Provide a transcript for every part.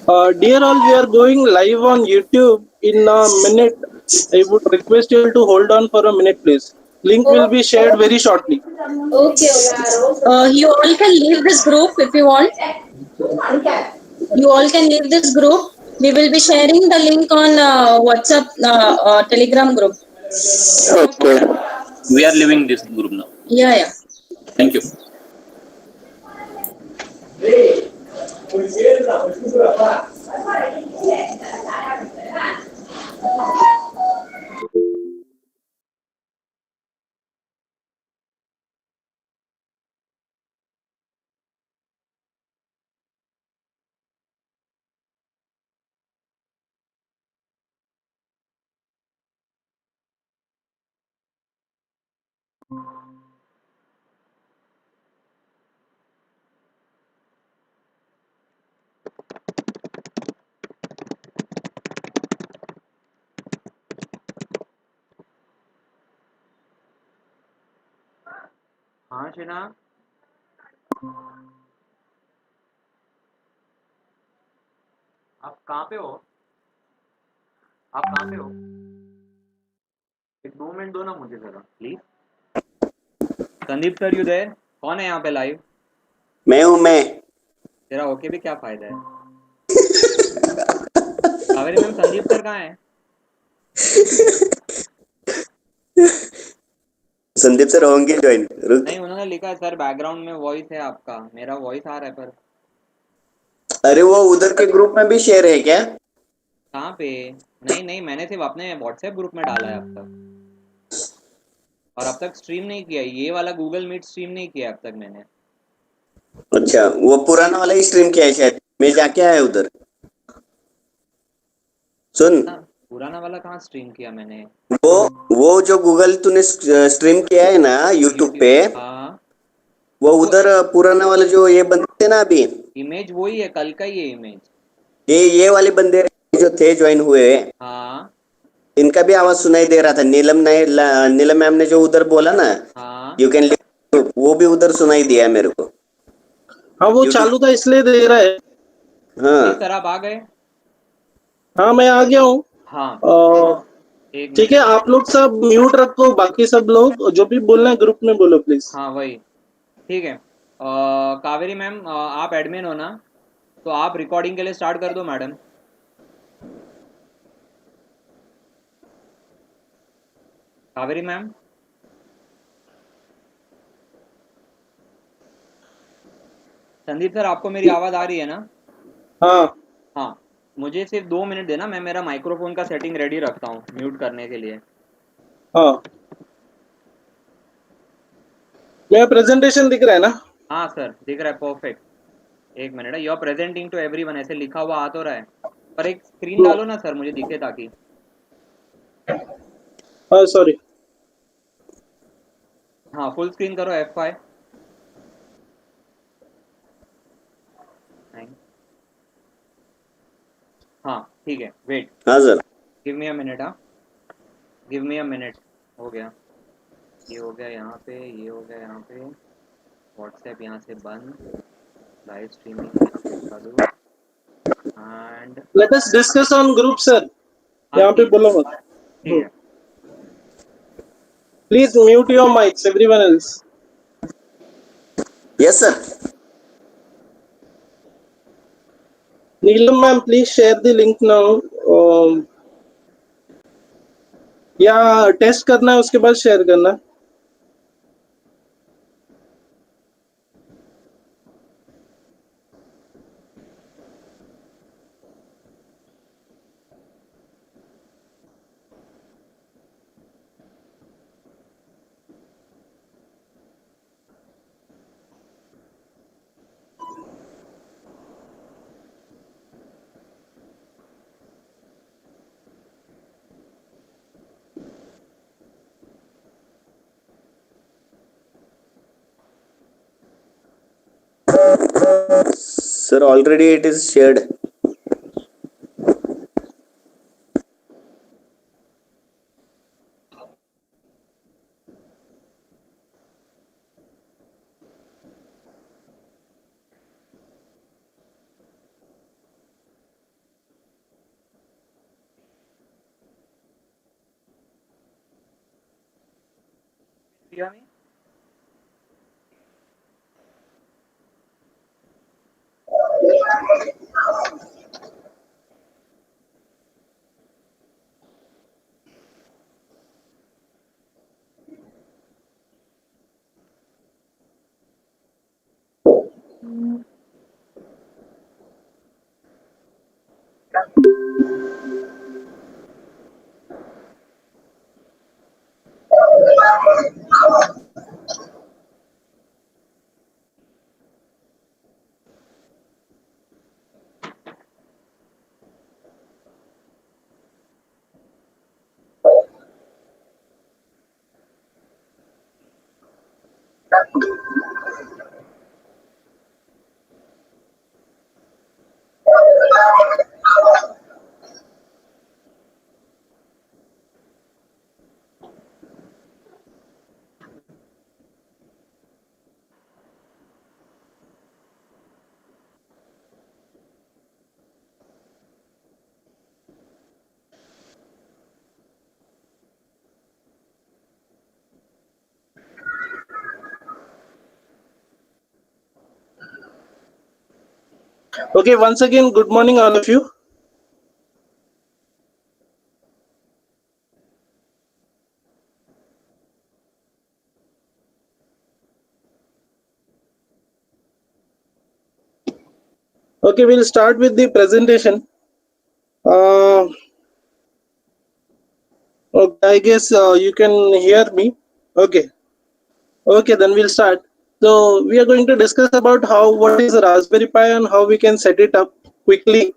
Dear all, we are going live on YouTube in a minute. I would request you all to hold on for a minute, please. Link will be shared very shortly. Okay, okay. You all can leave this group if you want. You all can leave this group. We will be sharing the link on WhatsApp, Telegram group. Okay. We are leaving this group now. Yeah, yeah. Thank you. हाँ शिना, आप कहाँ पे हो? आप कहाँ पे हो? एक 2 मिनट दो ना मुझे जरा please. Sandeep sir you there? कौन है यहाँ पे लाइव? मैं हूँ मैं। तेरा होके भी क्या फायदा है? कावेरी मैम, संदीप सर कहाँ है? संदीप सर होंगे ज्वाइन, रुक। नहीं, उन्होंने लिखा है सर बैकग्राउंड में वॉइस है आपका, मेरा वॉइस आ रहा है पर अरे वो उधर के ग्रुप में भी शेयर है क्या? कहाँ पे? नहीं नहीं, मैंने सिर्फ अपने व्हाट्सएप ग्रुप में डाला है अब तक, और अब तक स्ट्रीम नहीं किया, ये वाला गूगल मीट स्ट्रीम नहीं किया अब तक मैंने। अच्छा, वो पुराना वाला ही स्ट्रीम किया है शायद, मैं जाके आया उधर। सुन, पुराना वाला कहाँ स्ट्रीम किया मैंने? वो वो जो गूगल तूने स्ट्रीम किया है ना यूट्यूब पे, हाँ, वो उधर पुराना वाला जो ये बंदे थे ना अभी, इमेज वही है, कल का ही है इमेज। ये वाले बंदे जो थे ज्वाइन हुए, हाँ इनका भी आवाज सुनाई दे रहा था। नीलम मैम ने जो उधर बोला ना, हाँ, यू कैन, वो भी उधर सुनाई दिया मेरे को। हाँ, वो यूट्यूब। चालू था इसलिए दे रहा है। संदीप हाँ सर आप आ गए? हाँ, मैं आ गया हूँ। हाँ, एक ठीक है, मिनट। आप लोग सब म्यूट रखो, बाकी सब लोग जो भी बोलना है ग्रुप में बोलो प्लीज। हाँ वही, ठीक है। कावेरी मैम, आप एडमिन हो ना, तो आप रिकॉर्डिंग के लिए स्टार्ट कर दो madam. Kaveri ma'am, Sandeep sir आपको मेरी आवाज़ आ रही है ना? हाँ हाँ, मुझे सिर्फ 2 मिनट देना, मैं मेरा माइक्रोफोन का सेटिंग रेडी रखता हूँ म्यूट करने के लिए। हाँ, मेरा प्रेजेंटेशन दिख रहा है ना? हाँ सर दिख रहा है, परफेक्ट। एक मिनट है, you are presenting to everyone ऐसे लिखा हुआ आ तो रहा है, पर एक स्क्रीन डालो ना सर, मुझे दिखे ताकि। हाँ सॉरी। हाँ फुल स्क्रीन करो, F5। हाँ ठीक है, वेट, हाँ sir. Give me a minute. हाँ, गिव मी अ मिनट। हो गया, ये हो गया यहाँ पे, ये हो गया यहाँ पे, व्हाट्सएप यहाँ से बंद, लाइव स्ट्रीमिंग यहाँ पे चालू, and let us discuss on group sir. हाँ यहाँ पे ठीक, बोलो मत। ठीक है। Please mute your mics everyone else. Yes sir. Neelam ma'am, please share the link now. या टेस्ट करना है उसके बाद शेयर करना। Sir, already it is shared. hear me? Okay, once again, good morning, all of you. Okay, we'll start with the presentation. Uh, okay, I guess you can hear me. Okay, okay, then we'll start. So we are going to discuss about how what is a Raspberry Pi and how we can set it up quickly.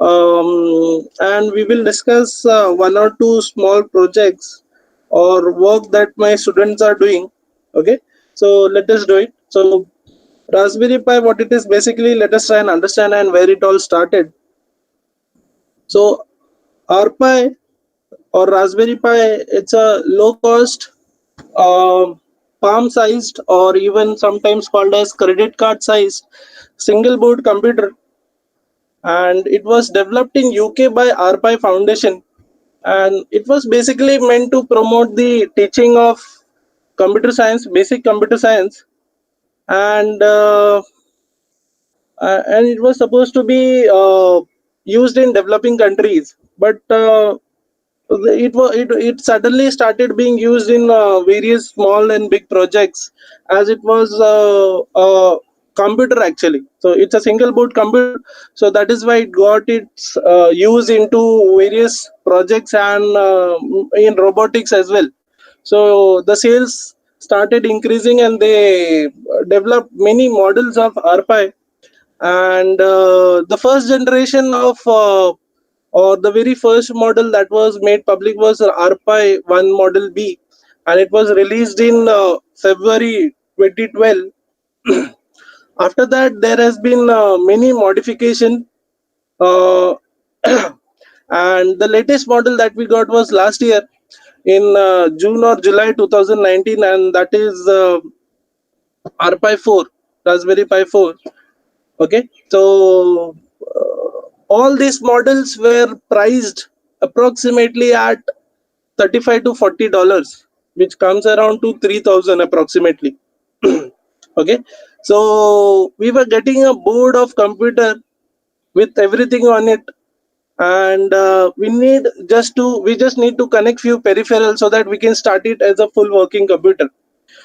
And we will discuss one or two small projects or work that my students are doing. Okay, so let us do it. So Raspberry Pi, what it is basically, let us try and understand and where it all started. So RPi or Raspberry Pi, it's a low cost, palm sized, or even sometimes called as credit card sized single board computer, and it was developed in UK by RPi Foundation, and it was basically meant to promote the teaching of computer science, basic computer science, and and it was supposed to be used in developing countries, but it suddenly started being used in various small and big projects, as it was a computer actually. So it's a single board computer, so that is why it got its use into various projects and in robotics as well. So the sales started increasing and they developed many models of RPi, and the first generation of or the very first model that was made public was RPi 1 model B, and it was released in February 2012. After that there has been many modification, uh, and the latest model that we got was last year in June or July 2019, and that is RPi 4, Raspberry Pi 4. Okay, so all these models were priced approximately at 35 to $40, which comes around to 3,000 approximately. Okay, so we were getting a board of computer with everything on it, and we just need to connect few peripherals so that we can start it as a full working computer.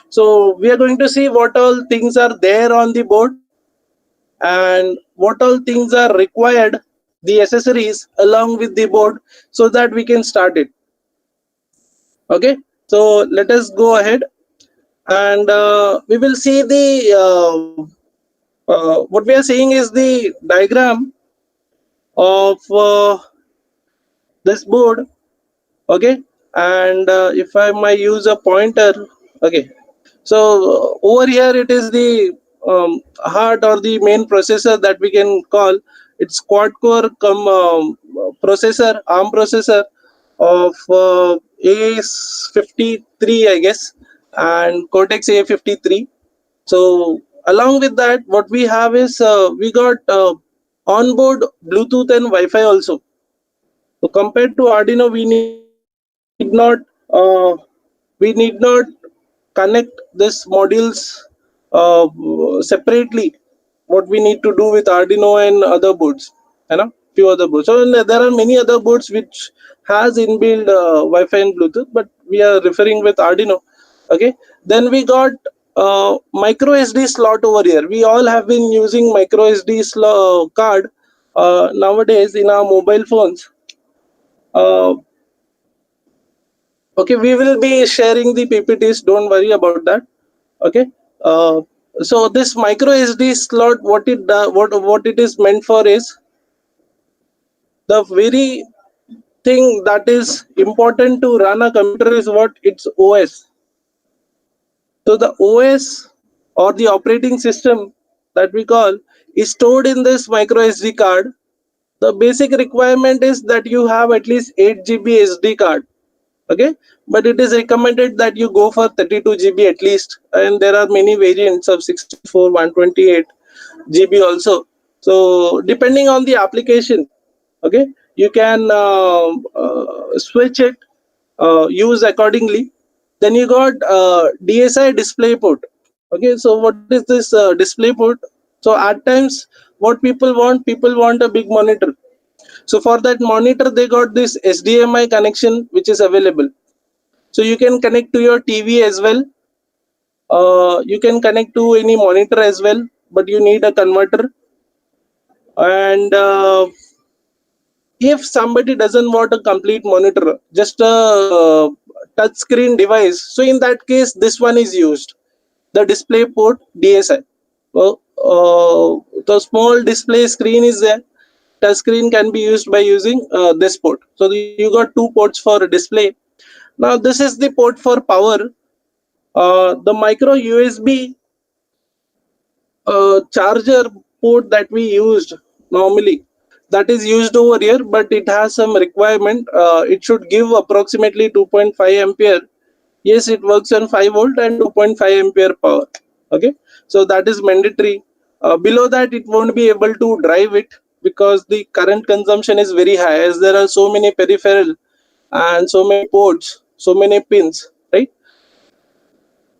So we are going to see what all things are there on the board and what all things are required, the accessories along with the board, so that we can start it. Okay, so let us go ahead, and we will see the what we are seeing is the diagram of this board. Okay, and if I might use a pointer. Okay, so over here it is the heart or the main processor that we can call. It's quad core processor, ARM processor of A53, I guess, and Cortex A53. So along with that, what we have is we got onboard Bluetooth and Wi-Fi also. So compared to Arduino, we need not uh, we need not connect this modules uh, separately, what we need to do with Arduino and other boards, few other boards. So there are many other boards which has inbuilt Wi-Fi and Bluetooth, but we are referring with Arduino. Okay, then we got micro SD slot over here. We all have been using micro SD card nowadays in our mobile phones. Uh, okay, we will be sharing the PPTs. Don't worry about that. Okay. Uh, so this micro SD slot, what it is meant for is the very thing that is important to run a computer is what its OS. So the OS or the operating system that we call is stored in this micro SD card. The basic requirement is that you have at least 8 GB SD card. Okay, but it is recommended that you go for 32 GB at least, and there are many variants of 64, 128 GB also. So depending on the application, okay, you can switch it, use accordingly. Then you got DSI display port. Okay, so what is this display port? So at times, what people want a big monitor. So for that monitor, they got this HDMI connection which is available. So you can connect to your TV as well. You can connect to any monitor as well, but you need a converter. And if somebody doesn't want a complete monitor, just a touch screen device, so in that case, this one is used, the display port DSI. Well, the small display screen is there. Touch screen can be used by using this port. So you got two ports for display. Now this is the port for power. The micro USB charger port that we used normally, that is used over here, but it has some requirement. It should give approximately 2.5 ampere. Yes, it works on 5 volt and 2.5 ampere power. Okay, so that is mandatory. Below that, it won't be able to drive it because the current consumption is very high, as there are so many peripheral and so many ports, so many pins, right?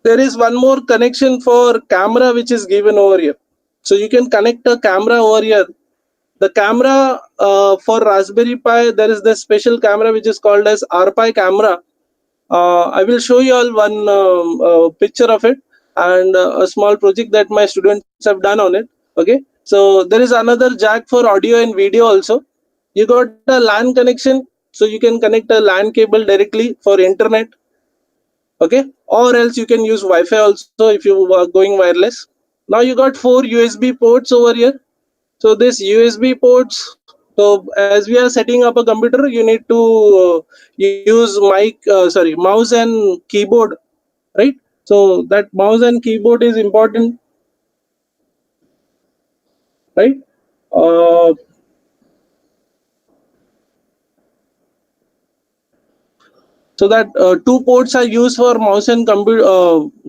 There is one more connection for camera which is given over here. So you can connect a camera over here. The camera for Raspberry Pi, there is this special camera which is called as RPi camera. I will show you all one picture of it, and a small project that my students have done on it. Okay, so there is another jack for audio and video also. You got a LAN connection, so you can connect a LAN cable directly for internet. Okay, or else you can use Wi-Fi also if you are going wireless. Now you got 4 USB ports over here. So this USB ports, so as we are setting up a computer, you need to use mouse and keyboard, right? So that mouse and keyboard is important, right? uh, so that two ports are used for mouse and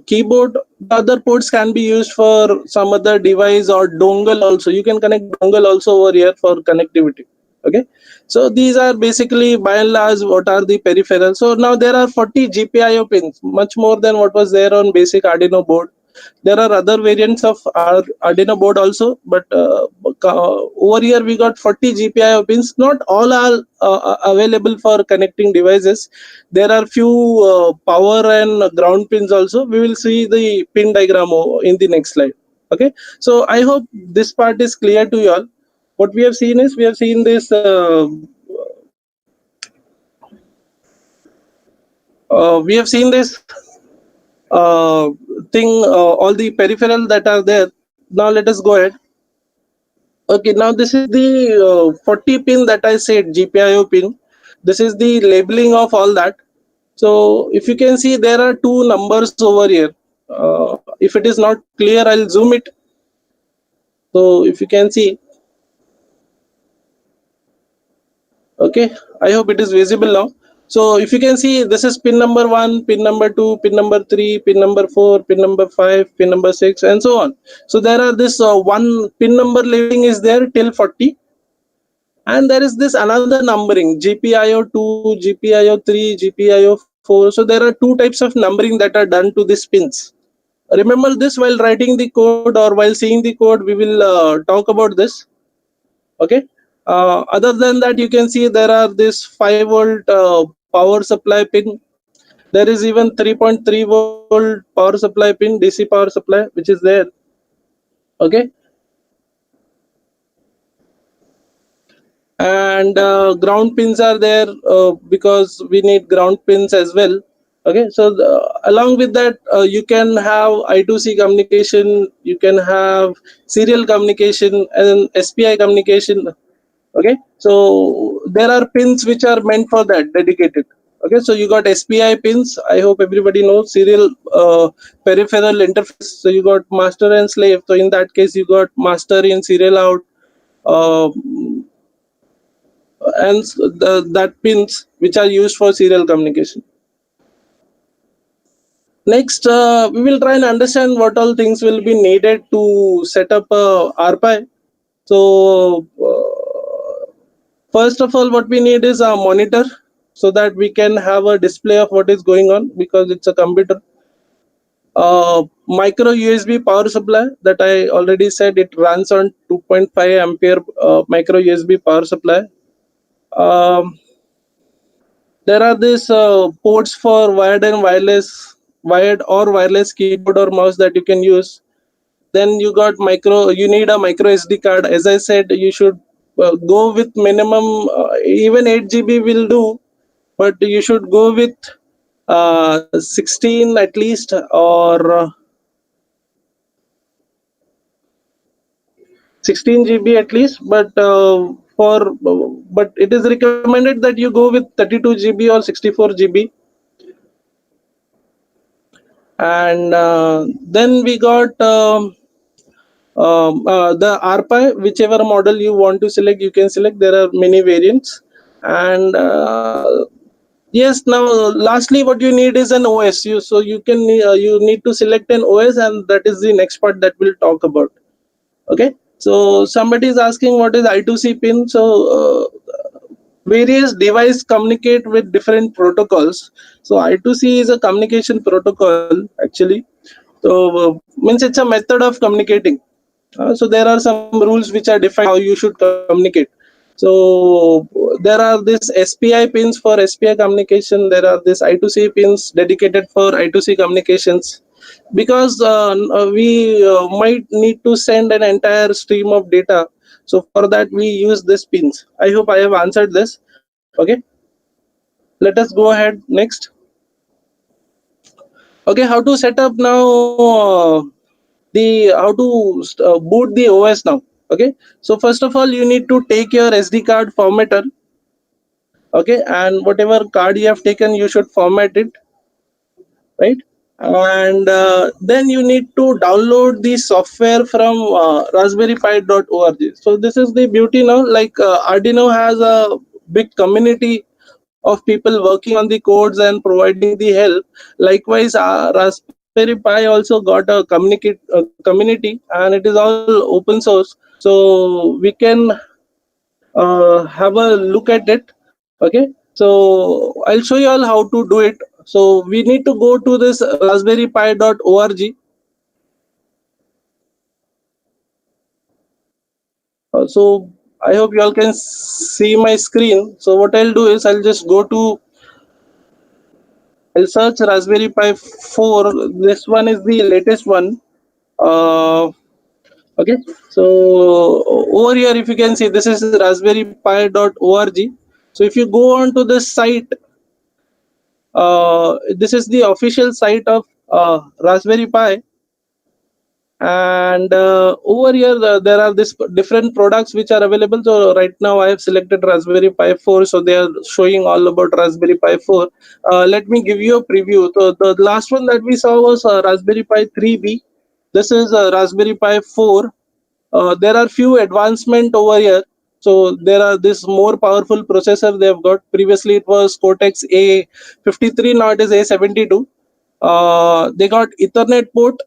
keyboard. The other ports can be used for some other device or dongle also. You can connect dongle also over here for connectivity. Okay, so these are basically by and large what are the peripherals. So now there are 40 GPIO pins, much more than what was there on basic Arduino board. There are other variants of Arduino board also, but over here we got 40 GPIO pins. Not all are available for connecting devices. There are few power and ground pins also. We will see the pin diagram in the next slide. Okay, so I hope this part is clear to you all. What we have seen is, we have seen this we have seen this thing, all the peripheral that are there. Now let us go ahead. Okay, now this is the 40 pin that I said, GPIO pin. This is the labeling of all that. So if you can see, there are two numbers over here. If it is not clear, I'll zoom it. So if you can see, okay, I hope it is visible now. So if you can see, this is pin number 1, pin number 2, pin number 3, pin number 4, pin number 5, pin number 6, and so on. So there are this one pin number labeling is there till 40, and there is this another numbering, GPIO 2, GPIO 3, GPIO 4, 4. So there are two types of numbering that are done to these pins. Remember this while writing the code or while seeing the code. We will talk about this. Okay. Other than that, you can see there are this 5-volt power supply pin. There is even 3.3-volt power supply pin, DC power supply, which is there. Okay. And ground pins are there because we need ground pins as well. Okay, so along with that, you can have I2C communication, you can have serial communication and SPI communication. Okay, so there are pins which are meant for that, dedicated. Okay, so you got SPI pins. I hope everybody knows serial peripheral interface. So you got master and slave. So in that case, you got master in, serial out, uh, and that pins which are used for serial communication. Next, we will try and understand what all things will be needed to set up a RPI. So first of all, what we need is a monitor so that we can have a display of what is going on because it's a computer. Micro USB power supply that I already said, it runs on 2.5 ampere micro USB power supply. Um, there are these ports for wired and wireless, wired or wireless keyboard or mouse that you can use. Then you got you need a micro SD card. As I said, you should go with minimum, even 8 GB will do, but you should go with 16 at least, or 16 GB at least. But it is recommended that you go with 32 GB or 64 GB. And then we got the RPI, whichever model you want to select, you can select. There are many variants. And yes, now lastly, what you need is an OS. So you can you need to select an OS, and that is the next part that we'll talk about. Okay. So somebody is asking what is I2C pin. So various device communicate with different protocols. So I2C is a communication protocol actually. So means it's a method of communicating. So there are some rules which are defined how you should communicate. So there are these SPI pins for SPI communication. There are these I2C pins dedicated for I2C communications. Because we might need to send an entire stream of data. So for that we use these pins. I hope I have answered this. Okay. Let us go ahead next. Okay, how to set up now the how to boot the OS now. Okay, so first of all you need to take your SD card formatter. Okay, and whatever card you have taken, you should format it, right? And then you need to download the software from raspberrypi.org. So this is the beauty now, like Arduino has a big community of people working on the codes and providing the help. Likewise, Raspberry Pi also got a community, and it is all open source, so we can have a look at it. Okay, so I'll show you all how to do it. So we need to go to this raspberrypi.org. So I hope you all can see my screen. So what I'll do is I'll just go to, I'll search Raspberry Pi 4. This one is the latest one. Uh, okay, so over here, if you can see, this is raspberrypi.org. So if you go on to this site, this is the official site of Raspberry Pi. And over here there are this different products which are available. So right now I have selected Raspberry Pi 4, so they are showing all about Raspberry Pi 4. Let me give you a preview. So the last one that we saw was Raspberry Pi 3B. This is Raspberry Pi 4. There are few advancement over here. So there are this more powerful processor they have got. Previously it was Cortex A53, now it is A72. They got Ethernet port,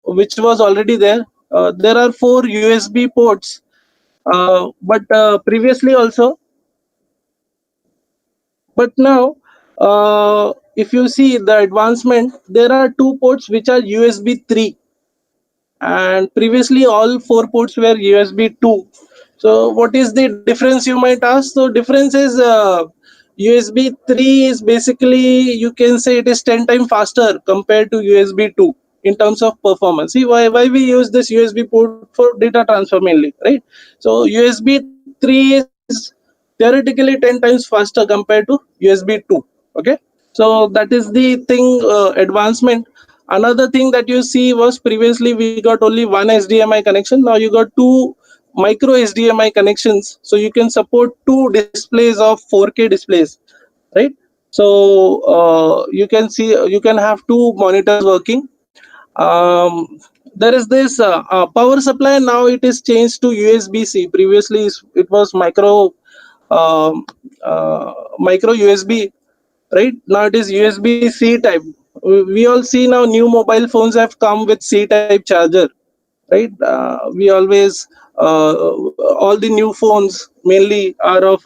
which was already there. There are 4 USB ports, but previously also. But now If you see the advancement, there are two ports which are USB 3, and previously all four ports were USB 2. So what is the difference, you might ask? So difference is USB 3 is basically, you can say it is 10 times faster compared to USB 2 in terms of performance. See why we use this USB port for data transfer mainly, right? So USB 3 is theoretically 10 times faster compared to USB 2. Okay, so that is the thing, advancement. Another thing that you see was previously we got only one HDMI connection. Now you got two micro HDMI connections, so you can support two displays of 4K displays, right? So you can see, you can have two monitors working. There is this power supply. Now it is changed to USB-C. Previously it was um, micro USB, right? Now it is USB-C type. We all see now new mobile phones have come with C type charger, right? We always all the new phones mainly are of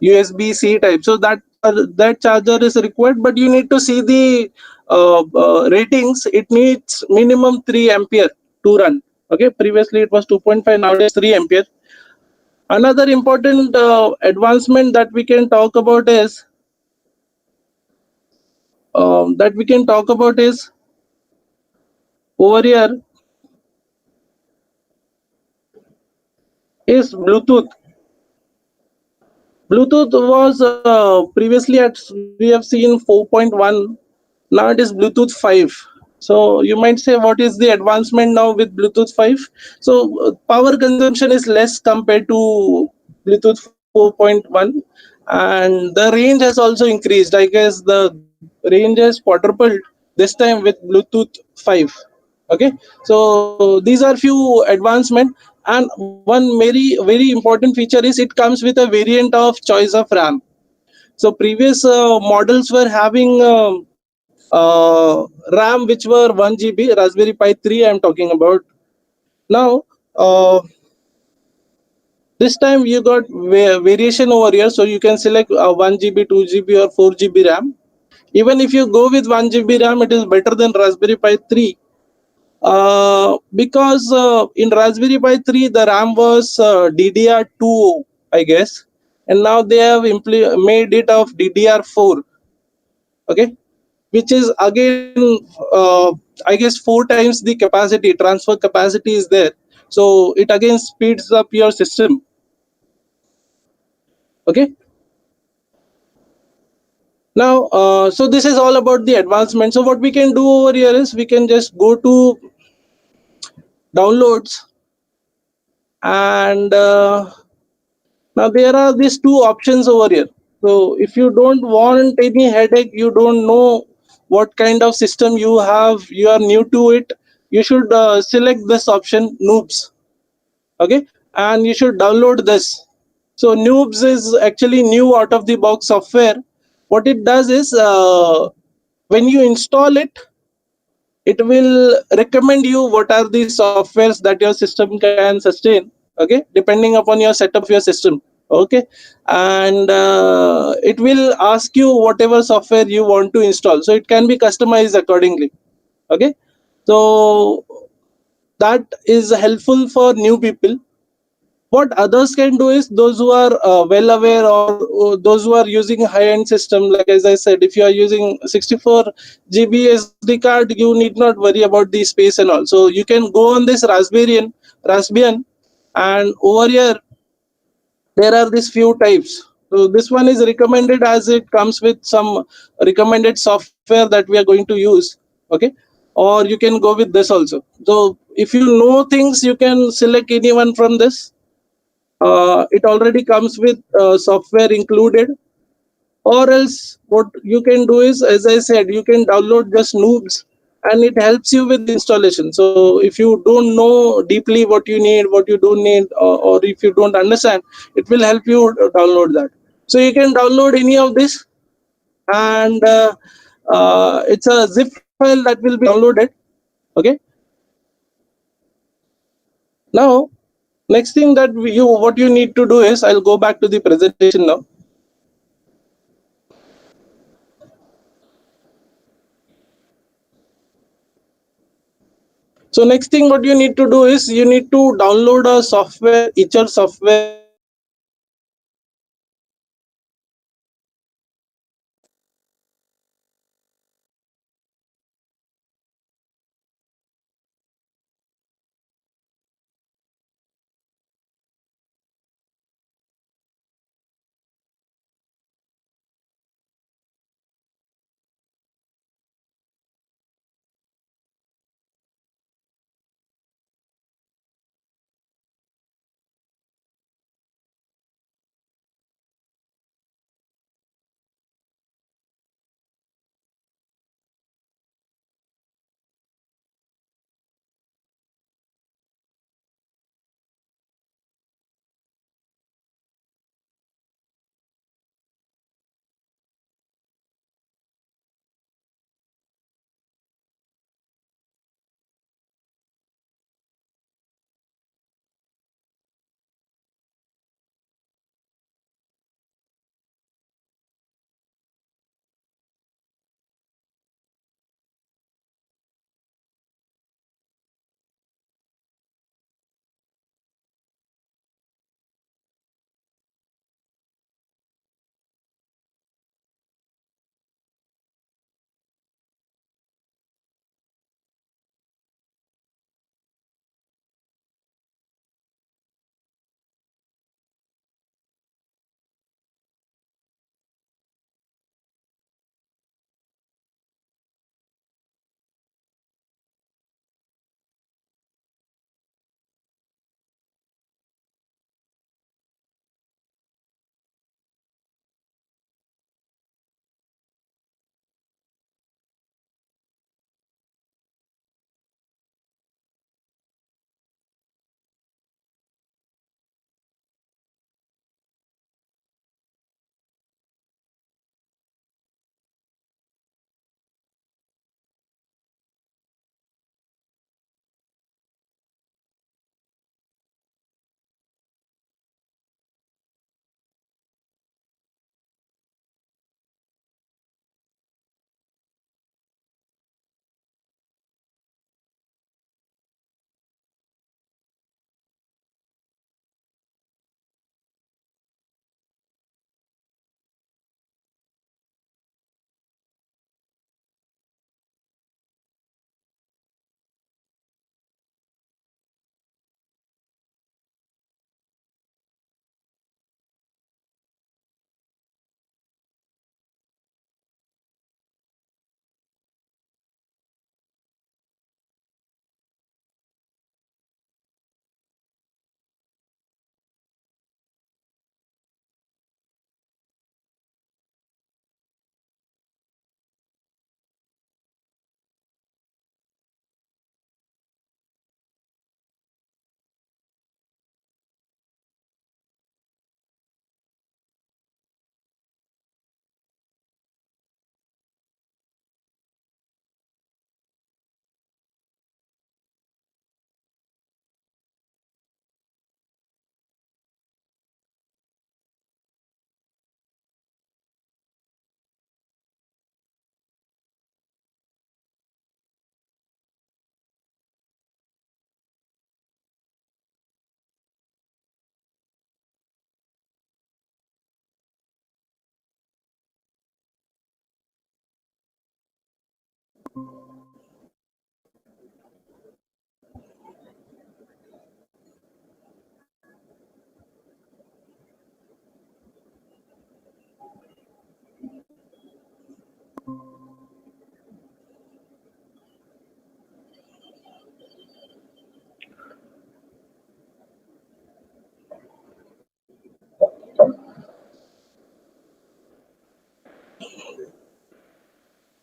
USB-C type, so that charger is required. But you need to see the ratings. It needs minimum 3 ampere to run. Okay, previously it was 2.5, nowadays 3 ampere. Another important advancement that we can talk about is over here is Bluetooth. Bluetooth was previously at, we have seen 4.1. Now it is Bluetooth 5. So you might say, what is the advancement now with Bluetooth 5? So power consumption is less compared to Bluetooth 4.1, and the range has also increased. I guess the range has quadrupled this time with Bluetooth 5. Okay, so these are few advancement. And one very important feature is it comes with a variant of choice of RAM. So previous models were having RAM which were 1 GB, Raspberry Pi 3 I'm talking about. Now this time you got variation over here, so you can select 1 GB, 2 GB, or 4 GB RAM. Even if you go with 1 GB RAM, it is better than Raspberry Pi 3, because in Raspberry Pi 3 the RAM was DDR2, I guess, and now they have made it of DDR4. Okay, which is again, I guess, 4 times the capacity, transfer capacity is there. So it again speeds up your system. Okay, now so this is all about the advancement. So what we can do over here is we can just go to downloads, and now there are these two options over here. So if you don't want any headache, you don't know what kind of system you have, you are new to it, you should select this option, noobs. Okay, and you should download this. So noobs is actually new out of the box software. What it does is, when you install it, it will recommend you what are the softwares that your system can sustain. Okay, depending upon your setup of your system. Okay, and it will ask you whatever software you want to install, so it can be customized accordingly. Okay, so that is helpful for new people. What others can do is those who are well aware, or those who are using high end system, like as I said, if you are using 64 GB SD card, you need not worry about the space and all. So you can go on this Raspbian, and over here there are these few types. So this one is recommended as it comes with some recommended software that we are going to use. Okay, or you can go with this also. So if you know things, you can select anyone from this. It already comes with software included. Or else what you can do is, as I said, you can download just noobs, and it helps you with the installation. So if you don't know deeply what you need, what you don't need, or if you don't understand, it will help you download that. So you can download any of this, and it's a zip file that will be downloaded. Okay, now next thing that you what you need to do is, I'll go back to the presentation now. So next thing what you need to do is you need to download a software, HR software, which is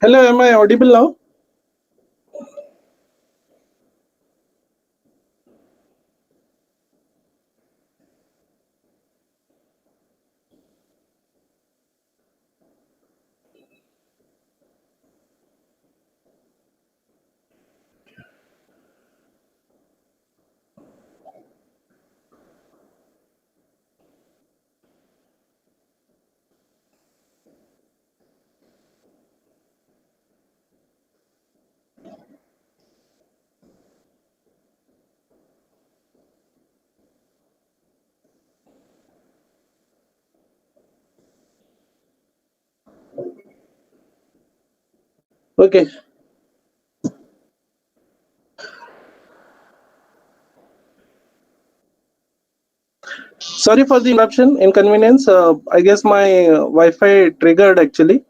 hello, am I audible now? Okay. Sorry for the interruption, inconvenience. I guess my Wi-Fi triggered actually,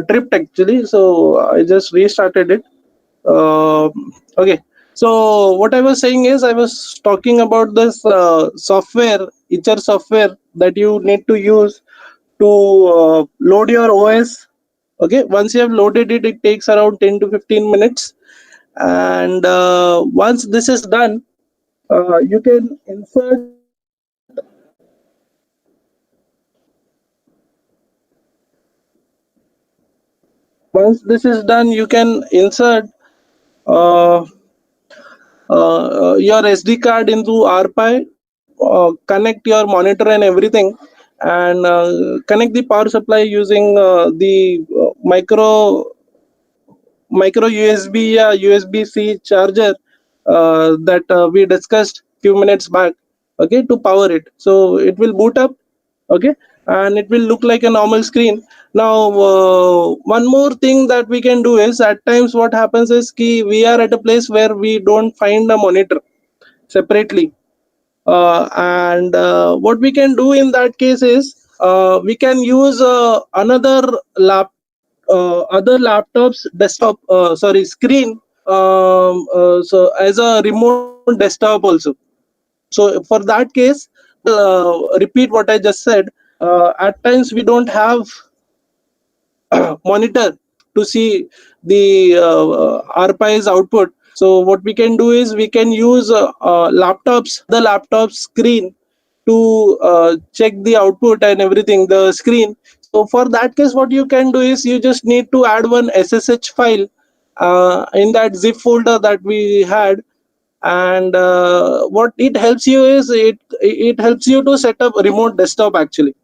tripped actually. So I just restarted it. Uh, okay. So what I was saying is I was talking about this software, HR software that you need to use to load your OS. Okay. Once you have loaded it, it takes around 10 to 15 minutes. And once this is done, you can insert. Once this is done, you can insert uh, your SD card into RPi, connect your monitor and everything, and connect the power supply using the micro USB USB-C charger that we discussed few minutes back. Okay, to power it, so it will boot up. Okay, and it will look like a normal screen. Now, one more thing that we can do is at times what happens is we are at a place where we don't find a monitor separately, and what we can do in that case is we can use other laptops desktop, sorry, screen, so as a remote desktop also. So for that case, repeat what I just said. At times we don't have monitor to see the RPI's output. So what we can do is we can use the laptop screen to check the output and everything, the screen. So for that case, what you can do is you just need to add one SSH file in that zip folder that we had, and what it helps you is it helps you to set up a remote desktop actually.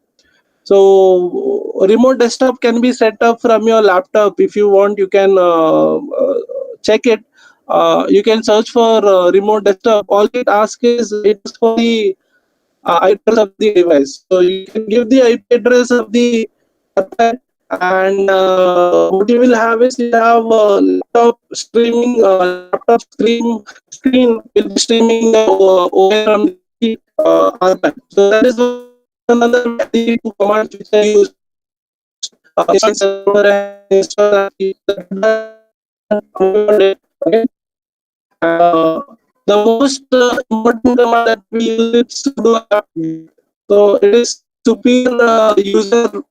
So remote desktop can be set up from your laptop. If you want, you can check it. You can search for remote desktop. All it asks is it asks for the IP address of the device. So you can give the IP address of the RPI, and what you will have is you have laptop screen will be streaming the OS from the RPI. So that is one another way. The two commands which I used, install server and install app, that is done on one day. Okay. uh, the most important command that we use is sudo apt-get. So it is superior user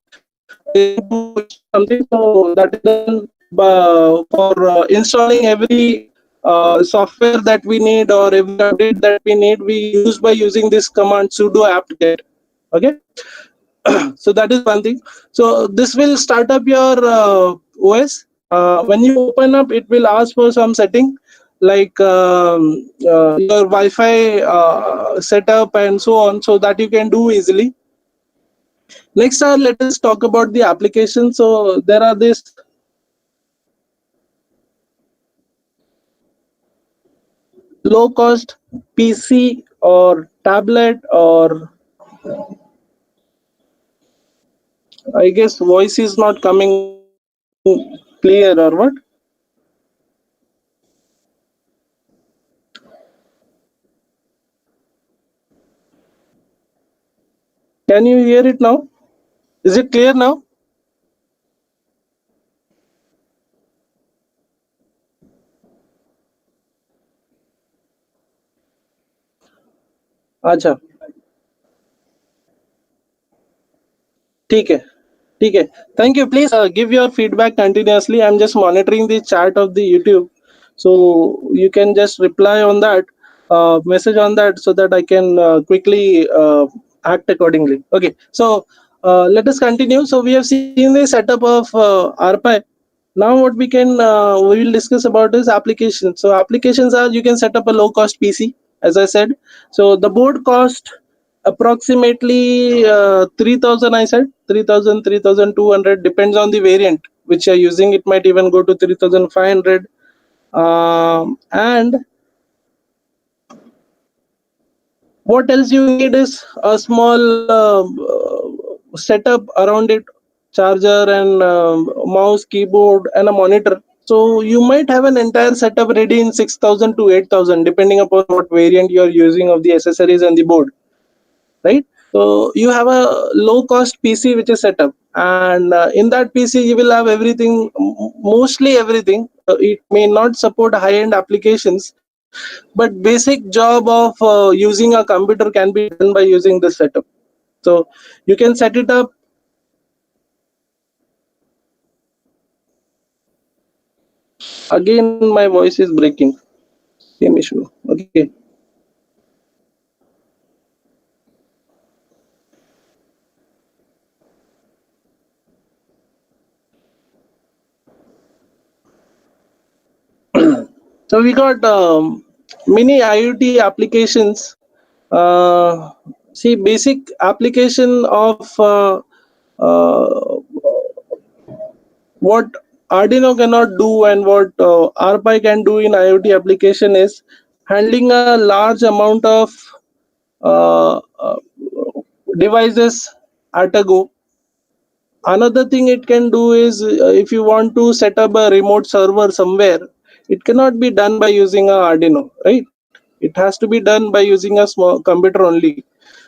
agent to install something. So that is done for installing every software that we need or every update that we need. We use by using this command sudo apt-get. Okay. So that is one thing. So this will start up your OS. When you open up, it will ask for some setting like your Wi-Fi setup and so on, so that you can do easily. Next, let us talk about the application. So there are this low cost PC or tablet, or I guess voice is not coming clear, or what? Can you hear it now? Is it clear now? अच्छा, ठीक है, ठीक है. Thank you. Please give your feedback continuously. I'm just monitoring the chat of the YouTube, so you can just reply on that, message on that, so that I can quickly act accordingly. Okay. So let us continue. So we have seen the setup of RPi. Now what we will discuss about is applications. So applications are, you can set up a low cost PC, as I said. So the board cost approximately 3000. I said 3000, 3200, depends on the variant which you're using. It might even go to 3500. And what else you need is a small setup around it: charger and mouse, keyboard, and a monitor. So you might have an entire setup ready in 6,000 to 8,000, depending upon what variant you are using of the accessories and the board, right? So you have a low cost PC which is set up, and in that PC you will have everything, mostly everything. It may not support high end applications, but basic job of using a computer can be done by using this setup. So you can set it up. Again my voice is breaking, same issue. Okay. So we got many IoT applications. See, basic application of what Arduino cannot do and what RPi can do in IoT application is handling a large amount of uh, devices at a go. Another thing it can do is if you want to set up a remote server somewhere, it cannot be done by using a Arduino, right? It has to be done by using a small computer only.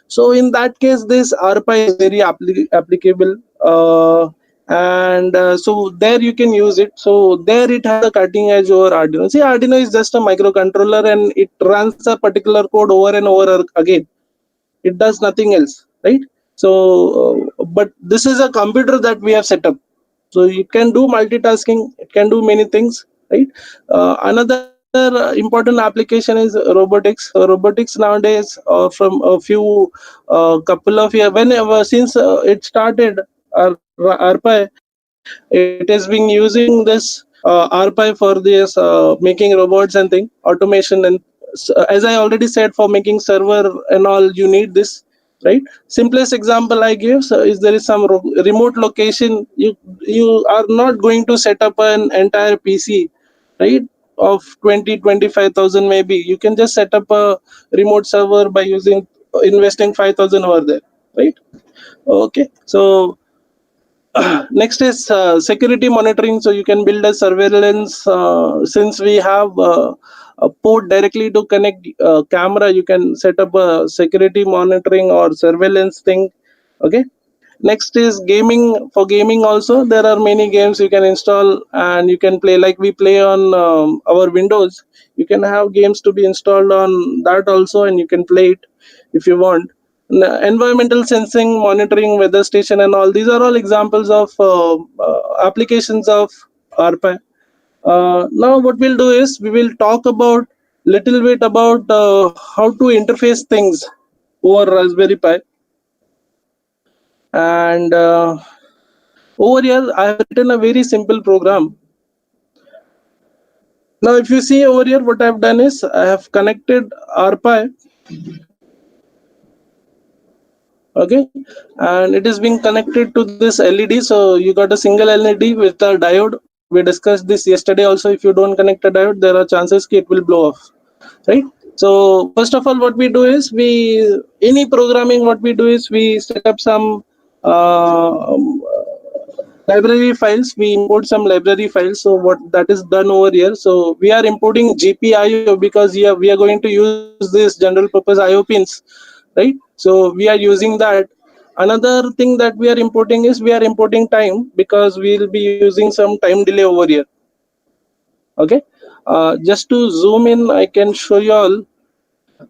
So in that case, this ARPA is very applicable, and so there you can use it. So there it has a cutting edge over Arduino. See, Arduino is just a microcontroller and it runs a particular code over and over again. It does nothing else, right? So but this is a computer that we have set up, so it can do multitasking, it can do many things, right? Another important application is robotics. Robotics nowadays, from a few couple of years, whenever since it started, RPi, it has been using this RPi for this making robots and thing, automation, and as I already said, for making server and all you need this, right? Simplest example I give, so is there is some remote location, you are not going to set up an entire PC, right, of 20-25,000 maybe. You can just set up a remote server by using investing 5,000 over there, right? Okay. So next is security monitoring. So you can build a surveillance, since we have a port directly to connect camera, you can set up a security monitoring or surveillance thing. Okay. Next is gaming. For gaming also, there are many games you can install and you can play, like we play on our Windows. You can have games to be installed on that also, and you can play it if you want. Environmental sensing, monitoring, weather station, and all these are all examples of applications of RPi. Now what we'll do is we will talk about little bit about how to interface things over Raspberry Pi. And over here I have written a very simple program. Now if you see over here, what I've done is I have connected RPi, okay, and it is being connected to this LED. So you got a single LED with a diode. We discussed this yesterday also. If you don't connect a diode, there are chances it will blow off, right? So first of all, what we do is any programming, what we do is we set up some uh, library files. We import some library files. So what that is done over here, so we are importing GPIO because we are going to use this general purpose IO pins, right? So we are using that. Another thing that we are importing is we are importing time, because we will be using some time delay over here. Okay. Just to zoom in, I can show you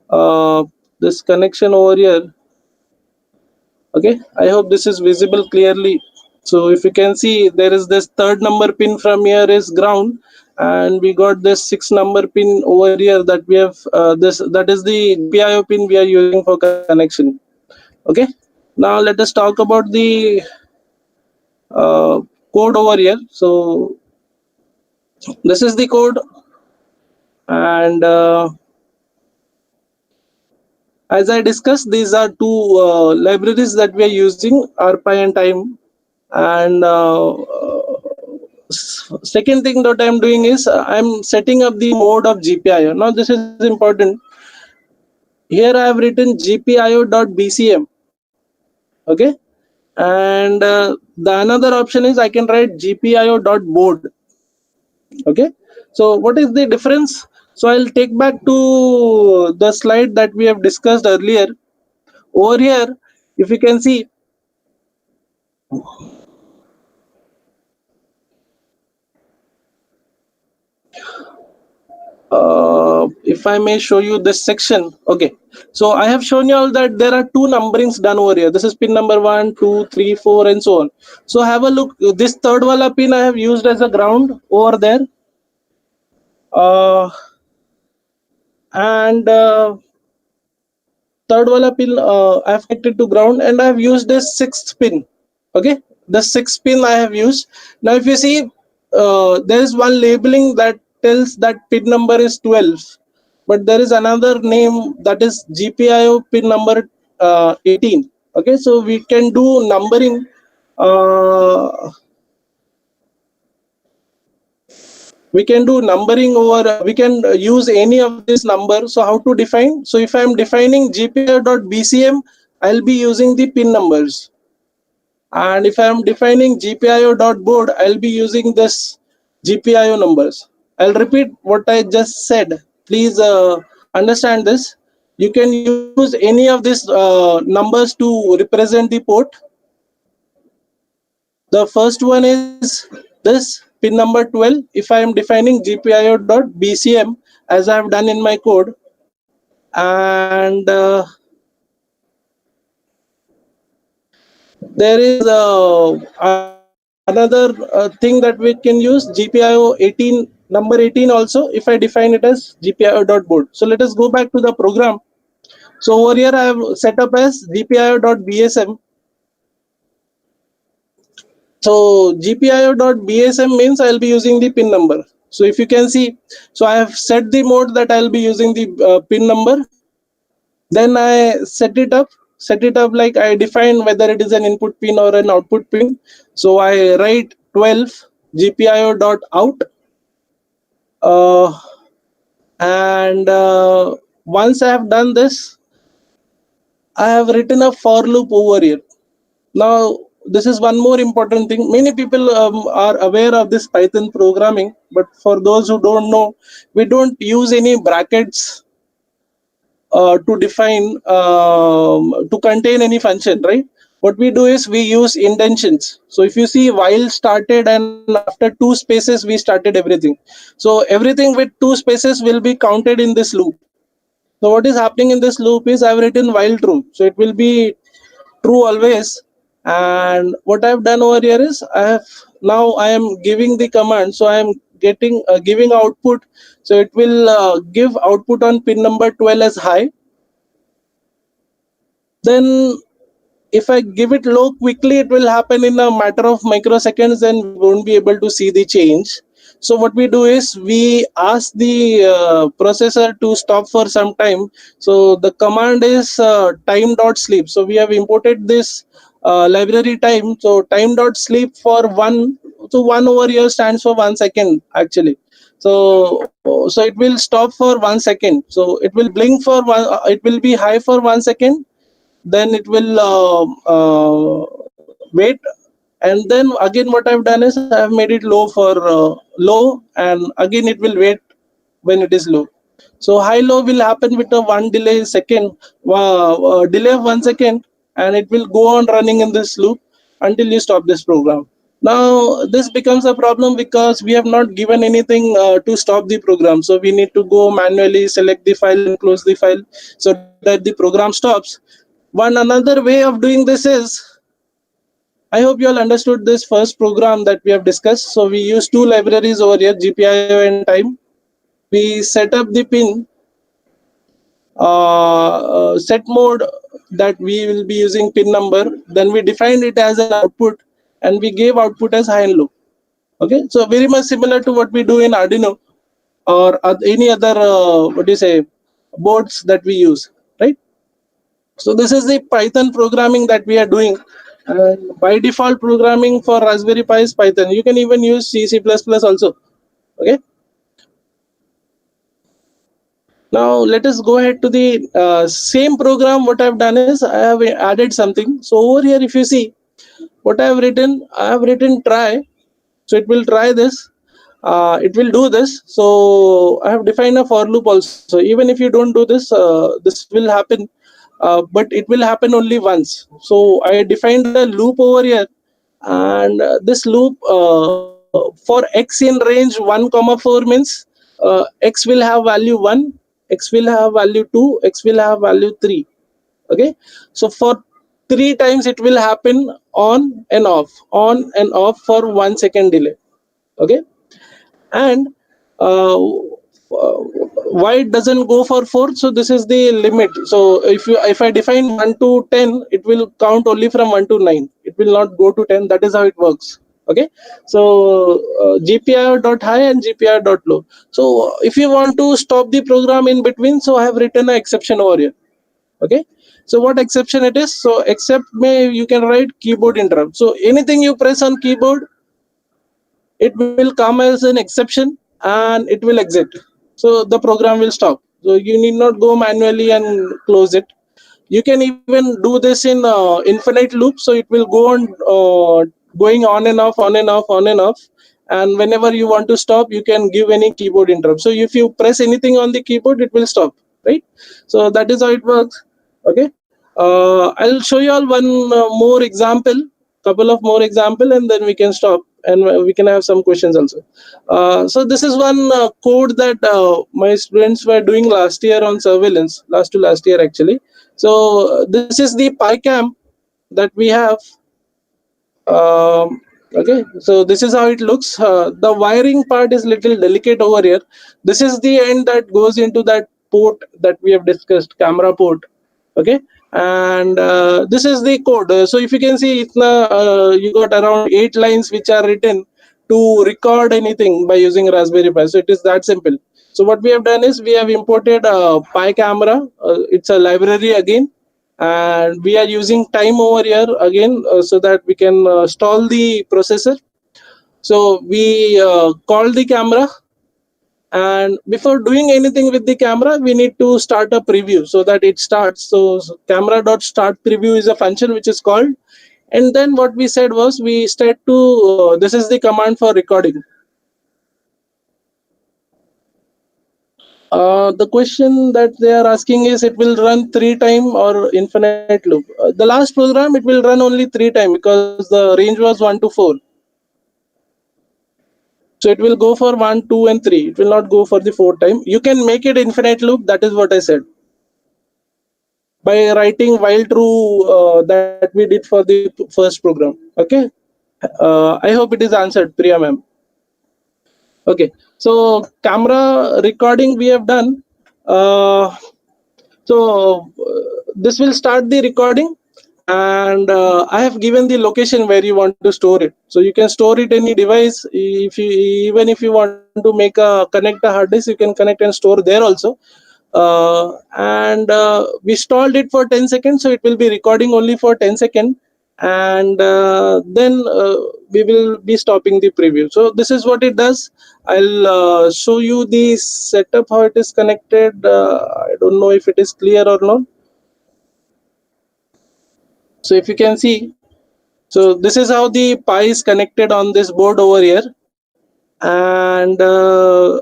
all this connection over here. Okay, I hope this is visible clearly. So if you can see, there is this third number pin from here is ground, and we got this 6 number pin over here that we have, this that is the GPIO pin we are using for connection. Okay. Now let us talk about the code over here. So this is the code, and as I discussed, these are two libraries that we are using, RPi and time. And second thing that I'm doing is I'm setting up the mode of GPIO. Now this is important. Here I have written GPIO.bcm. Okay, and the another option is I can write GPIO.board. Okay, so what is the difference? So I'll take back to the slide that we have discussed earlier. Over here, if you can see, if I may show you this section. Okay, so I have shown you all that there are two numberings done over here. This is pin number 1, 2, 3, 4, and so on. So have a look. This third wala pin I have used as a ground over there. And third wala pin I have connected to ground, and I have used this sixth pin. Okay, the sixth pin I have used. Now if you see, there is one labeling that tells that pin number is 12, but there is another name that is GPIO pin number 18. Okay, so we can do numbering. We can do numbering over, we can use any of this number. So how to define? So if I am defining GPIO.BCM, I'll be using the pin numbers. And if I am defining GPIO.board, I'll be using this GPIO numbers. I'll repeat what I just said. Please understand this. You can use any of these numbers to represent the port. The first one is this pin number 12. If I am defining GPIO.BCM as I have done in my code, and there is another thing that we can use, GPIO 18, number 18 also, if I define it as GPIO.board. So let us go back to the program. So over here I have set up as GPIO.BSM. So GPIO.BSM means I'll be using the pin number. So if you can see, so I have set the mode that I'll be using the pin number. Then I set it up like I define whether it is an input pin or an output pin. So I write 12 GPIO.out, uh, and once I have done this, I have written a for loop over here. Now, this is one more important thing. Many people are aware of this Python programming, but for those who don't know, we don't use any brackets to define, to contain any function, right? What we do is we use indentions. So if you see, while started, and after two spaces we started everything. So everything with two spaces will be counted in this loop. So what is happening in this loop is I've written while true, so it will be true always. And what I've done over here is I am giving the command, so I am getting giving output. So it will give output on pin number 12 as high. Then if I give it low quickly, it will happen in a matter of microseconds, and we won't be able to see the change. So what we do is we ask the processor to stop for some time. So the command is time.sleep. So we have imported this library time. So time.sleep for one. So one over here stands for 1 second actually. So it will stop for 1 second. So it will blink for one. It will be high for 1 second, then it will wait, and then again what I've done is I've made it low for low, and again it will wait when it is low. So high low will happen with a one delay second, delay of 1 second, and it will go on running in this loop until you stop this program. Now this becomes a problem because we have not given anything to stop the program, so we need to go manually select the file and close the file so that the program stops. One another way of doing this is, I hope you all understood this first program that we have discussed. So we use two libraries over here, GPIO and time. We set up the pin set mode that we will be using pin number. Then we defined it as an output, and we gave output as high and low. Okay, so very much similar to what we do in Arduino or any other what do you say, boards that we use, right? So this is the Python programming that we are doing. And by default programming for Raspberry Pi is Python. You can even use C, C++ also. Okay. Now let us go ahead to the same program. What I've done is I have added something. So over here, if you see what I have written try. So it will try this. it will do this. So I have defined a for loop also. Even if you don't do this, this will happen, but it will happen only once. So I defined a loop over here, and this loop, for x in range 1 comma 4 means x will have value 1, x will have value 2, x will have value 3. Okay, so for 3 times it will happen on and off for 1 second delay. Okay, and why it doesn't go for 4? So this is the limit. So if I define 1 to 10, it will count only from 1 to 9, it will not go to 10. That is how it works. Okay, so gpr dot high and gpr dot low. So if you want to stop the program in between, so I have written an exception over here. Okay, so what exception it is? So except may you can write keyboard interrupt. So anything you press on keyboard, it will come as an exception and it will exit. So the program will stop. So you need not go manually and close it. You can even do this in infinite loop. So it will go on, going on and off, on and off, on and off. And whenever you want to stop, you can give any keyboard interrupt. So if you press anything on the keyboard, it will stop, right? So that is how it works. Okay, I'll show you all one more example, couple of more example, and then we can stop and we can have some questions also. So this is one code that my students were doing last year on surveillance, last to last year actually. So this is the PyCam that we have. Okay, so this is how it looks. The wiring part is little delicate over here. This is the end that goes into that port that we have discussed, camera port. Okay, and this is the code. So if you can see, you got around 8 lines which are written to record anything by using Raspberry Pi. So it is that simple. So what we have done is we have imported Pi camera. It's a library again, and we are using time over here again, so that we can stall the processor. So we call the camera, and before doing anything with the camera, we need to start a preview so that it starts. So camera dot start preview is a function which is called, and then what we said was we said to this is the command for recording. The question that they are asking is, it will run 3 time or infinite loop. The last program, it will run only 3 time because the range was 1 to 4. So it will go for 1, 2, and 3. It will not go for the 4 time. You can make it infinite loop. That is what I said, by writing while true that we did for the first program. Okay. I hope it is answered, Priya ma'am. Okay. So camera recording we have done. So this will start the recording, and I have given the location where you want to store it. So you can store it any device. If you, even if you want to make a connect a hard disk, you can connect and store there also. And we stalled it for 10 seconds, so it will be recording only for 10 seconds, and then we will be stopping the preview. So this is what it does. I'll show you the setup, how it is connected. I don't know if it is clear or not. So if you can see, so this is how the Pi is connected on this board over here. And the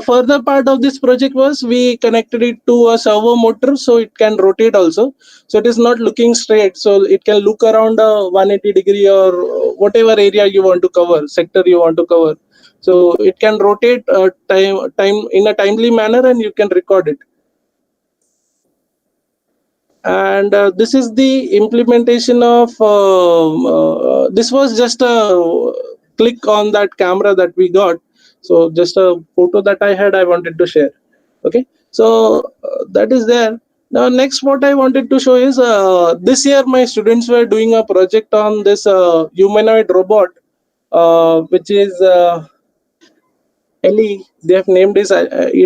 further part of this project was we connected it to a servo motor, so it can rotate also. So it is not looking straight, so it can look around a 180-degree or whatever area you want to cover, sector you want to cover. So it can rotate time in a timely manner, and you can record it. And this is the implementation of this was just a click on that camera that we got. So just a photo that I had, I wanted to share. Okay, so that is there. Now next, what I wanted to show is this year my students were doing a project on this humanoid robot, which is Ellie. They have named it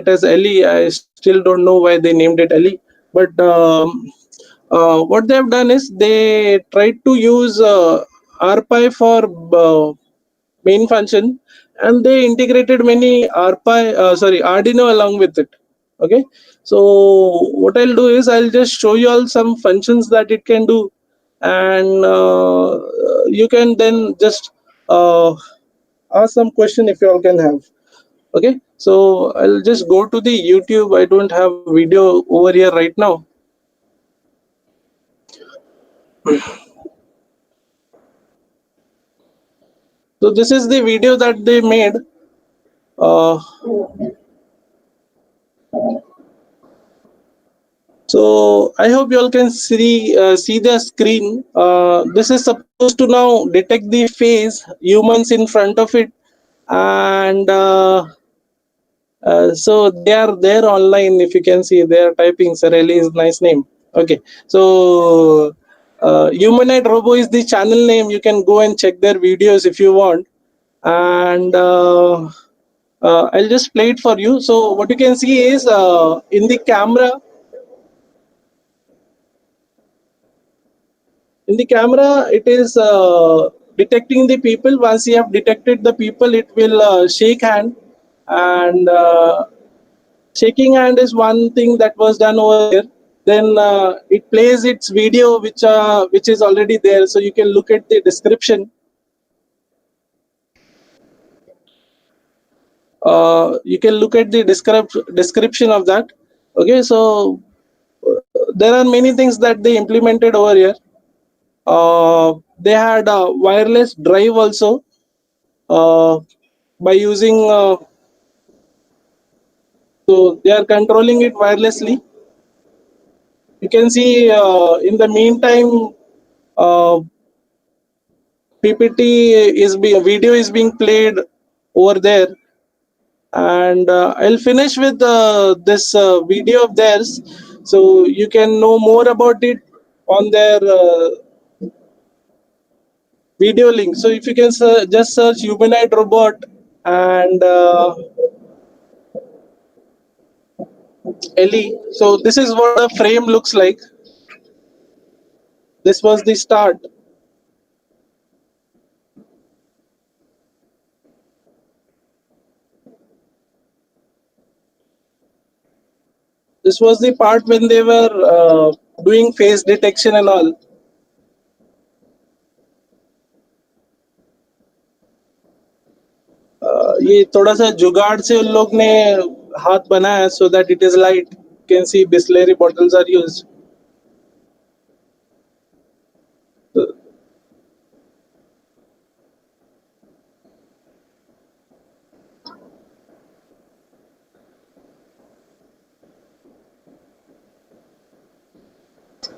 as Ellie. I still don't know why they named it Ellie, but what they have done is they tried to use RPi for main function, and they integrated many Arduino along with it. Okay, so what I'll do is I'll just show you all some functions that it can do, and you can then just ask some question if you all can have. Okay, so I'll just go to the YouTube. I don't have a video over here right now. So this is the video that they made. Uh, so I hope you all can see the screen. This is supposed to now detect the face, humans in front of it, and so they are there online. If you can see, they are typing. Sareli is nice name. Okay, so Humanoid Robo is the channel name. You can go and check their videos if you want, and I'll just play it for you. So what you can see is in the camera. In the camera, it is detecting the people. Once you have detected the people, it will shake hand, and shaking hand is one thing that was done over there. Then it plays its video, which is already there, so you can look at the description. You can look at the description of that. Okay, so there are many things that they implemented over here. They had a wireless drive also, uh, by using so they are controlling it wirelessly. You can see in the meantime, uh, ppt video is being played over there, and I'll finish with this video of theirs, so you can know more about it on their video link. So if you can just search humanoid robot, and Ellie. So this is what the frame looks like. This was the start. This was the part when they were doing face detection and all. ये थोड़ा सा जुगाड़ से उन लोग ने हाथ बनाया so that it is light. You can see Bisleri bottles are used.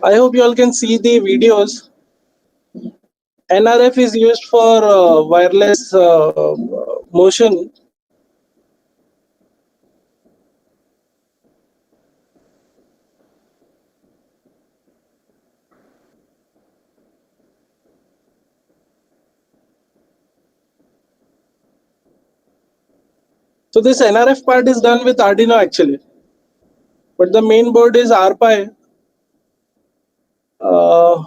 I hope you all can see the videos. NRF is used for wireless motion. So this NRF part is done with Arduino actually, but the main board is RPi. Uh,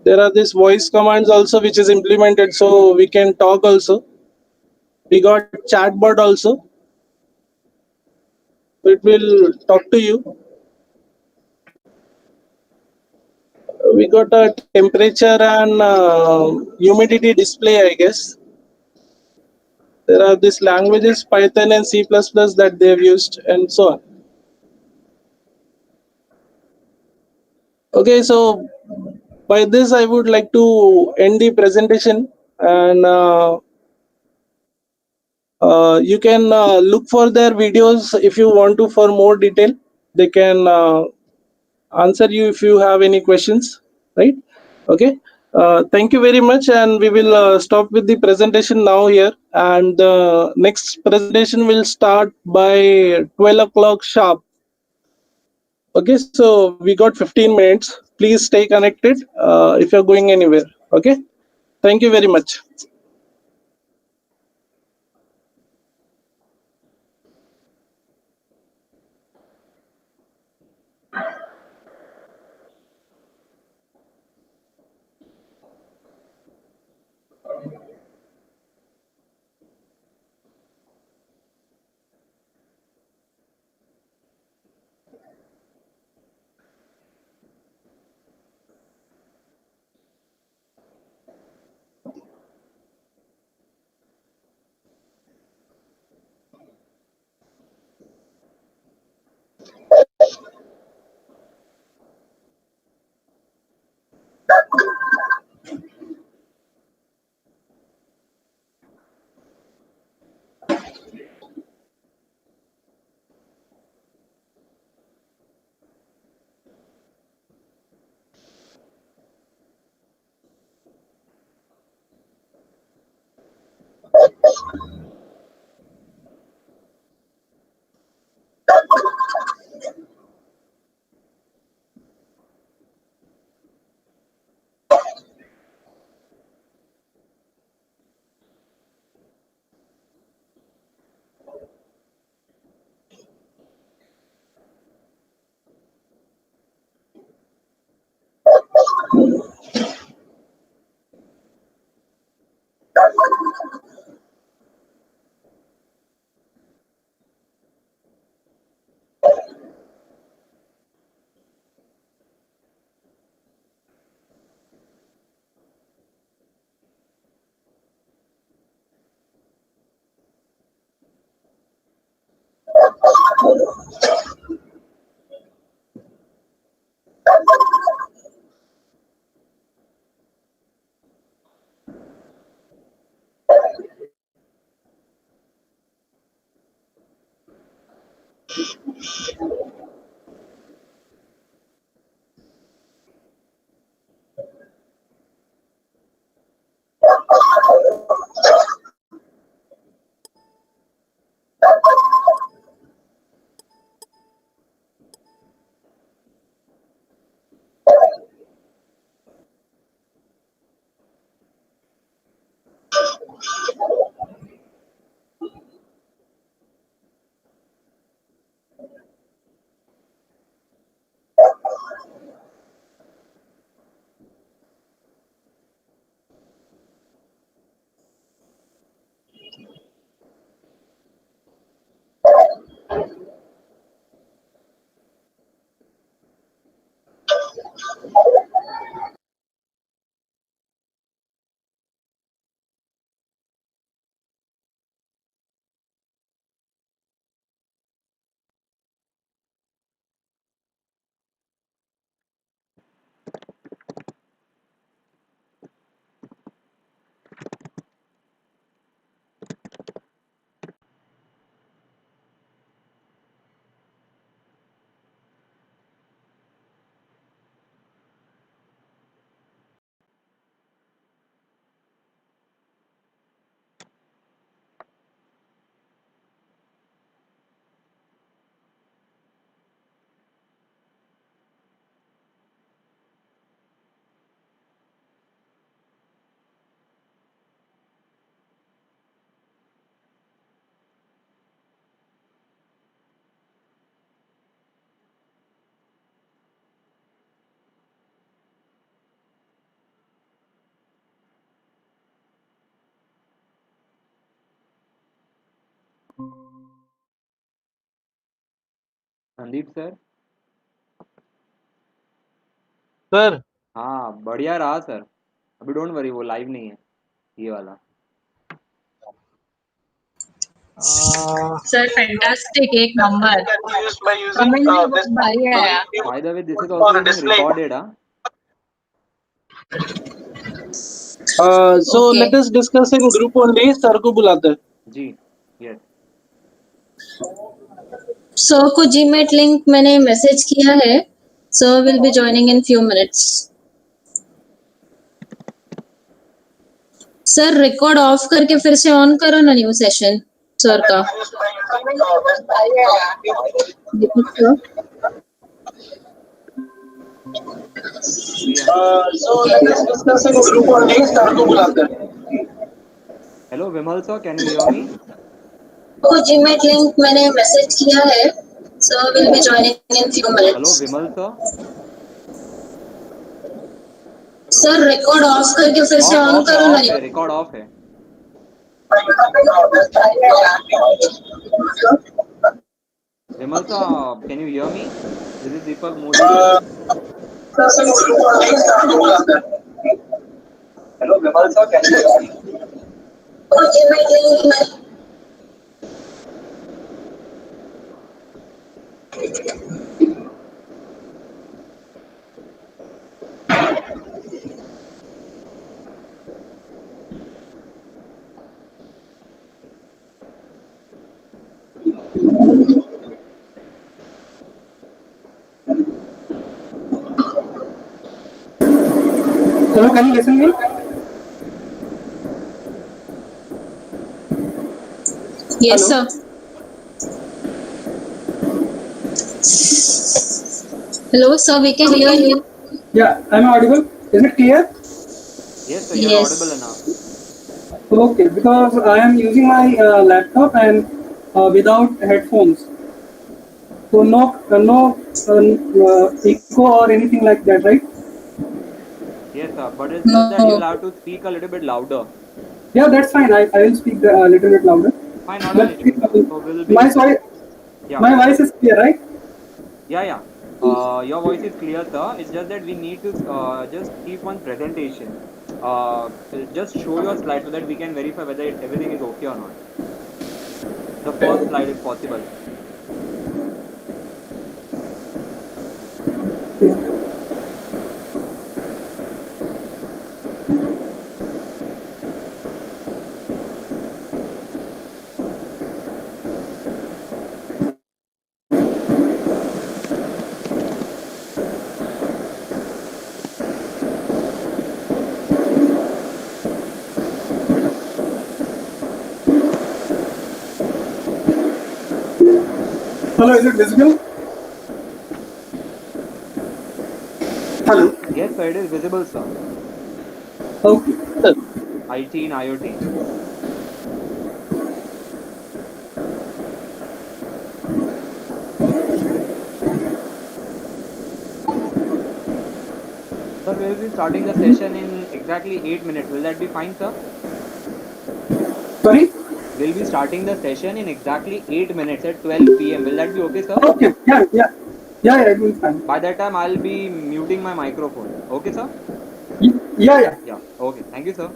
there are these voice commands also which is implemented, so we can talk also. We got chatbot also, so it will talk to you. We got a temperature and humidity display, I guess. There are these languages Python and C++ that they have used, and so on. Okay, so by this I would like to end the presentation, and you can look for their videos if you want to for more detail. They can answer you if you have any questions, right? Okay, thank you very much, and we will stop with the presentation now here, and the next presentation will start by 12 o'clock sharp. Okay, so we got 15 minutes. Please stay connected if you're going anywhere. Okay, thank you very much. Sandeep sir. Sir हाँ बढ़िया रहा sir. अभी don't worry, वो live नहीं है ये वाला। Sir fantastic, एक number. can be used by using comment भी this बहुत भारी आया। By the way this is for also getting displaying. Recorded हाँ। So okay let us discuss in group only. Sir को बुलाते हैं. जी यस। सर को जीमेट लिंक मैंने मैसेज किया है। Sir will be joining in few minutes. Sir record of करके फिर से ऑन करो ना न्यू सेशन सर का। प्रिया। So let us discuss in group only. Sir को बुलाते हैं. Hello Vimal sir, can you hear मी? को जीमेट लिंक मैंने मैसेज किया है। Sir will be joining in few hello minutes. Vimal sir. Sir record of करके फिर से ऑफ ऑन ऑफ है, करो ना। ऑफ है, रिकॉर्ड ऑफ है। Vimal sir can you hear me? This is Deepak Modi. Hello Vimal sir कैसे हैं? Hello, can you listen me? Yes, Hello? sir. Hello, sir. We can hear you. Yeah, I'm audible. Is it clear? Yes sir, you are Yes. Audible ना। Okay, because I am using my laptop and without headphones, so no echo or anything like that, right? Yes sir, but it's just that you No. Will have to speak a little bit louder. Yeah, that's fine. I will speak a little bit louder. Fine, not an But issue sir, so will be my sorry, या my voice is clear, right? या your voice is clear sir, it's just that we need to just keep one presentation, just show your slide so that we can verify whether everything is okay or not. The first slide if possible. Hello, is it visible? Hello. Yes, sir, it is visible, sir. Okay. Sir. IT and IoT. Sir, we will be starting the session in exactly 8 minutes. Will that be fine, sir? Sorry. We'll be starting the session in exactly 8 minutes at 12 p.m. Will that be okay, sir? Okay. Yeah. It will be fine. By that time, I'll be muting my microphone. Okay, sir? Yeah. Yeah. Okay. Thank you, sir.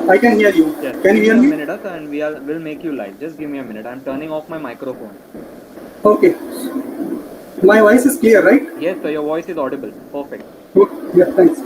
I can hear you. Yes, Can you give hear me a me? minute, and we'll make you live. Just give me a minute. I'm turning off my microphone. Okay. My voice is clear, right? Yes, sir, your voice is audible. Perfect. Good. Yeah, thanks.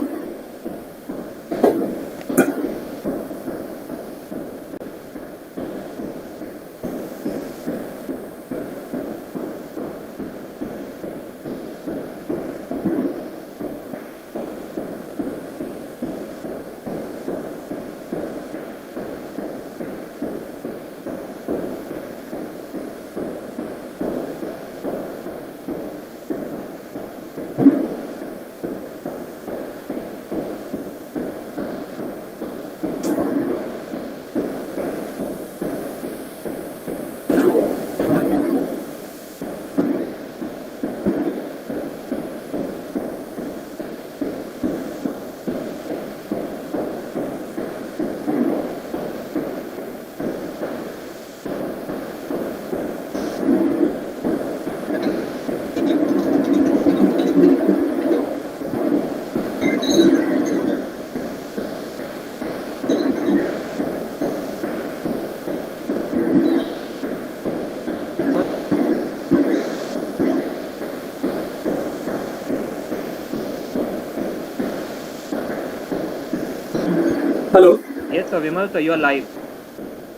Hello. Yes, sir, Vimal, sir, you are live.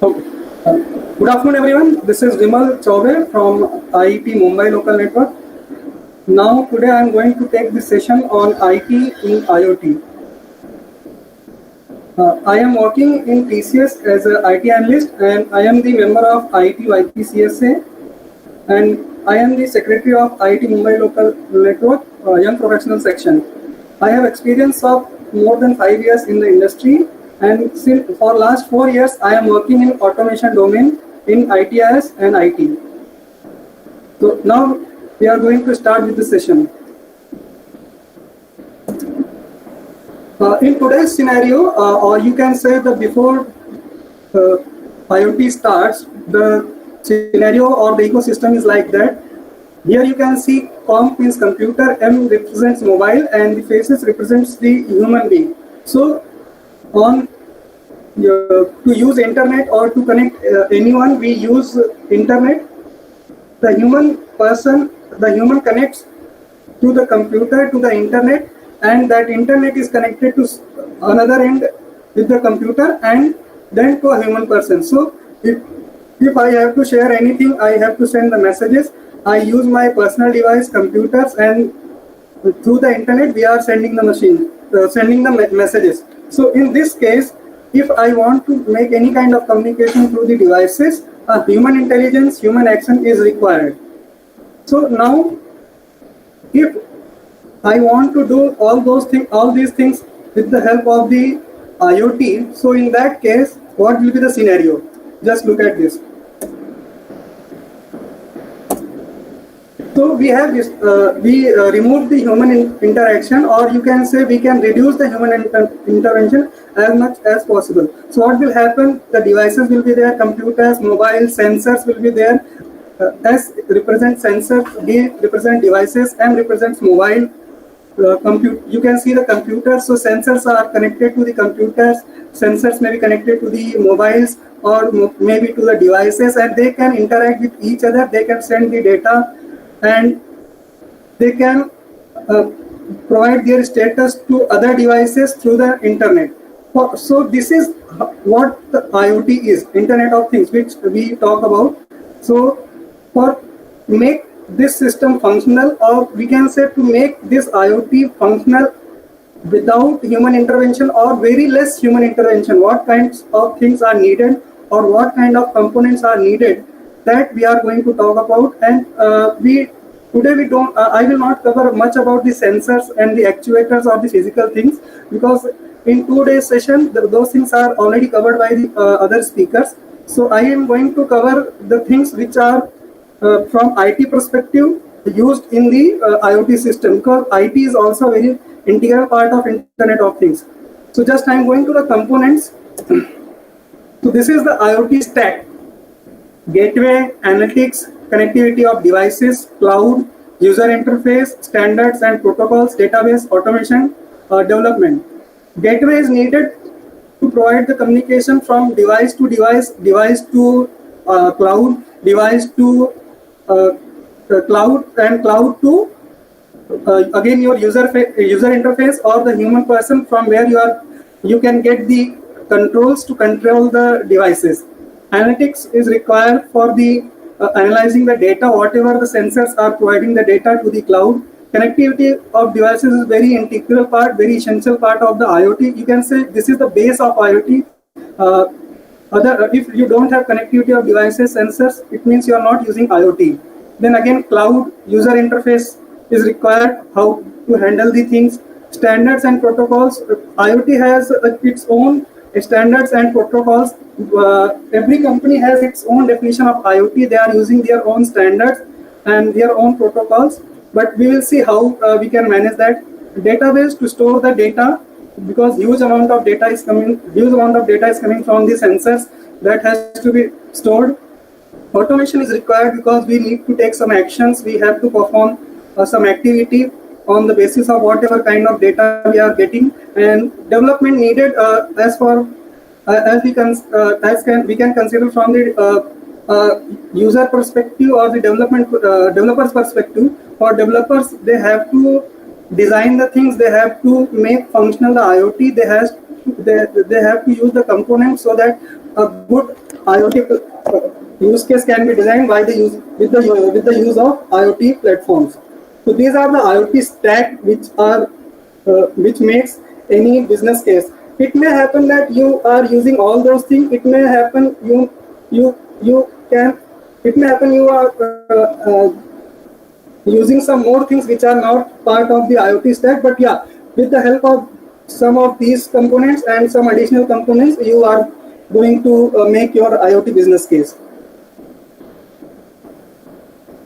Okay. Good afternoon, everyone. This is Vimal Chaube from IIT Mumbai Local Network. Now, today I am going to take this session on IT in IoT. I am working in TCS as an IT analyst, and I am the member of IIT YPCSA, and I am the secretary of IIT Mumbai Local Network Young Professional Section. I have experience of more than 5 years in the industry, and since for last 4 years I am working in automation domain in ITIS and IT. So now we are going to start with the session. In today's scenario, or you can say that before IoT starts, the scenario or the ecosystem is like that. Here you can see comp means computer, M represents mobile, and the faces represents the human being. So on to use internet or to connect anyone, we use internet. The human connects to the computer, to the internet, and that internet is connected to another end with the computer and then to a human person. So if I have to share anything, I have to send the messages. I use my personal device, computers, and through the internet we are sending the messages. So in this case, if I want to make any kind of communication through the devices, a human intelligence, human action is required. So now, if I want to do all these things with the help of the IoT, so in that case, what will be the scenario? Just look at this. So we have this, remove the human interaction, or you can say we can reduce the human intervention as much as possible. So what will happen? The devices will be there, computers, mobile, sensors will be there. S represents sensors, D represents devices, M represents mobile. You can see the computers, so sensors are connected to the computers, sensors may be connected to the mobiles or maybe to the devices, and they can interact with each other, they can send the data, and they can provide their status to other devices through the internet. So this is what the IoT is, Internet of Things, which we talk about. So for make this system functional, or we can say to make this IoT functional without human intervention or very less human intervention, what kinds of things are needed or what kind of components are needed, that we are going to talk about. And today we don't I will not cover much about the sensors and the actuators or the physical things, because in today's session those things are already covered by the other speakers. So I am going to cover the things which are from IT perspective used in the IoT system, because IT is also a very integral part of Internet of Things. So just I am going to the components. So this is the IoT stack: gateway, analytics, connectivity of devices, cloud, user interface, standards and protocols, database, automation, development. Gateway is needed to provide the communication from device to device, device to cloud, device to cloud, and cloud to again your user interface or the human person from where you can get the controls to control the devices. Analytics is required for the analyzing the data, whatever the sensors are providing the data to the cloud. Connectivity of devices is very integral part, very essential part of the IoT. You can say this is the base of IoT. If you don't have connectivity of devices, sensors, it means you are not using IoT. Then again, cloud user interface is required, how to handle the things, standards and protocols. IoT has its own standards and protocols. Every company has its own definition of IoT. They are using their own standards and their own protocols, but we will see how we can manage that. Database to store the data, because huge amount of data is coming from the sensors that has to be stored. Automation is required because we need to take some actions. We have to perform some activity on the basis of whatever kind of data we are getting, and development needed we can consider from the user perspective or the developers perspective. For developers, they have to design the things, they have to make functional the IoT, they have to use the components so that a good IoT use case can be designed by the use with the use of IoT platforms. So these are the IoT stack which makes any business case. It may happen that you are using all those things. It may happen you are using some more things which are not part of the IoT stack. But yeah, with the help of some of these components and some additional components, you are going to make your IoT business case.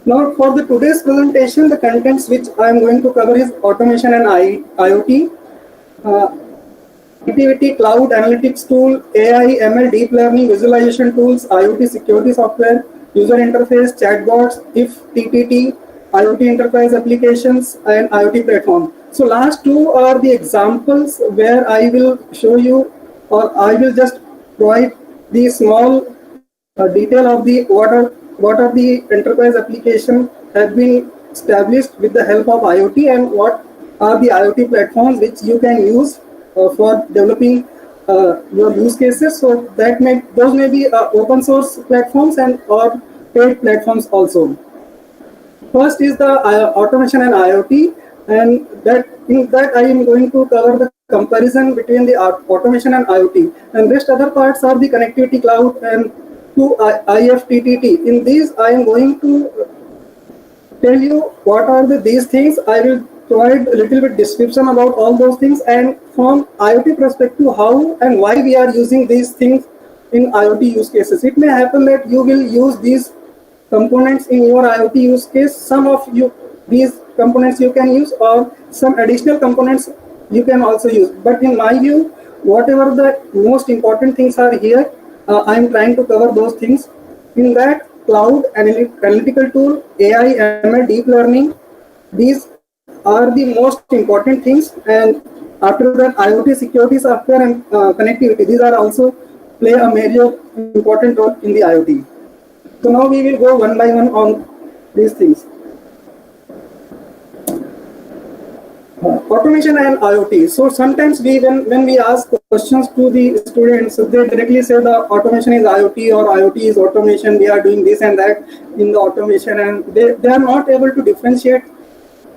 Now, for the today's presentation, the contents which I am going to cover is automation and IoT, connectivity, cloud, analytics tool, AI, ML, deep learning, visualization tools, IoT security software, user interface, chatbots, if TTT, IoT enterprise applications, and IoT platform. So last two are the examples where I will show you, or I will just provide the small detail of the what are the enterprise application have been established with the help of IoT, and what are the IoT platforms which you can use for developing your use cases. So those may be open source platforms and or paid platforms also. First is the automation and IoT, and in that I am going to cover the comparison between the automation and IoT, and rest other parts are the connectivity, cloud, and to IFTTT. In these, I am going to tell you what are these things. I will provide a little bit description about all those things, and from IoT perspective, how and why we are using these things in IoT use cases. It may happen that you will use these components in your IoT use case. Some of these components you can use, or some additional components you can also use. But in my view, whatever the most important things are here, I am trying to cover those things. In that, cloud, analytical tool, AI, ML, deep learning, these are the most important things. And after that, IoT, security, software, and connectivity, these are also play a major important role in the IoT. So now we will go one by one on these things. Automation and IoT. So sometimes when we ask questions to the students, they directly say the automation is IoT or IoT is automation. We are doing this and that in the automation, and they are not able to differentiate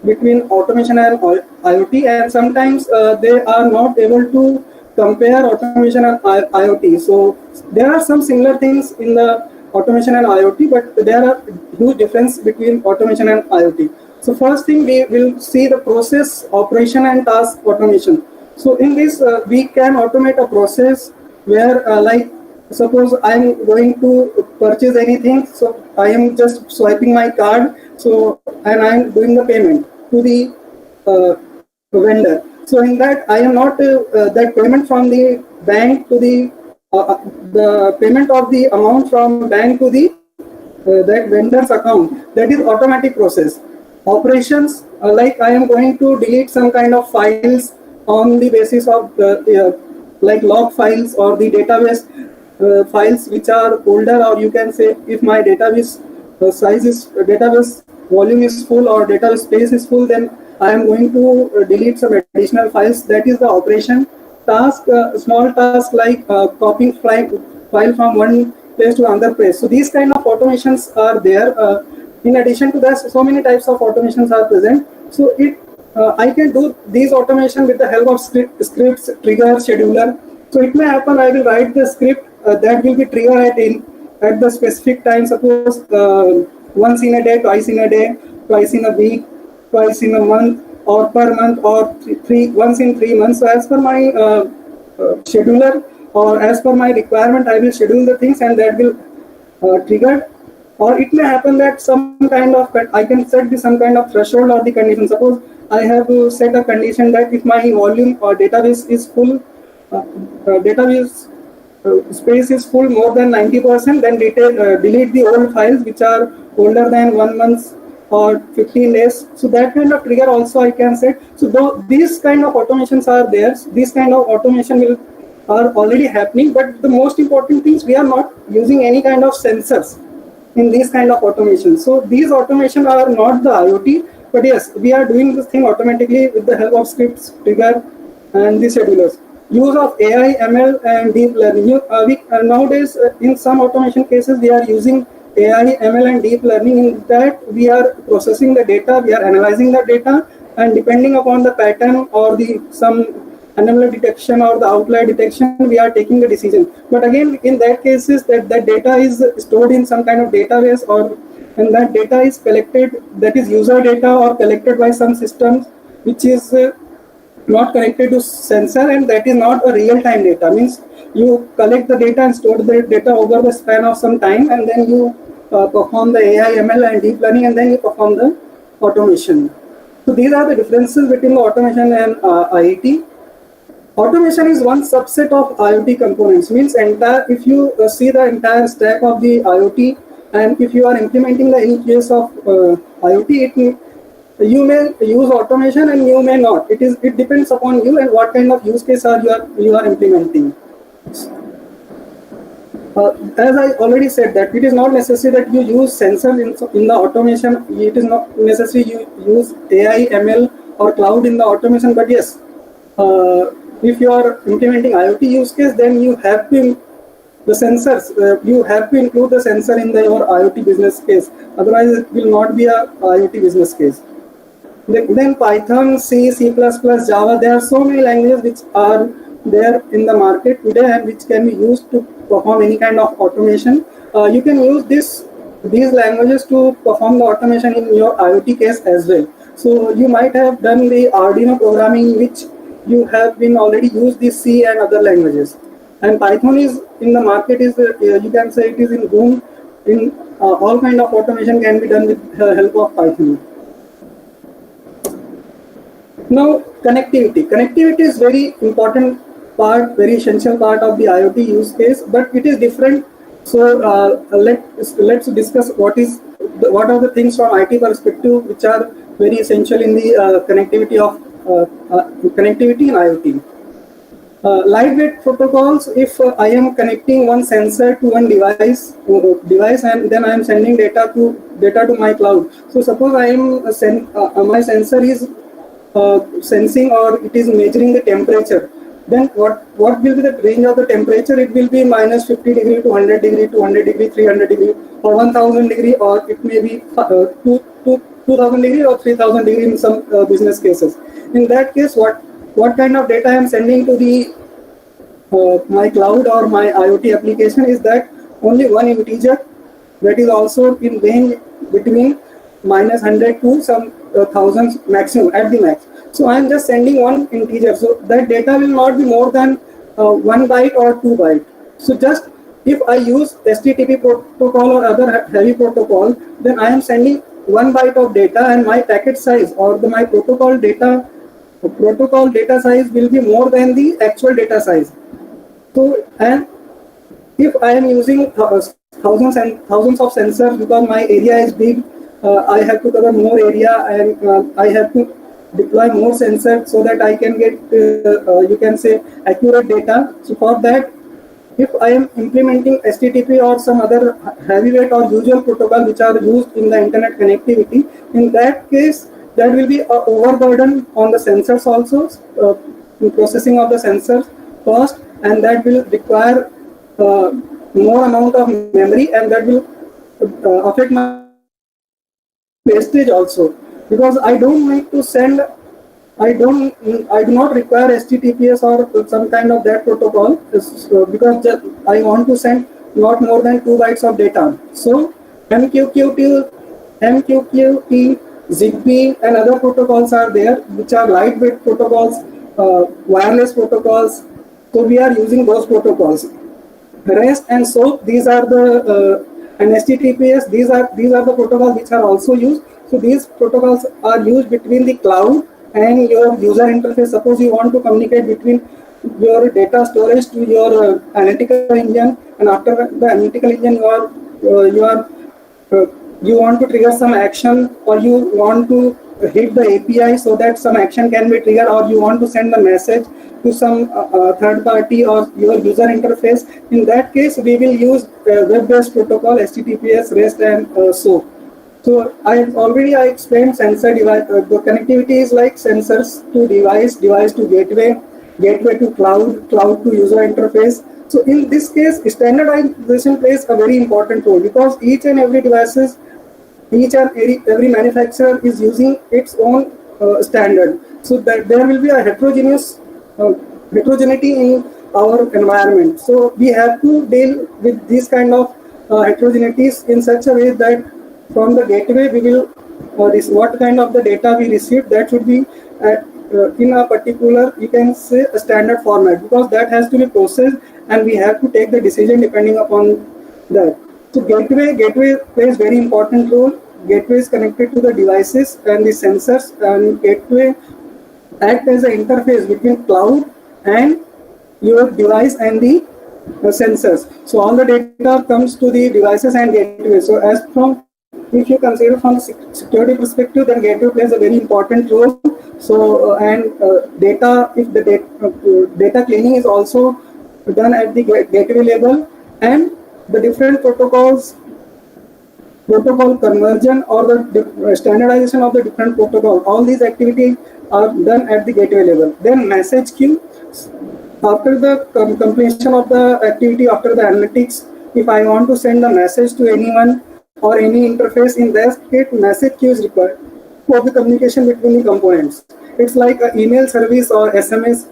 between automation and IoT, and sometimes they are not able to compare automation and IoT. So there are some similar things in the automation and IoT, but there are huge difference between automation and IoT. So first thing, we will see the process, operation, and task automation. So in this, we can automate a process where like suppose I am going to purchase anything, so I am just swiping my card, and I am doing the payment to the vendor. So in that, I am not that payment from the bank to the payment of the amount from bank to the that vendor's account. That is automatic process. Operations, like I am going to delete some kind of files on the basis of like log files or the database files which are older, or you can say if my database size is database volume is full or database space is full, then I am going to delete some additional files. That is the operation task, small task like copying file from one place to another place. So these kind of automations are there. In addition to that, so many types of automations are present. So I can do these automation with the help of scripts, trigger, scheduler. So it may happen I will write the script that will be triggered at the specific time. Suppose once in a day, twice in a week, twice in a month, or per month, or once in 3 months. So as per my scheduler or as per my requirement, I will schedule the things and that will trigger. Or it may happen that some kind of I can set some kind of threshold or the condition. Suppose I have set a condition that if my volume or database is full, database space is full more than 90%, then delete the old files which are older than 1 month or 15 days. So that kind of trigger also I can set. So these kind of automations are there. These kind of automation are already happening, but the most important things, we are not using any kind of sensors in these kind of automation. So these automation are not the IoT, but yes, we are doing this thing automatically with the help of scripts, trigger, and the schedulers. Use of AI, ML, and deep learning. Nowadays, in some automation cases, we are using AI, ML, and deep learning. In that, we are processing the data, we are analyzing the data, and depending upon the pattern or some anomaly detection or the outlier detection, we are taking the decision. But again, in that cases, that data is stored in some kind of database, and that data is collected, that is user data or collected by some systems which is not connected to sensor, and that is not a real-time data. Means you collect the data and store the data over the span of some time, and then you perform the AI, ML, and deep learning, and then you perform the automation. So these are the differences between the automation and IoT. Automation is one subset of IoT components. Means if you see the entire stack of the IoT, and if you are implementing the in case of IoT, you may use automation and you may not. It depends upon you and what kind of use case you are implementing. As I already said, that it is not necessary that you use sensor in the automation. It is not necessary you use AI, ML, or cloud in the automation. But yes, if you are implementing IoT use case, then you have to the sensors. You have to include the sensor in your IoT business case. Otherwise, it will not be a IoT business case. Then Python, C, C++, Java. There are so many languages which are there in the market today and which can be used to perform any kind of automation. You can use these languages to perform the automation in your IoT case as well. So you might have done the Arduino programming, which you have been already used the C and other languages. And Python is in the market, is you can say it is in boom. In all kind of automation can be done with the help of Python. Now, connectivity. Connectivity is very important part, very essential part of the IoT use case, but it is different. So let's discuss what are the things from IT perspective which are very essential in the connectivity in IoT. Lightweight protocols. If I am connecting one sensor to one device, and then I am sending data to my cloud. So suppose I am my sensor is sensing or it is measuring the temperature. Then what will be the range of the temperature? It will be minus 50 degree to 100 degree, 200 degree, 300 degree, or 1000 degree, or it may be 2000 degree or 3000 degree in some business cases. In that case, what kind of data I am sending to the my cloud or my IoT application is that only one integer that is also in range between minus 100 to some thousands maximum at the max. So I am just sending one integer. So that data will not be more than 1 byte or 2 byte. So just if I use HTTP protocol or other heavy protocol, then I am sending 1 byte of data, and my packet size or my protocol data size will be more than the actual data size. So, and if I am using thousands and thousands of sensors, because my area is big, I have to cover more area, and I have to deploy more sensors so that I can get, you can say, accurate data. So for that, if I am implementing HTTP or some other heavyweight or usual protocol which are used in the internet connectivity, in that case, that will be a overburden on the sensors also, in processing of the sensors cost, and that will require more amount of memory, and that will affect my wastage also, because I don't need to send, I do not require HTTPS or some kind of that protocol, because I want to send not more than 2 bytes of data. So MQTT, Zigbee and other protocols are there, which are lightweight protocols, wireless protocols. So we are using those protocols. REST and SOAP, these are the and HTTPS, these are the protocols which are also used. So these protocols are used between the cloud and your user interface. Suppose you want to communicate between your data storage to your analytical engine, and after the analytical engine you want to trigger some action, or you want to hit the API so that some action can be triggered, or you want to send a message to some third party or your user interface. In that case, we will use web-based protocol, HTTPS, REST and SOAP. So I explained sensor device. The connectivity is like sensors to device, device to gateway, gateway to cloud, cloud to user interface. So in this case, standardization plays a very important role, because each and every devices, each and every manufacturer is using its own standard. So that there will be a heterogeneity in our environment. So we have to deal with these kind of heterogeneities in such a way that from the gateway we will, what kind of the data we receive, that should be in a particular, you can say, a standard format, because that has to be processed and we have to take the decision depending upon that. So gateway plays very important role. Gateway is connected to the devices and the sensors, and gateway act as an interface between cloud and your device and the sensors. So all the data comes to the devices and gateway. So as from, if you consider from the security perspective, then gateway plays a very important role. So data, if the data cleaning is also done at the gateway level, and the different protocols, protocol conversion or the standardization of the different protocol, all these activities are done at the gateway level. Then message queue, after the completion of the activity, after the analytics, if I want to send a message to anyone or any interface, in that case message queue is required for the communication between the components. It's like an email service or SMS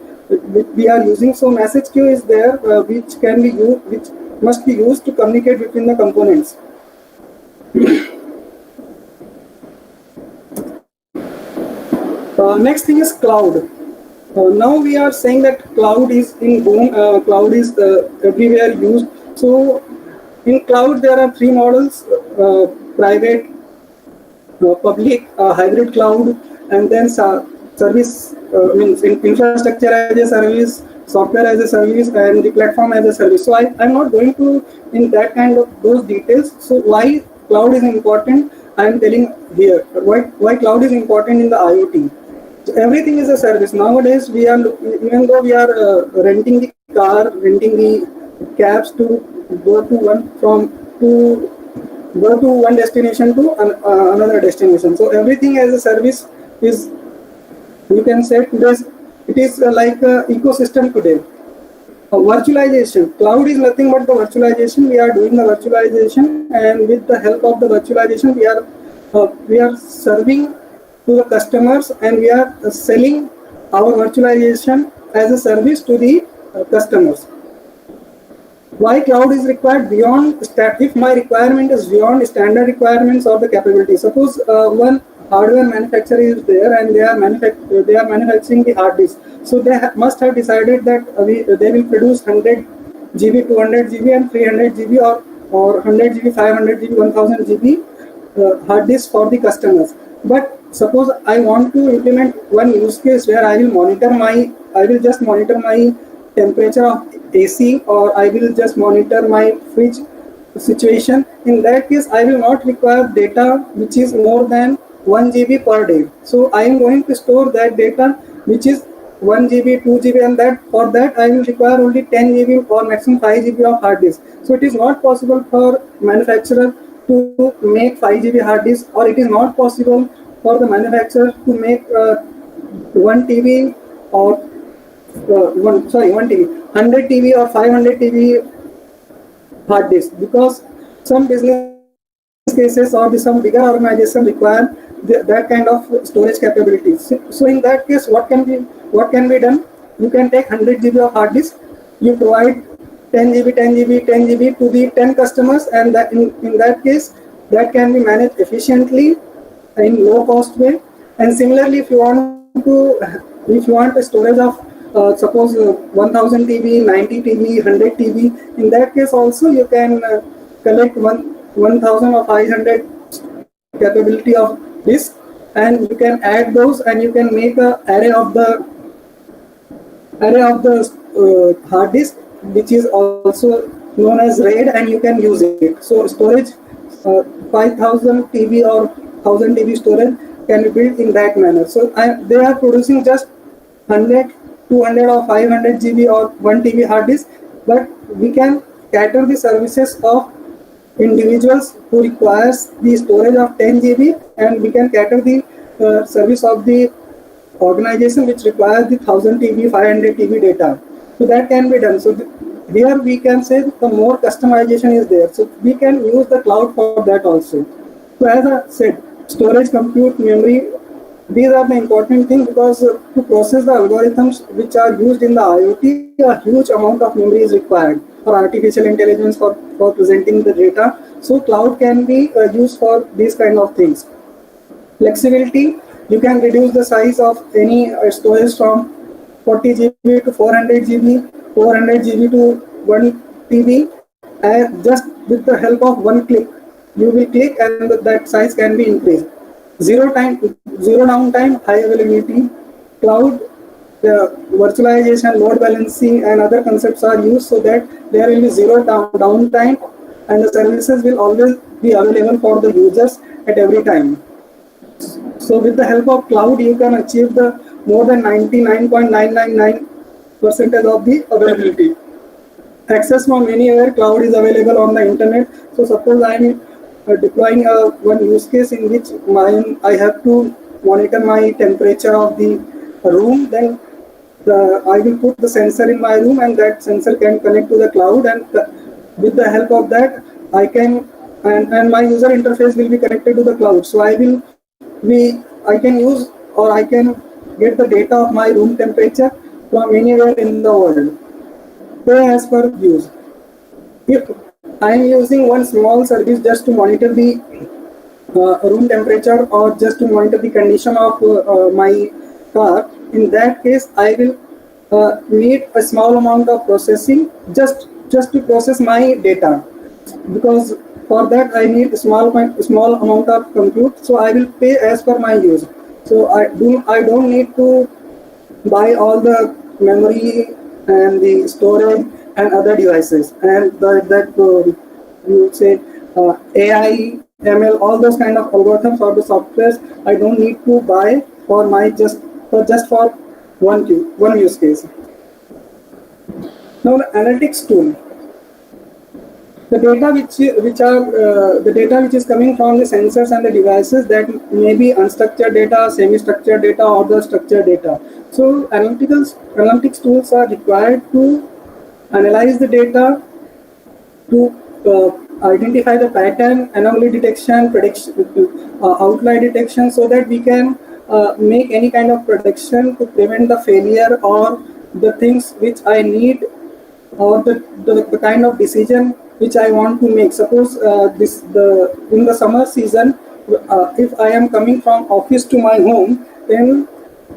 we are using. So message queue is there, which can be used, which must be used to communicate between the components. Next thing is cloud. Now we are saying that cloud is in boom, cloud is everywhere used. So in cloud there are 3 models, private, public, hybrid cloud, and then service, means infrastructure as a service, software as a service, and the platform as a service. So I'm not going to in that kind of those details. So why cloud is important, I am telling here. Why cloud is important in the IoT. So everything is a service. Nowadays we are, even though we are renting the car, renting the cabs to go to one destination to another destination. So everything as a service is, you can say, it is like an ecosystem today. Virtualization, cloud is nothing but the virtualization. We are doing the virtualization, and with the help of the virtualization we are serving to the customers, and we are selling our virtualization as a service to the customers. Why cloud is required beyond if my requirement is beyond standard requirements or the capability. Suppose one hardware manufacturer is there and they are manufacturing the hard disk. So they must have decided that they will produce 100 GB, 200 GB and 300 GB or 100 GB, 500 GB, 1000 GB hard disk for the customers. But suppose I want to implement one use case where I will just monitor my temperature of AC, or I will just monitor my fridge situation. In that case, I will not require data which is more than 1 GB per day. So I am going to store that data which is 1 GB, 2 GB, and that for that I will require only 10 GB or maximum 5 GB of hard disk. So it is not possible for manufacturer to make 5 GB hard disk, or it is not possible for the manufacturer to make 1 TB or 1 TB, 100 TB or 500 TB hard disk, because some business cases or some bigger organization require that kind of storage capabilities. So in that case, what can be done? You can take 100 GB of hard disk, you provide 10 GB, 10 GB, 10 GB to the 10 customers, and that in that case, that can be managed efficiently in low cost way. And similarly, if you want a storage of suppose 1000 TB, 90 TB, 100 TB, in that case also you can collect 1000 or 500 capability of disk, and you can add those, and you can make a array of the hard disk, which is also known as RAID, and you can use it. So storage 5000 TB or 1000 TB storage can be built in that manner. So they are producing just 100, 200 or 500 GB or 1 TB hard disk, but we can cater the services of individuals who requires the storage of 10 GB, and we can cater the service of the organization which requires the 1000 TB, 500 TB data. So that can be done. So here we can say the more customization is there. So we can use the cloud for that also. So as I said, storage, compute, memory, these are the important things, because to process the algorithms which are used in the IoT, a huge amount of memory is required for artificial intelligence, for presenting the data. So cloud can be used for these kind of things. Flexibility, you can reduce the size of any storage from 40 GB to 400 GB, 400 GB to 1 TB, and just with the help of one click. You will click and that size can be increased. Zero downtime, high availability. Cloud, the virtualization, load balancing, and other concepts are used so that there will be zero downtime, and the services will always be available for the users at every time. So with the help of cloud, you can achieve the more than 99.999% of the availability. Access from anywhere, cloud is available on the internet. So suppose I am deploying one use case in which I have to monitor my temperature of the room, then I will put the sensor in my room, and that sensor can connect to the cloud, and with the help of that I can, and my user interface will be connected to the cloud. So I can use, or I can get the data of my room temperature from anywhere in the world, pay as per use. If I am using one small service just to monitor the room temperature, or just to monitor the condition of my car, in that case I will need a small amount of processing just to process my data, because for that I need a small amount of compute. So I will pay as per my use. So I don't need to buy all the memory and the storage and other devices, and you would say AI, ML, all those kind of algorithms or the softwares I don't need to buy for my just for one use case. Now the analytics tool, the data which is coming from the sensors and the devices, that may be unstructured data, semi-structured data, or the structured data. So analytics tools are required to analyze the data, to identify the pattern, anomaly detection, prediction, outlier detection, so that we can make any kind of prediction to prevent the failure or the things which I need, or the kind of decision which I want to make. Suppose in the summer season, if I am coming from office to my home, then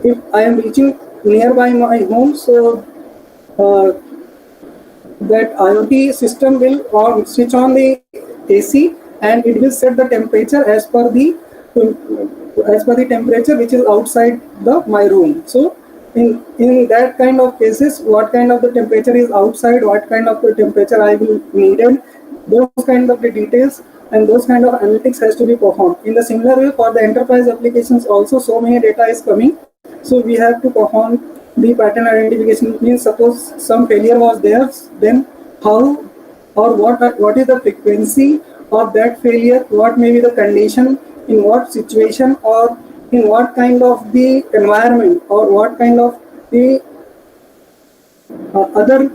if I am reaching nearby my home, so that IoT system will switch on the AC, and it will set the temperature as per the temperature which is outside my room. So in that kind of cases, what kind of the temperature is outside, what kind of the temperature I will needed, those kind of the details and those kind of analytics has to be performed. In the similar way, for the enterprise applications also, so many data is coming, so we have to perform the pattern identification. It means suppose some failure was there, then how or what is the frequency of that failure, what may be the condition, in what situation, or in what kind of the environment, or what kind of the other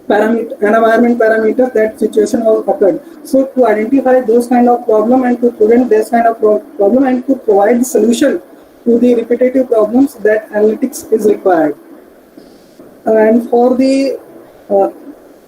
environment parameters that situation was occurred. So to identify those kind of problem and to prevent this kind of problem and to provide the solution to the repetitive problems, that analytics is required. And for the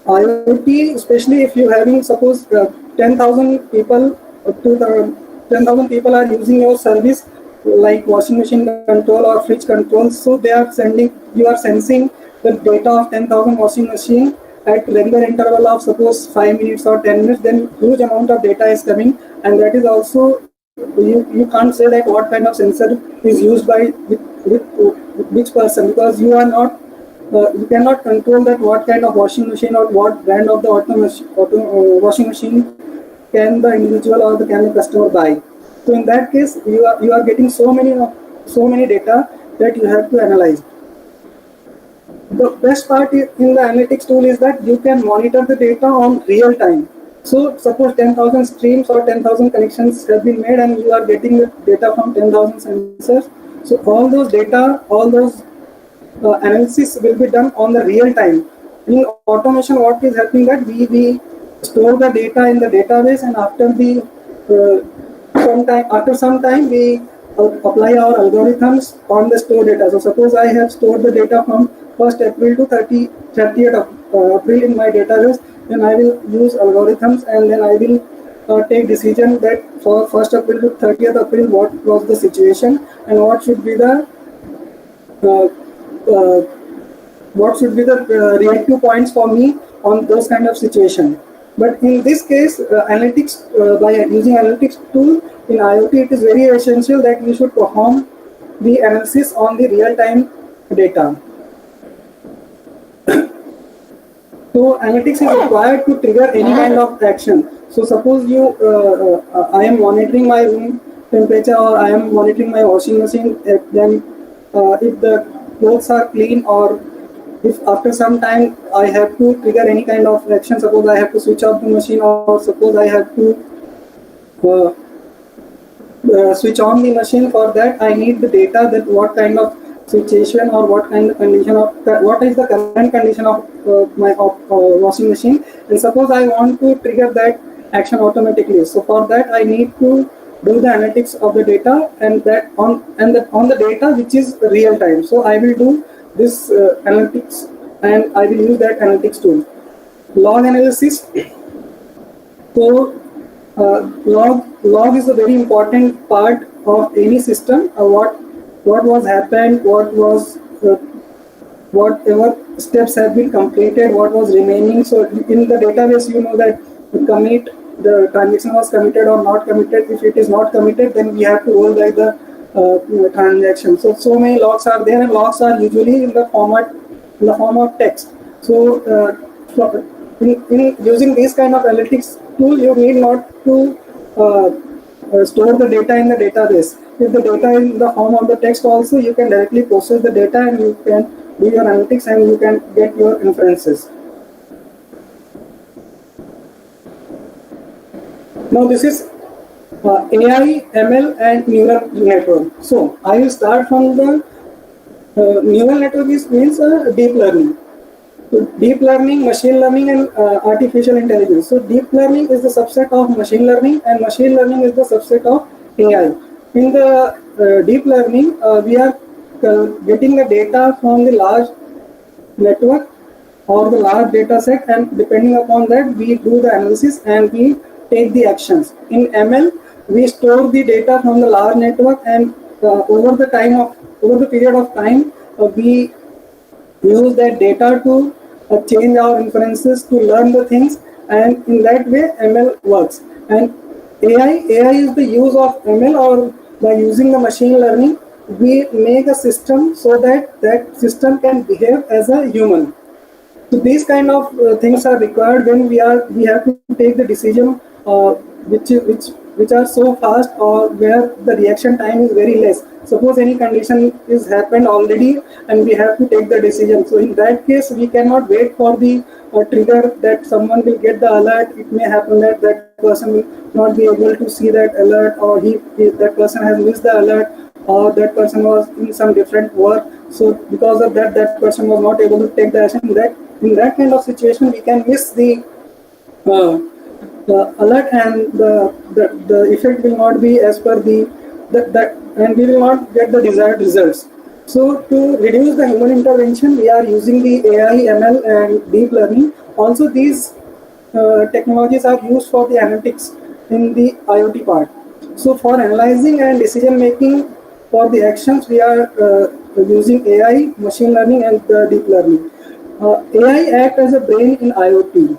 IoT, especially if you having suppose 10,000 people, 10,000 people are using your service like washing machine control or fridge control, so they are sending, you are sensing the data of 10,000 washing machine at regular interval of suppose 5 minutes or 10 minutes, then huge amount of data is coming, and that is also, you can't say that what kind of sensor is used by with which person, because you are not you cannot control that what kind of washing machine or what brand of the washing machine can the individual or can the customer buy. So in that case, you are getting so many data that you have to analyze. The best part in the analytics tool is that you can monitor the data on real time. So suppose 10,000 streams or 10,000 connections have been made and you are getting the data from 10,000 sensors. So all those data, all those analysis will be done on the real time. In automation, what is happening that we store the data in the database, and after some time we apply our algorithms on the stored data. So suppose I have stored the data from 1st April to 30th of April in my database, then I will use algorithms, and then I will take decision that for 1st April to 30th April what was the situation and what should be the reactive points for me on those kind of situation. But in this case, analytics, by using analytics tool in IoT, it is very essential that we should perform the analysis on the real-time data. So analytics is required to trigger any kind of action. So suppose I am monitoring my room temperature, or I am monitoring my washing machine, then if the clothes are clean, or if after some time I have to trigger any kind of action, suppose I have to switch off the machine, or suppose I have to switch on the machine. For that I need the data, that what kind of situation or what kind of condition of what is the current condition of my washing machine, and suppose I want to trigger that action automatically. So for that I need to do the analytics of the data, and that on the data which is real time. So I will do this analytics, and I will use that analytics tool. Log analysis. So log is a very important part of any system. What was happened, whatever steps have been completed, what was remaining. So in the database, you know that the transaction was committed or not committed. If it is not committed, then we have to roll back the transaction. So many logs are there, and logs are usually in the form of text. So in using this kind of analytics tool, you need not to store the data in the database. If the data is in the form of the text also, you can directly process the data, and you can do your analytics, and you can get your inferences. Now this is AI, ML, and neural network. So I will start from the neural network means deep learning. So deep learning, machine learning, and artificial intelligence. So deep learning is the subset of machine learning, and machine learning is the subset of AI. In the deep learning, we are getting the data from the large network or the large data set, and depending upon that, we do the analysis and we take the actions. In ML, we store the data from the large network, and over the period of time, we use that data to change our inferences to learn the things, and in that way ML works. And AI is the use of ML, or by using the machine learning, we make a system so that that system can behave as a human. So these kind of things are required when we have to take the decision which are so fast, or where the reaction time is very less. Suppose any condition is happened already and we have to take the decision. So in that case, we cannot wait for the trigger that someone will get the alert. It may happen that that person will not be able to see that alert, or that person has missed the alert, or that person was in some different work. So because of that, that person was not able to take the action. In that kind of situation, we can miss uh, the alert, and the effect will not be as per and we will not get the desired results. So to reduce the human intervention, we are using the AI, ML, and deep learning. Also, these technologies are used for the analytics in the IoT part. So for analyzing and decision making for the actions, we are using AI, machine learning, and deep learning. AI act as a brain in IoT.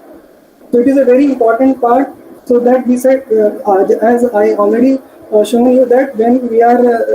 So it is a very important part. So that we said, as I already shown you, that when we are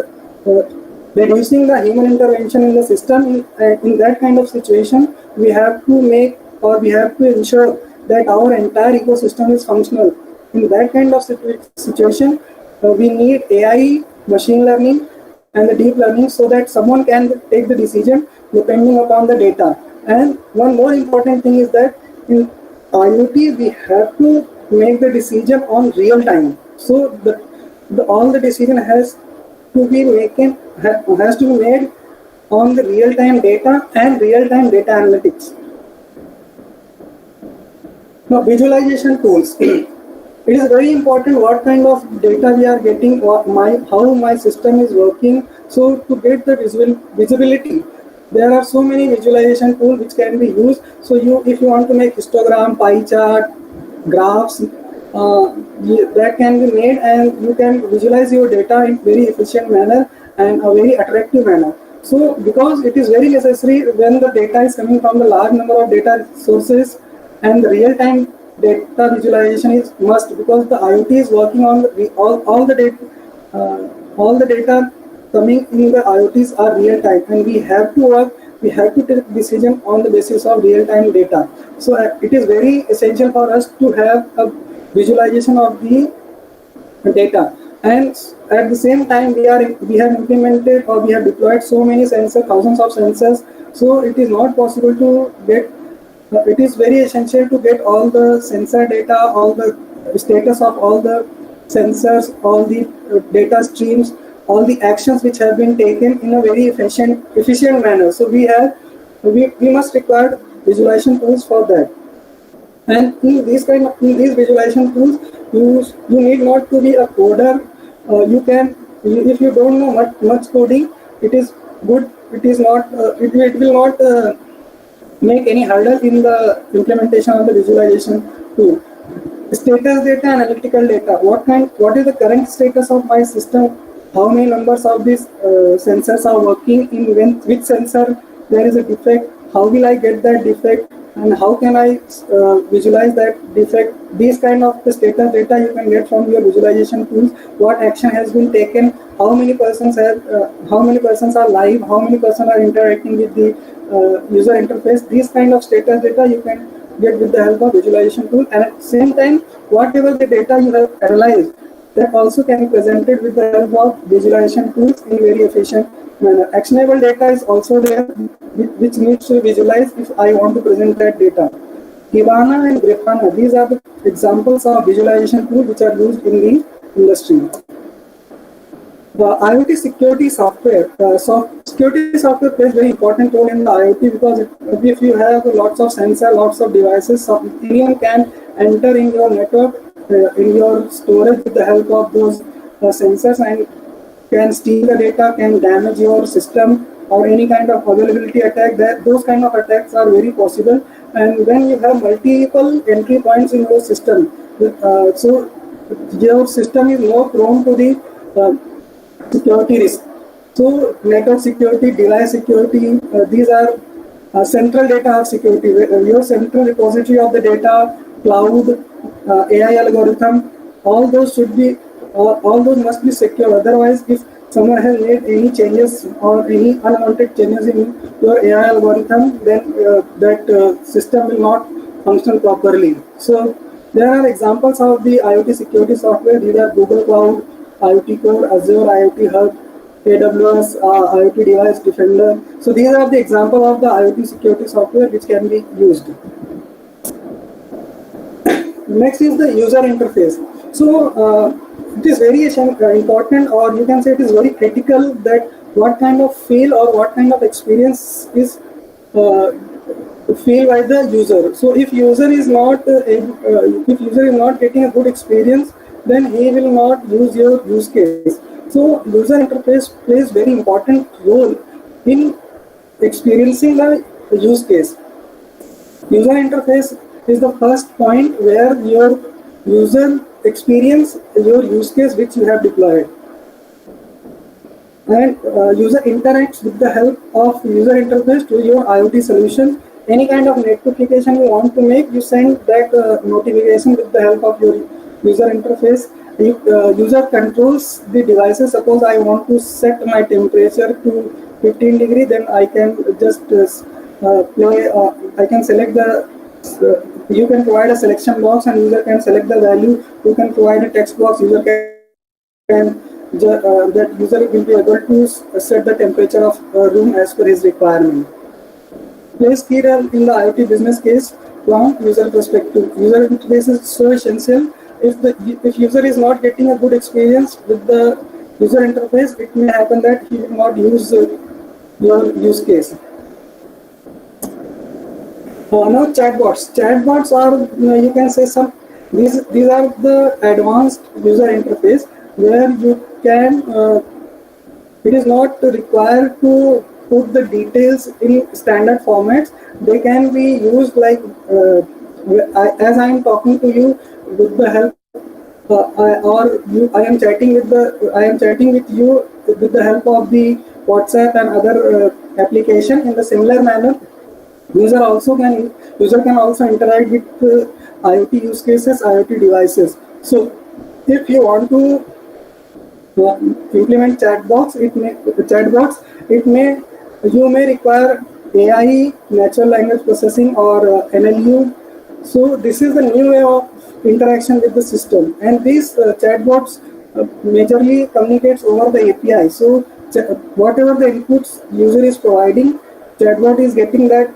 reducing the human intervention in the system, in that kind of situation, we have to make, or we have to ensure that our entire ecosystem is functional. In that kind of situation, we need AI, machine learning, and the deep learning, so that someone can take the decision depending upon the data. And one more important thing is that in IoT, we have to make the decision on real time. So all the decision has to be made on the real time data and real time data analytics. Now, visualization tools. It is very important what kind of data we are getting, how my system is working. So to get the visibility, there are so many visualization tools which can be used. So if you want to make histogram, pie chart, graphs, that can be made, and you can visualize your data in very efficient manner and a very attractive manner. So because it is very necessary when the data is coming from the large number of data sources, and the real-time data visualization is must, because the IoT is working on all the data coming in the IoTs are real time, and we have to take decision on the basis of real time data. So it is very essential for us to have a visualization of the data. And at the same time, we have implemented, or we have deployed so many sensors, thousands of sensors. So it is not possible to get. It is very essential to get all the sensor data, all the status of all the sensors, all the data streams, all the actions which have been taken in a very efficient manner. So we must require visualization tools for that. And in these visualization tools, you need not to be a coder. If you don't know much coding, it is good. It is not. It will not make any hurdle in the implementation of the visualization tool. Status data, analytical data. What is the current status of my system? How many numbers of these sensors are working? In which sensor there is a defect? How will I get that defect? And how can I visualize that defect? These kind of the status data you can get from your visualization tools. What action has been taken? How many persons are live? How many persons are interacting with the user interface? These kind of status data you can get with the help of visualization tool. And at the same time, whatever the data you have analyzed, that also can be presented with the help of visualization tools in very efficient manner. Actionable data is also there, which needs to visualize if I want to present that data. Kibana and Grafana, these are the examples of visualization tools which are used in the industry. The IoT security software. Security software plays very important role in the IoT, because if you have lots of sensors, lots of devices, anyone can enter in your network, in your storage with the help of those sensors, and can steal the data, can damage your system, or any kind of availability attack. Those kind of attacks are very possible. And when you have multiple entry points in your system, so your system is more prone to the security risk. So network security, device security, these are central data of security. Your central repository of the data, cloud, AI algorithm, all those must be secure. Otherwise, if someone has made any changes or any unwanted changes in your AI algorithm, then that system will not function properly. So There are examples of the IoT security software. These are Google Cloud, IoT Core, Azure IoT Hub, AWS IoT Device Defender. So these are the example of the IoT security software which can be used. Next is the user interface. So it is very important, or you can say it is very critical, that what kind of feel or what kind of experience is feel by the user. So if user is not getting a good experience, then he will not use your use case. So user interface plays very important role in experiencing the use case. User interface is the first point where your user experience your use case which you have deployed, and user interacts with the help of user interface to your IoT solution. Any kind of notification you want to make, you send that notification with the help of your user interface. User controls the devices. Suppose I want to set my temperature to 15 degree, then I can just play. I can select the. You can provide a selection box, and user can select the value. You can provide a text box. User can that user will be able to set the temperature of a room as per his requirement. Plays key role in the IoT business case from user perspective. User interface is so essential. If user is not getting a good experience with the user interface, it may happen that he will not use your use case. Now chatbots. Chatbots are, you can say, some these are the advanced user interface where you can it is not required to put the details in standard formats. They can be used like as I am talking to you with the help I am chatting with you with the help of the WhatsApp and other application. In the similar manner, user can also interact with IoT use cases, IoT devices. So if you want to implement chatbots, you may require AI, natural language processing, or NLU. So this is the new way of interaction with the system, and these chatbots majorly communicates over the API. So whatever the inputs user is providing, chatbot is getting that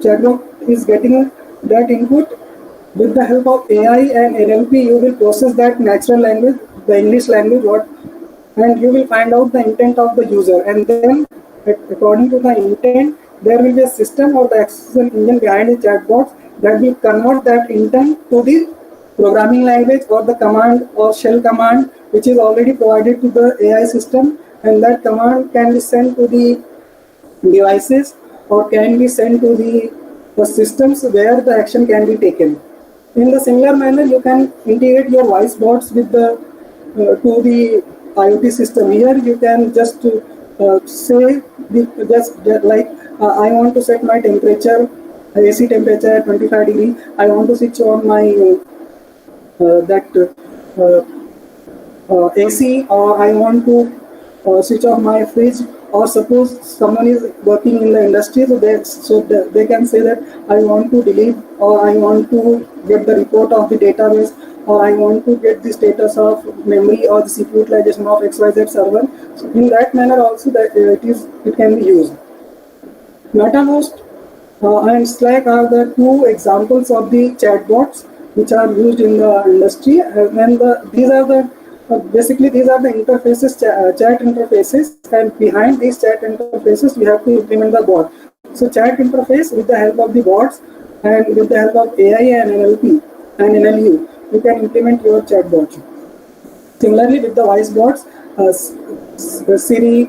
chatbot is getting that input. With the help of AI and NLP, you will process that natural language, the English language, and you will find out the intent of the user. And then, according to the intent, there will be a system or the execution engine behind the chatbot that will convert that intent to the programming language or the command or shell command, which is already provided to the AI system, and that command can be sent to the devices or can be sent to the systems where the action can be taken. In the similar manner, you can integrate your voice bots with the to the IoT system. Here, you can just say like I want to set my temperature, AC temperature at 25 degree. I want to switch on my AC, or I want to switch off my fridge. Or suppose someone is working in the industry, so they can say that I want to delete, or I want to get the report of the database, or I want to get the status of memory or the CPU utilization of XYZ server. So in that manner also that it can be used. MetaMost and Slack are the two examples of the chatbots which are used in the industry, and these are the basically these are the interfaces, chat interfaces, and behind these chat interfaces we have to implement the bot. So chat interface, with the help of the bots and with the help of AI and NLP and NLU, you can implement your chatbot. Similarly, with the voice bots, Siri,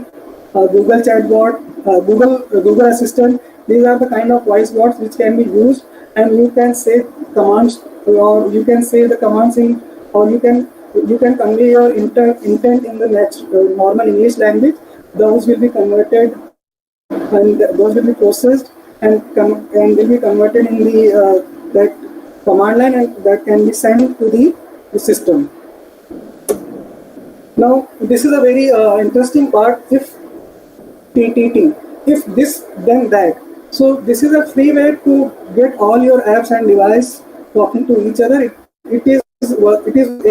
Google chatbot, Google Assistant, these are the kind of voice bots which can be used, and you can say commands, or you can say the commands in, or you can convey your intent in the normal English language. Those will be converted, and those will be processed and will be converted in the that command line, and that can be sent to the system. Now, this is a very interesting part. If TTT, if this then that. So this is a free way to get all your apps and device talking to each other. It is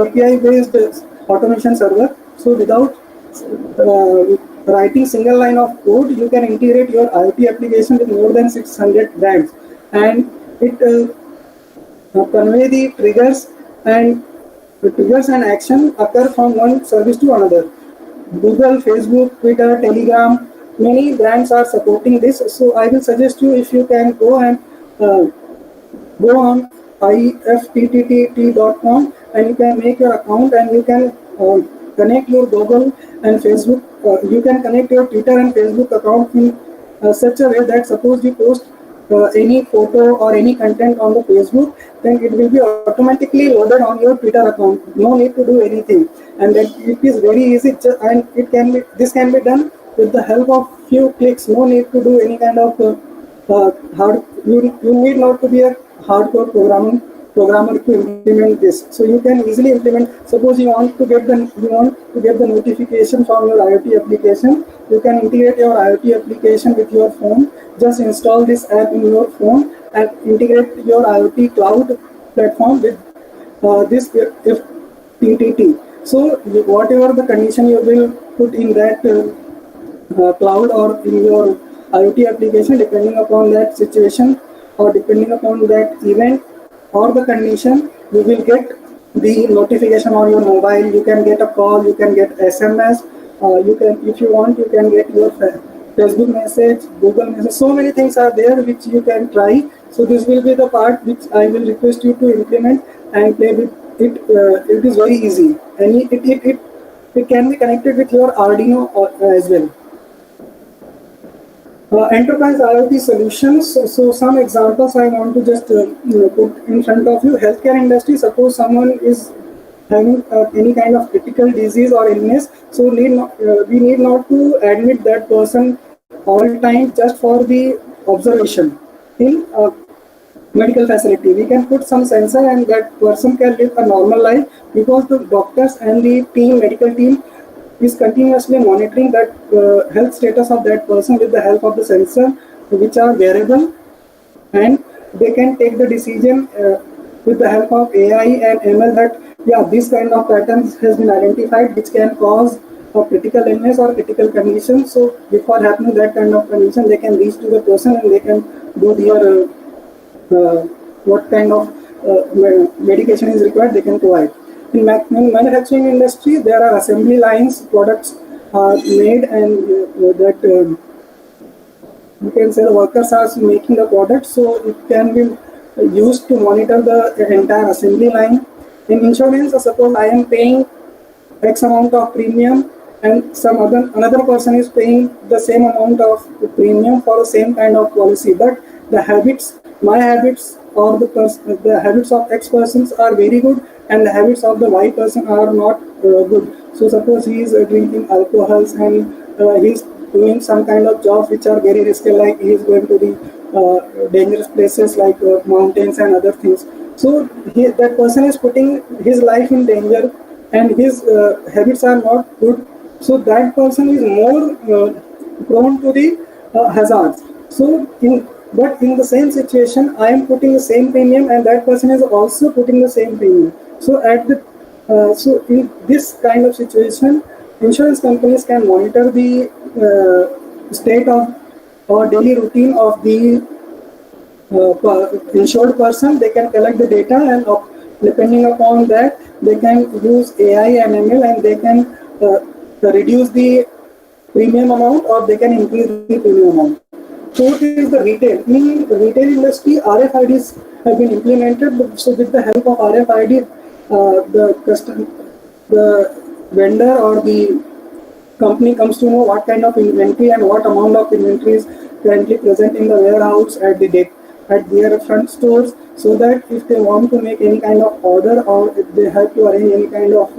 API based automation server. So without writing single line of code, you can integrate your IoT application with more than 600 brands, and it convey the triggers and action occur from one service to another. Google, Facebook, Twitter, Telegram, many brands are supporting this. So I will suggest you, if you can go and uh, go on ifttt.com, and you can make your account, and you can connect your Google and Facebook. You can connect your Twitter and Facebook account in such a way that suppose you post any photo or any content on the Facebook, then it will be automatically loaded on your Twitter account. No need to do anything, and then it is very easy. And this can be done with the help of few clicks. No need to do any kind of you need not to be a hardcore programmer to implement this. So you can easily implement. Suppose you want to get the notification from your IoT application. You can integrate your IoT application with your phone. Just install this app in your phone and integrate your IoT cloud platform with this FTTT. So whatever the condition you will put in that cloud or in your IoT application, depending upon that situation or depending upon that event or the condition, you will get the notification on your mobile. You can get a call, you can get SMS, you can, if you want, you can get your Facebook message, Google message. So many things are there which you can try. So this will be the part which I will request you to implement and play with it. It is very easy, and it can be connected with your Arduino as well. Enterprise IoT solutions. So some examples I want to just put in front of you. Healthcare industry. Suppose someone is having any kind of critical disease or illness, so we need not to admit that person all time just for the observation in a medical facility. We can put some sensor, and that person can live a normal life, because the doctors and the medical team is continuously monitoring that health status of that person with the help of the sensor, which are wearable, and they can take the decision with the help of AI and ML that this kind of patterns has been identified which can cause a critical illness or critical condition. So before happening that kind of condition, they can reach to the person and they can do their what kind of medication is required, they can provide. In manufacturing industry, there are assembly lines, products are made, and that you can say the workers are making the product, so it can be used to monitor the entire assembly line. In insurance, suppose I am paying X amount of premium, and another person is paying the same amount of premium for the same kind of policy, but my habits or the habits of X persons are very good, and the habits of the Y person are not good. So suppose he is drinking alcohols, and he is doing some kind of jobs which are very risky, like he is going to the dangerous places like mountains and other things. So that person is putting his life in danger, and his habits are not good. So that person is more prone to the hazards. So but in the same situation, I am putting the same premium, and that person is also putting the same premium. So so in this kind of situation, insurance companies can monitor the state of or daily routine of the insured person. They can collect the data, and depending upon that, they can use AI and ML, and they can reduce the premium amount, or they can increase the premium amount. Fourth is the retail. In the retail industry, RFIDs have been implemented. So with the help of RFID, the vendor or the company comes to know what kind of inventory and what amount of inventory is currently present in the warehouse at their front stores, so that if they want to make any kind of order, or if they have to arrange any kind of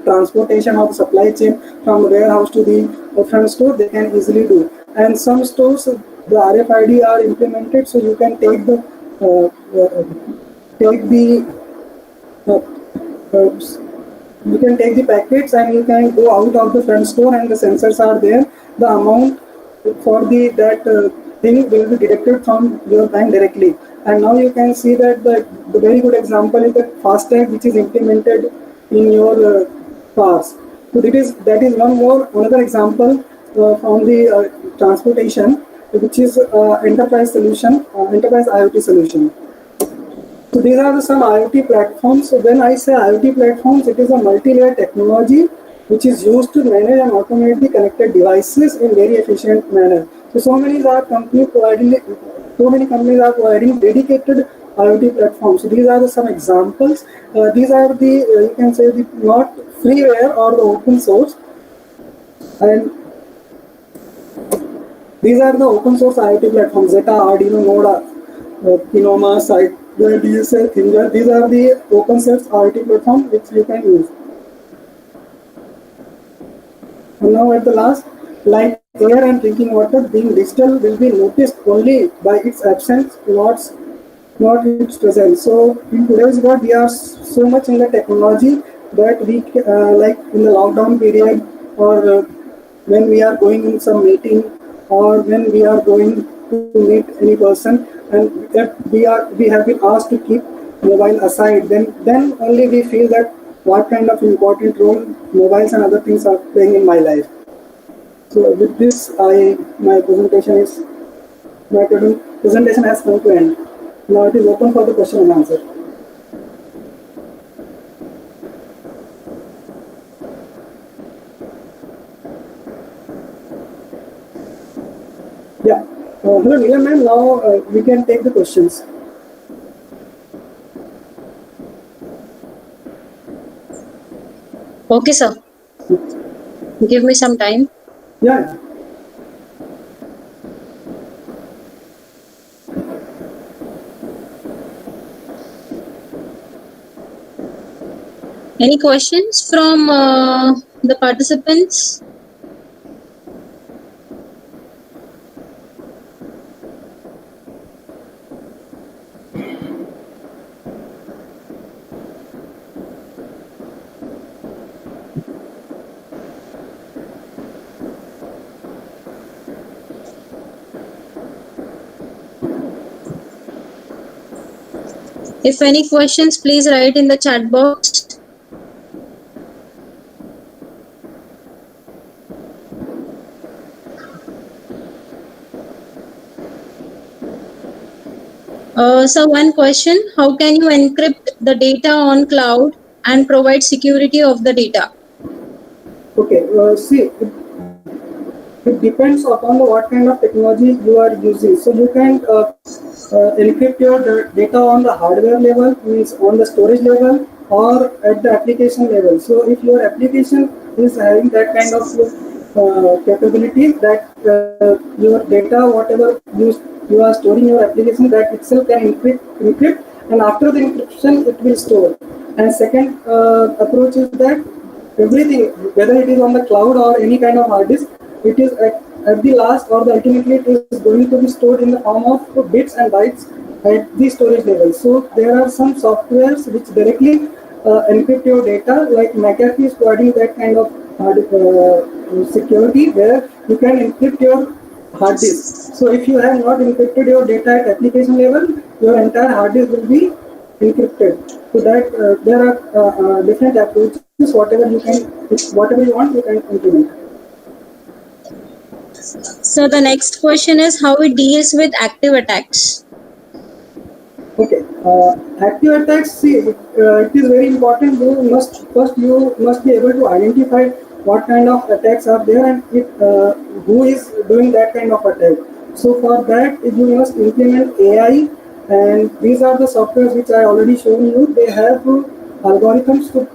transportation of supply chain from the warehouse to the front store, they can easily do. And some stores, the RFID are implemented, so you can take the packets, and you can go out of the front store, and the sensors are there. The amount for that thing will be detected from your bank directly. And now you can see that the very good example is the FASTag, which is implemented in your cars. So that is one more another example from the transportation, which is enterprise IoT solution. So these are some IoT platforms. So when I say IoT platforms, it is a multi-layer technology which is used to manage and automate the connected devices in very efficient manner. So many companies are providing dedicated IoT platforms. So these are some examples. These are the you can say the not freeware or the open source, and these are the open source IoT platforms: Zeta, Arduino, Noda, Kinoma, Site, DSL, Thinger. These are the open source IoT platforms which you can use. And now at the last, like air and drinking water, being digital will be noticed only by its absence, not its presence. So in today's world, we are so much in the technology that we like in the lockdown period, or when we are going in some meeting, or when we are going to meet any person, and if we have been asked to keep mobile aside, then only we feel that what kind of important role mobiles and other things are playing in my life. So with this, my presentation has come to end. Now it is open for the question and answer. Yeah. Hello, Neela ma'am. Now we can take the questions. Okay, sir. Give me some time. Yeah. Any questions from the participants? If any questions, please write in the chat box. So one question, how can you encrypt the data on cloud and provide security of the data? Okay. See, it depends upon what kind of technology you are using. So you can encrypt your data on the hardware level, means on the storage level, or at the application level. So if your application is having that kind of capability, that your data, whatever you are storing your application, that itself can encrypt, and after the encryption it will store. And second approach is that everything, whether it is on the cloud or any kind of hard disk, it is at the last, or the ultimately it is going to be stored in the form of bits and bytes at the storage level. So there are some softwares which directly encrypt your data, like McAfee is providing that kind of security where you can encrypt your hard disk. So if you have not encrypted your data at application level, your entire hard disk will be encrypted. So that there are different approaches. Whatever you want, you can implement. So the next question is how it deals with active attacks. Okay, active attacks. See, it is very important. You must be able to identify what kind of attacks are there, and who is doing that kind of attack. So for that, you must implement AI, and these are the softwares which I already shown you. They have algorithms to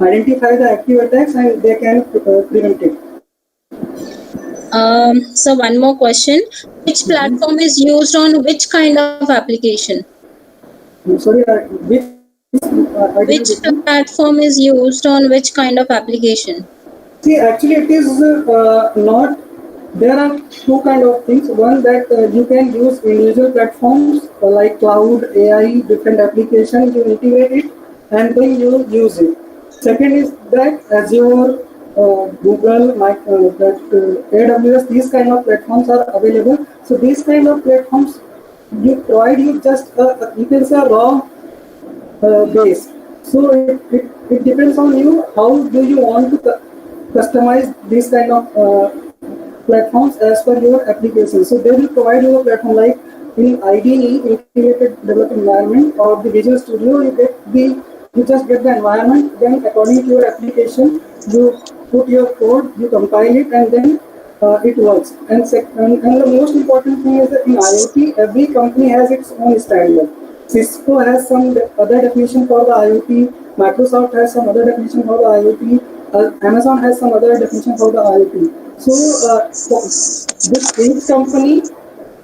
identify the active attacks, and they can prevent it. So one more question, which platform is used on which kind of application? Sorry, I didn't Which get you. platform is used on which kind of application? See, actually, it is not. There are two kind of things. One, that you can use individual platforms like cloud, AI, different applications. You integrate it, and then you use it. Second is that Azure, Google, AWS, these kind of platforms are available. So these kind of platforms you provide you just you can say a raw base. So it depends on you how do you want to customize these kind of platforms as per your application. So they will provide you a platform like in IDE, Integrated Development Environment, or the Visual Studio. You just get the environment. Then according to your application, you put your code, you compile it, and then it works. And the most important thing is that in IoT, every company has its own standard. Cisco has some other definition for the IoT. Microsoft has some other definition for the IoT. Amazon has some other definition for the IoT. So with each company,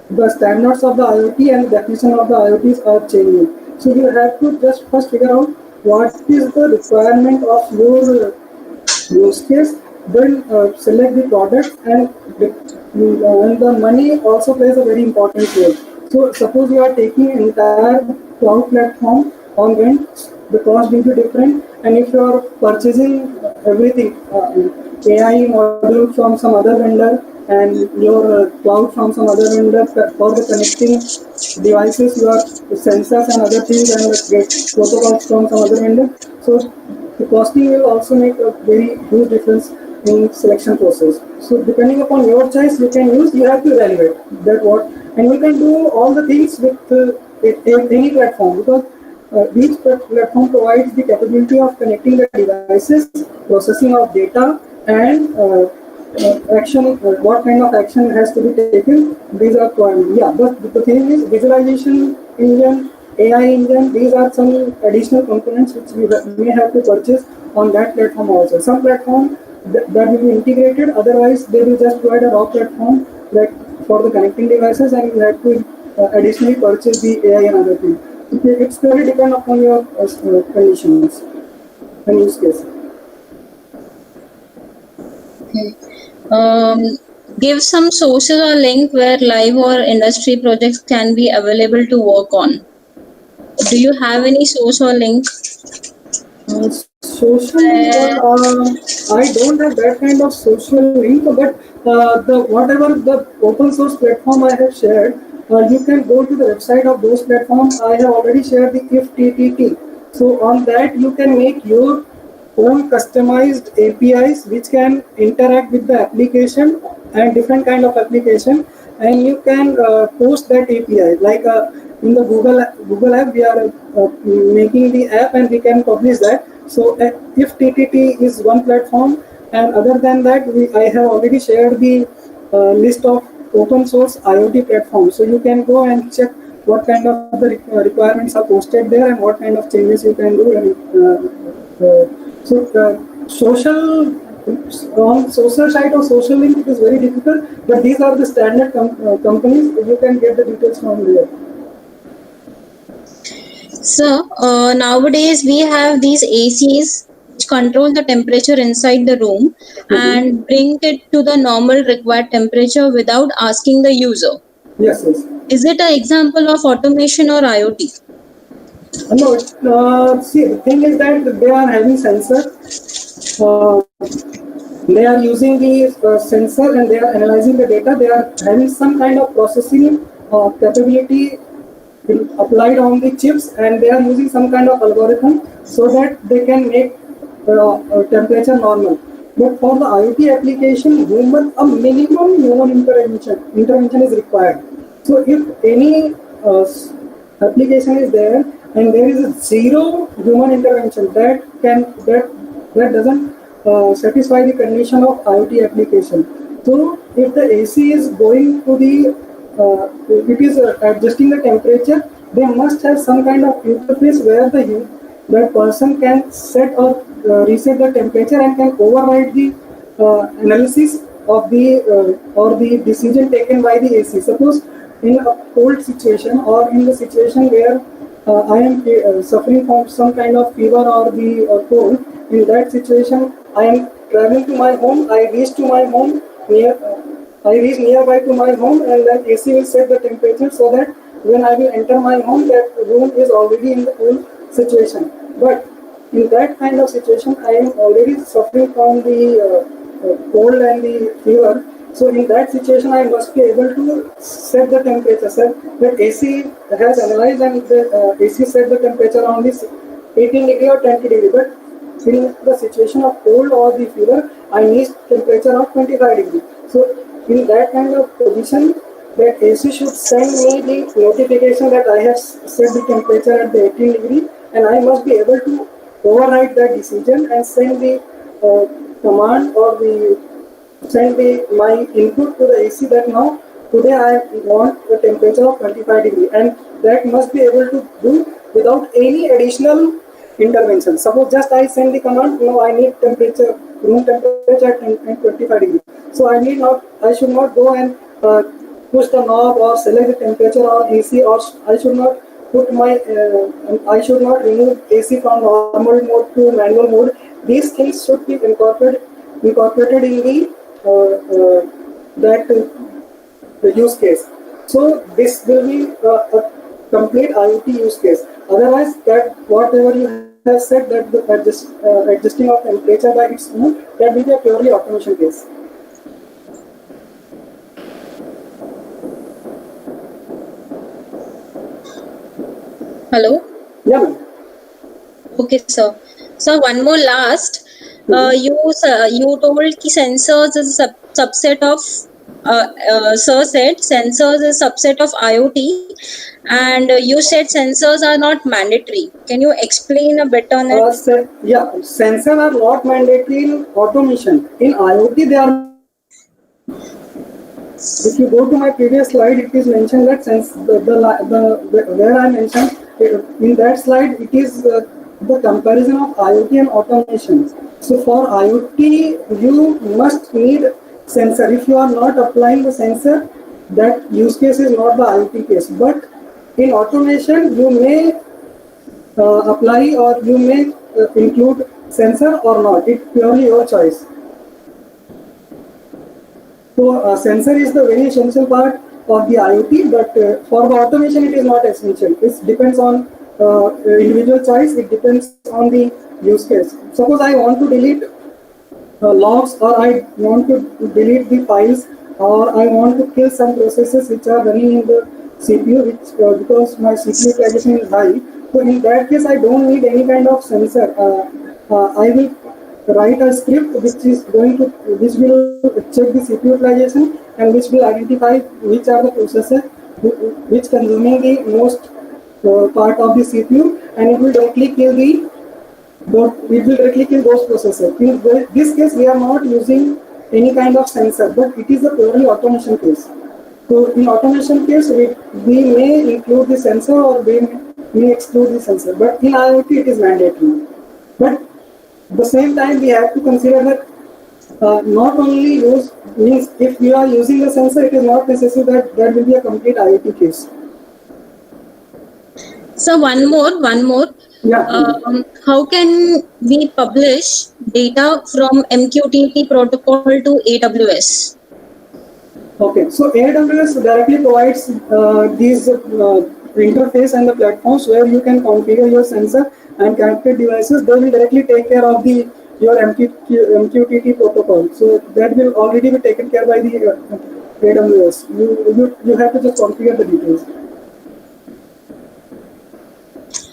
the standards of the IoT and the definition of the IoTs are changing. So you have to just first figure out what is the requirement of your use case, then select the product, and the money also plays a very important role. So suppose you are taking an entire cloud platform on rent, the cost will be different, and if you are purchasing everything, AI module from some other vendor and your cloud from some other vendor for the connecting devices, your sensors and other things, and get protocols from some other vendor. So the costing will also make a very huge difference in selection process. So depending upon your choice, you have to evaluate that what, and you can do all the things with any platform, because each platform provides the capability of connecting the devices, processing of data, and action. What kind of action has to be taken? These are yeah. But the thing is, visualization engine, AI engine, these are some additional components which we may have to purchase on that platform also. Some platform that will be integrated, otherwise they will just provide a raw platform like for the connecting devices, and you have to additionally purchase the AI and other things. It's very depend upon your conditions and use case. Okay. Give some sources or link where live or industry projects can be available to work on. Do you have any source or link? Social link, I don't have that kind of social link, but the whatever the open source platform I have shared, you can go to the website of those platforms. I have already shared the IFTTT. So on that you can make your own customized APIs which can interact with the application and different kind of application, and you can post that API like in the Google app. We are making the app and we can publish that. So if TTT is one platform, and other than that, I have already shared the list of open source IoT platforms. So you can go and check what kind of the requirements are posted there and what kind of changes you can do. Social on social site or social link, it is very difficult, but these are the standard companies. You can get the details from there. So nowadays we have these ACs which control the temperature inside the room and bring it to the normal required temperature without asking the user. Yes, yes. Is it an example of automation or IoT? No, see, the thing is that they are having sensor. They are using the sensor and they are analyzing the data. They are having some kind of processing capability applied on the chips, and they are using some kind of algorithm so that they can make temperature normal. But for the IoT application, a minimum human intervention is required. So if any application is there and there is zero human intervention, that doesn't satisfy the condition of IoT application. So if the AC is going to the it is adjusting the temperature, they must have some kind of interface where that person can set or reset the temperature and can override the analysis of the or the decision taken by the AC. Suppose in a cold situation or in the situation where I am suffering from some kind of fever or the cold, in that situation I am traveling to my home, I reach to my home I reach nearby to my home, and then AC will set the temperature so that when I will enter my home, that room is already in the cold situation. But in that kind of situation, I am already suffering from the cold and the fever. So in that situation, I must be able to set the temperature. Sir, the AC has analyzed and the AC set the temperature on this 18 degree or 20 degree. But in the situation of cold or the fever, I need temperature of 25 degree. So in that kind of position, that AC should send me the notification that I have set the temperature at the 18 degree, and I must be able to override that decision and send the command or the send the my input to the AC that now today I want a temperature of 25 degree, and that must be able to do without any additional intervention. Suppose just I send the command, no, I need temperature, room temperature at 25 degree. So I should not go and push the knob or select the temperature on AC, or I should not I should not remove AC from normal mode to manual mode. These things should be incorporated in the that the use case. So this will be a complete IoT use case. Otherwise, that whatever you have said, that the adjusting of temperature by its own, that will be a purely automation case. Hello. Yeah, ma'am. Okay, sir. So one more last. You told ki sensors is a subset of. Sir said sensors is a subset of IoT, and you said sensors are not mandatory. Can you explain a bit on it? Sensors are not mandatory in automation. In IoT, they are mandatory. If you go to my previous slide, it is mentioned that where I mentioned in that slide, it is the comparison of IoT and automation. So for IoT, you must need sensor. If you are not applying the sensor, that use case is not the IoT case. But in automation, you may apply or you may include sensor or not. It's purely your choice. So sensor is the very essential part of the IoT, but for the automation it is not essential. It depends on individual choice. It depends on the use case. Suppose I want to delete logs, or I want to delete the files, or I want to kill some processes which are running in the CPU, which because my CPU utilization is high. So in that case, I don't need any kind of sensor. I will write a script which will check the CPU utilization and which will identify which are the processes which consuming the most part of the CPU, and it will directly kill those processes. In this case, we are not using any kind of sensor, but it is a purely automation case. So in automation case, we may include the sensor or we may exclude the sensor, but in IoT it is mandatory. But at the same time, we have to consider that not only means if we are using the sensor, it is not necessary that there will be a complete IoT case. So one more. Yeah. How can we publish data from MQTT protocol to AWS? Okay, so AWS directly provides these interface and the platforms where you can configure your sensor and connected devices. They will directly take care of your MQTT protocol. So that will already be taken care by the AWS. You have to just configure the details.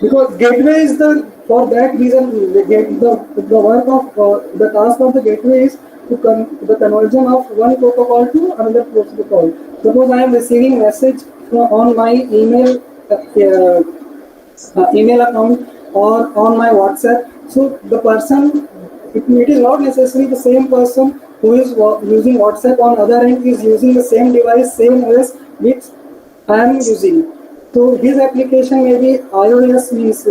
Because gateway is for that reason, the work of the task of the gateway is the conversion of one protocol to another protocol. Suppose I am receiving message on my email account or on my WhatsApp. So the person, it is not necessarily the same person who is using WhatsApp on other end is using the same device, same OS which I am using. So his application may be iOS, means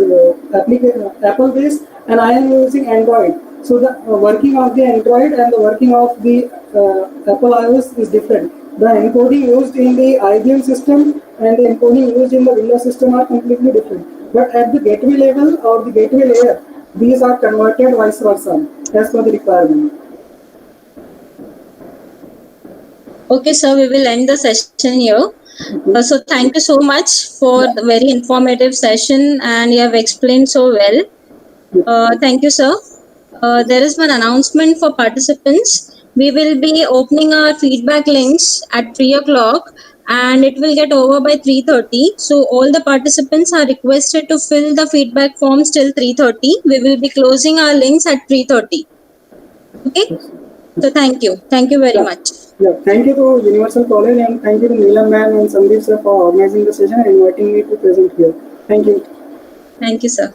Apple based, and I am using Android. So the working of the Android and the working of the Apple iOS is different. The encoding used in the IBM system and the encoding used in the Windows system are completely different. But at the gateway level or the gateway layer, these are converted vice versa as per the requirement. Okay, sir, we will end the session here. So thank you so much for the very informative session, and you have explained so well. Thank you, sir. There is one announcement for participants. We will be opening our feedback links at 3 o'clock, and it will get over by 3:30. So all the participants are requested to fill the feedback forms till 3:30. We will be closing our links at 3:30. Okay. So thank you very Yeah. much. Yeah. Thank you to Universal College and thank you to Neelam ma'am and Sandeep sir for organizing the session and inviting me to present here. Thank you. Thank you, sir.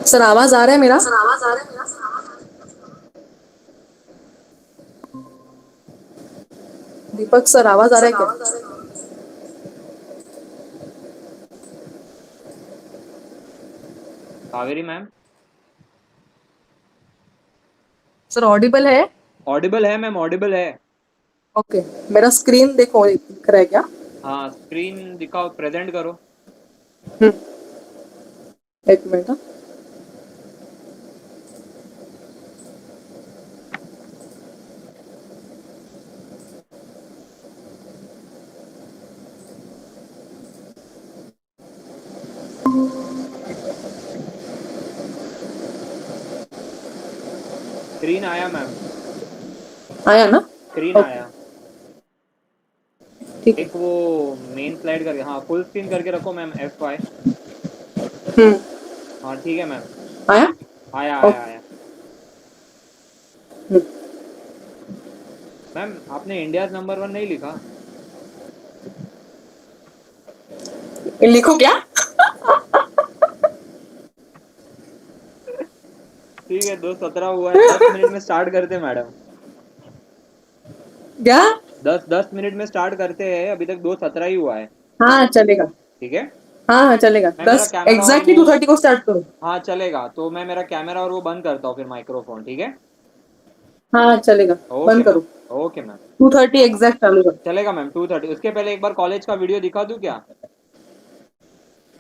Sir आवाज आ रहा है मेरा? दीपक sir आवाज आ रहा है क्या? Kaveri ma'am sir Audible है? Audible है मैम, ऑडिबल है। ओके, मेरा स्क्रीन देखो दिख रहा है क्या? हाँ स्क्रीन दिखाओ, प्रेजेंट करो। एक मिनट हाँ। स्क्रीन आया मैम, आया ना? स्क्रीन ओके आया। ठीक है। एक वो मेन स्लाइड करके, हाँ फुल स्क्रीन करके रखो मैम, F5। हाँ ठीक है मैम, आया? आया आया ओके। आया। मैम आपने इंडिया नंबर 1 नहीं लिखा? लिखो क्या? ठीक है, 2:17 हुआ है, 10 मिनट में स्टार्ट करते हैं मैडम। क्या? 10 मिनट में स्टार्ट करते हैं, अभी तक 2:17 ही हुआ है। हाँ चलेगा। ठीक है, हाँ हाँ चलेगा, मैं मेरा 10 कैमरा और एग्जैक्टली वो, 2:30 को स्टार्ट करो। हाँ चलेगा, तो मैं मेरा कैमरा और वो बंद करता हूँ फिर माइक्रोफोन, ठीक है? हाँ चलेगा, ओके बंद मैम, करो। Okay ma'am. 2:30 एग्जैक्ट चालू करो। चलेगा मैम 2:30। उसके पहले एक बार कॉलेज का वीडियो दिखा दूँ क्या,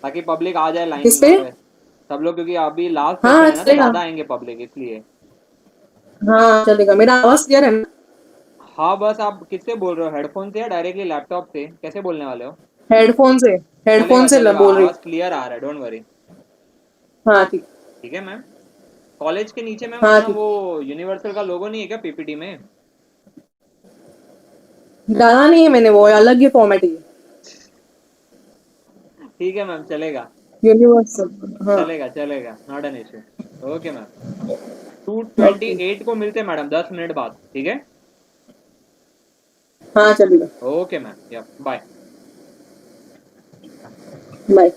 ताकि पब्लिक आ जाए लाइन किस पे? पे सब लोग, क्योंकि अभी लास्ट सेशन हाँ है ना, तो चलेगा। ज़्यादा आएंगे पब्लिक इसलिए। हाँ चलेगा, मेरा आवाज क्लियर है ना? हाँ बस आप किससे बोल रहे हो, हेडफोन से या डायरेक्टली लैपटॉप से, कैसे बोलने वाले हो? हेडफोन से। हेडफोन चलेगा से चलेगा, बोल रही आवाज़ हूँ। क्लियर आ रहा है, डोंट वरी। हाँ ठीक। ठीक है मैम। कॉलेज के नीचे मैम हाँ अपना ठीक। वो यूनिवर्सल का लोगो नहीं है क्या पीपीटी में? डाला नहीं है मैंने, वो अलग ही फॉर्मेट है। ठीक है मैम, चलेगा यूनिवर्सल हाँ। चलेगा चलेगा, not an issue. Okay ma'am, 2:28 okay. को मिलते हैं मैडम, 10 मिनट बाद, ठीक है? हाँ चलेगा। Okay ma'am, yeah bye. Bye.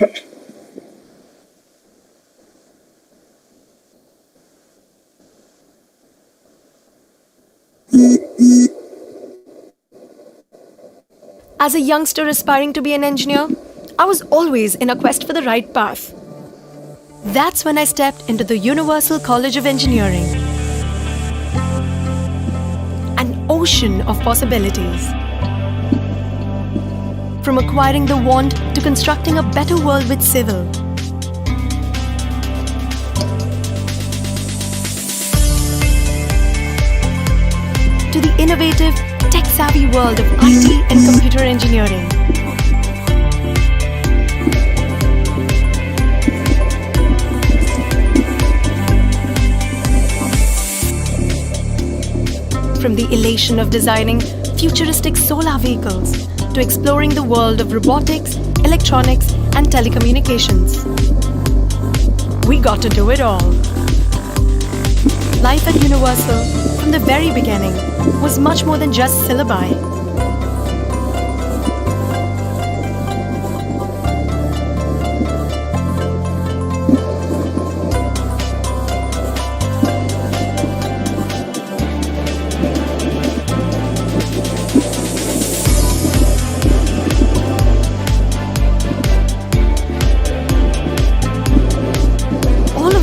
As a youngster aspiring to be an engineer, I was always in a quest for the right path. That's when I stepped into the Universal College of Engineering. An ocean of possibilities. From acquiring the wand to constructing a better world with civil. To the innovative, tech-savvy world of IT and computer engineering. From the elation of designing futuristic solar vehicles to exploring the world of robotics, electronics, and telecommunications. We got to do it all. Life at Universal, from the very beginning, was much more than just syllabi.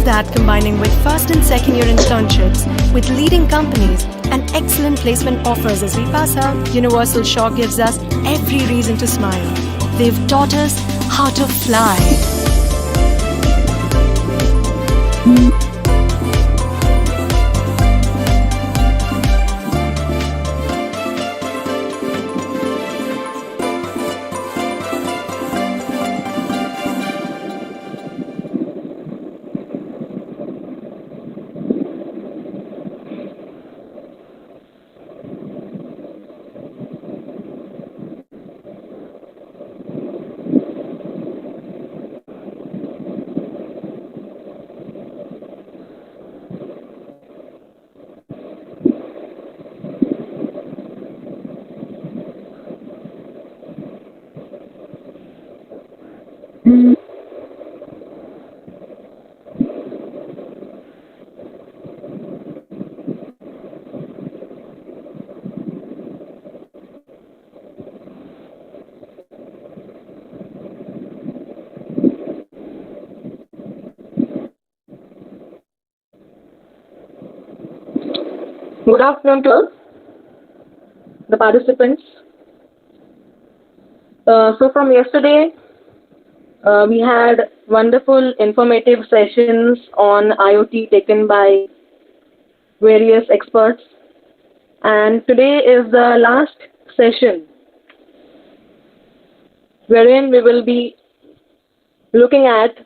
That combining with first and second year internships with leading companies and excellent placement offers as we pass out, Universal sure gives us every reason to smile. They've taught us how to fly. Good afternoon to all the participants. So from yesterday, we had wonderful informative sessions on IoT taken by various experts. And today is the last session wherein we will be looking at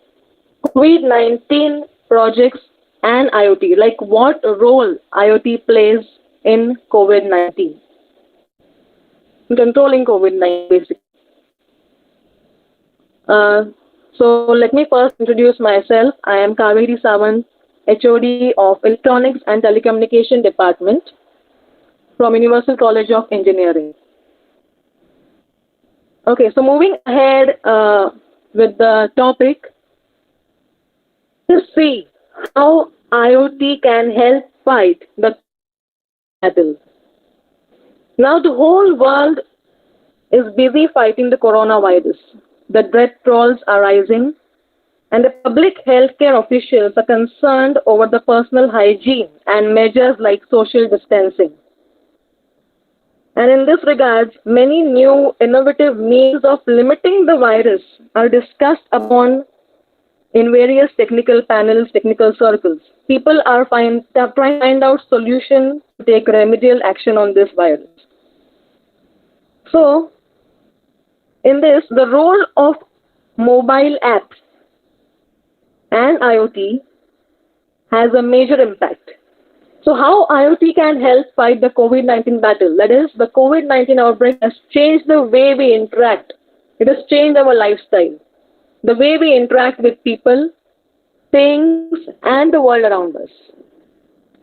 COVID-19 projects and IoT, like what role IoT plays in COVID-19, in controlling COVID-19 basically. So let me first introduce myself. I am Kaveri Sawant, HOD of Electronics and Telecommunication Department from Universal College of Engineering. Okay, so moving ahead with the topic, let's see how IoT can help fight the battle. Now the whole world is busy fighting the coronavirus. The death tolls are rising, and the public healthcare officials are concerned over the personal hygiene and measures like social distancing. And in this regard, many new innovative means of limiting the virus are discussed upon in various technical panels, technical circles. People are trying to find out solutions to take remedial action on this virus. So, in this, the role of mobile apps and IoT has a major impact. So how IoT can help fight the COVID-19 battle? That is, the COVID-19 outbreak has changed the way we interact. It has changed our lifestyle, the way we interact with people, things, and the world around us.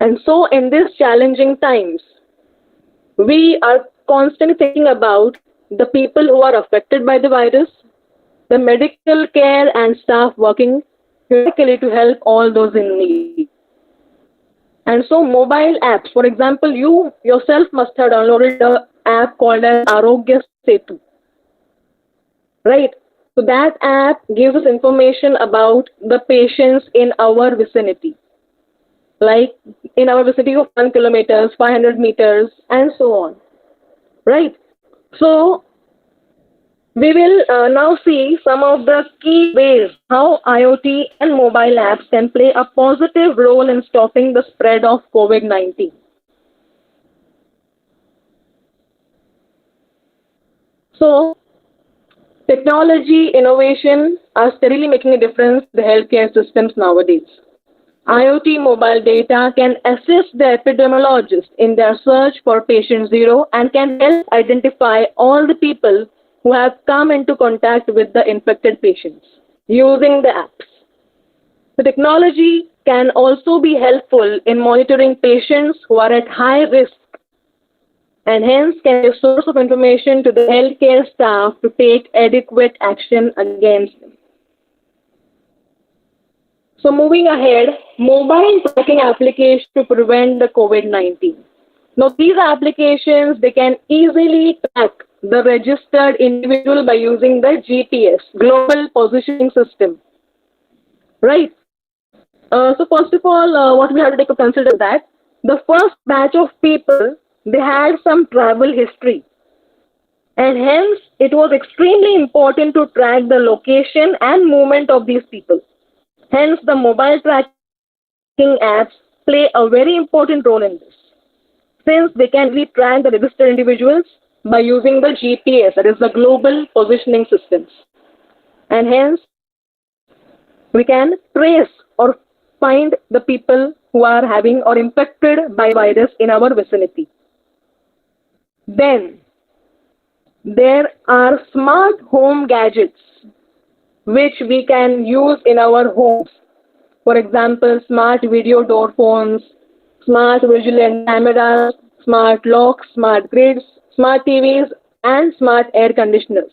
And so in these challenging times, we are constantly thinking about the people who are affected by the virus, the medical care and staff working critically to help all those in need. And so mobile apps, for example, you yourself must have downloaded the app called as Arogya Setu, right? So that app gives us information about the patients in our vicinity, like in our vicinity of 1 kilometers, 500 meters, and so on, right? So we will now see some of the key ways how IoT and mobile apps can play a positive role in stopping the spread of COVID-19. So, technology innovation are steadily making a difference in the healthcare systems nowadays. IoT mobile data can assist the epidemiologist in their search for patient zero and can help identify all the people who have come into contact with the infected patients using the apps. The technology can also be helpful in monitoring patients who are at high risk and hence can be a source of information to the healthcare staff to take adequate action against them. So moving ahead, mobile tracking applications to prevent the COVID-19. Now these applications, they can easily track the registered individual by using the GPS, Global Positioning System, right? So first of all, what we have to take a consider that the first batch of people, they had some travel history. And hence, it was extremely important to track the location and movement of these people. Hence, the mobile tracking apps play a very important role in this, since they can really track the registered individuals by using the GPS, that is the Global Positioning Systems. And hence, we can trace or find the people who are having or infected by virus in our vicinity. Then, there are smart home gadgets which we can use in our homes. For example, smart video door phones, smart vigilant cameras, smart locks, smart grids, smart TVs, and smart air conditioners.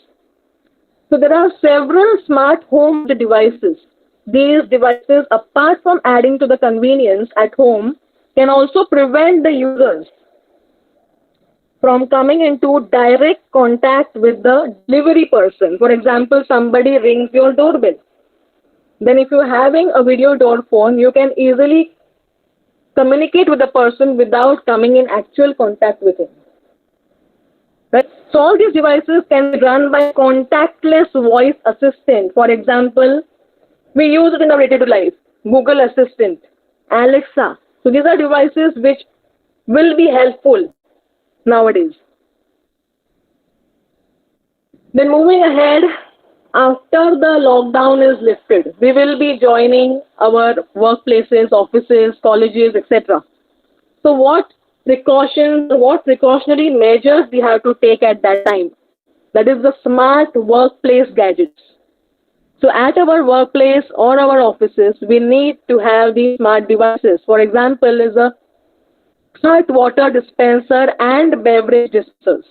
So there are several smart home devices. These devices, apart from adding to the convenience at home, can also prevent the users from coming into direct contact with the delivery person. For example, somebody rings your doorbell. Then if you're having a video door phone, you can easily communicate with the person without coming in actual contact with him. Right? So all these devices can be run by contactless voice assistant. For example, we use it in our day-to-day life. Google Assistant, Alexa. So these are devices which will be helpful nowadays. Then moving ahead, after the lockdown is lifted, we will be joining our workplaces, offices, colleges, etc. So what precautions, what precautionary measures we have to take at that time? That is the smart workplace gadgets. So at our workplace or our offices, we need to have these smart devices. For example, is a smart water dispenser and beverage dispensers.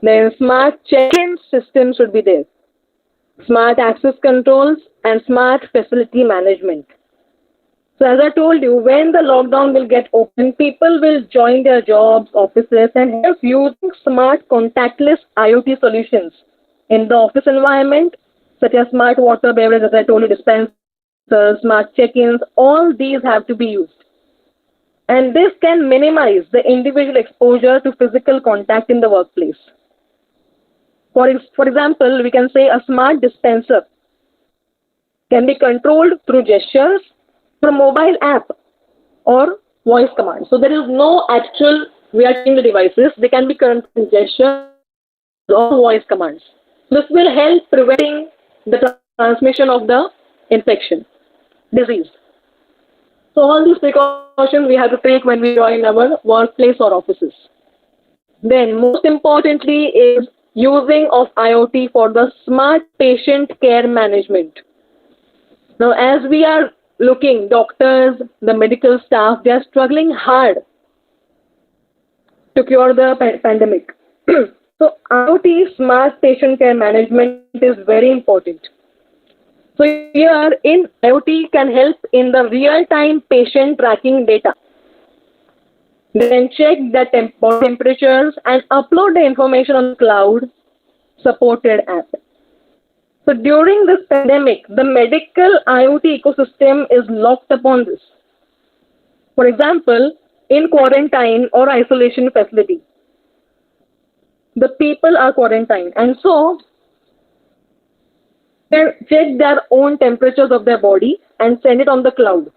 Then smart check-in system should be there. Smart access controls and smart facility management. So as I told you, when the lockdown will get open, people will join their jobs, offices, and hence using smart contactless IoT solutions in the office environment, such as smart water, beverage, as I told you, dispensers, smart check-ins, all these have to be used. And this can minimize the individual exposure to physical contact in the workplace. For example, we can say a smart dispenser can be controlled through gestures, through mobile app, or voice command. So there is no actual, we are changing the devices, they can be controlled through gestures or voice commands. This will help preventing the transmission of the infection, disease. So all these precautions we have to take when we join our workplace or offices. Then most importantly is using of IoT for the smart patient care management. Now as we are looking, doctors, the medical staff, they are struggling hard to cure the pandemic. So IoT smart patient care management is very important. So here in IoT can help in the real-time patient tracking data. They can check the body temperatures and upload the information on the cloud supported app. So during this pandemic, the medical IoT ecosystem is locked upon this. For example, in quarantine or isolation facility, the people are quarantined, and so they check their own temperatures of their body and send it on the cloud.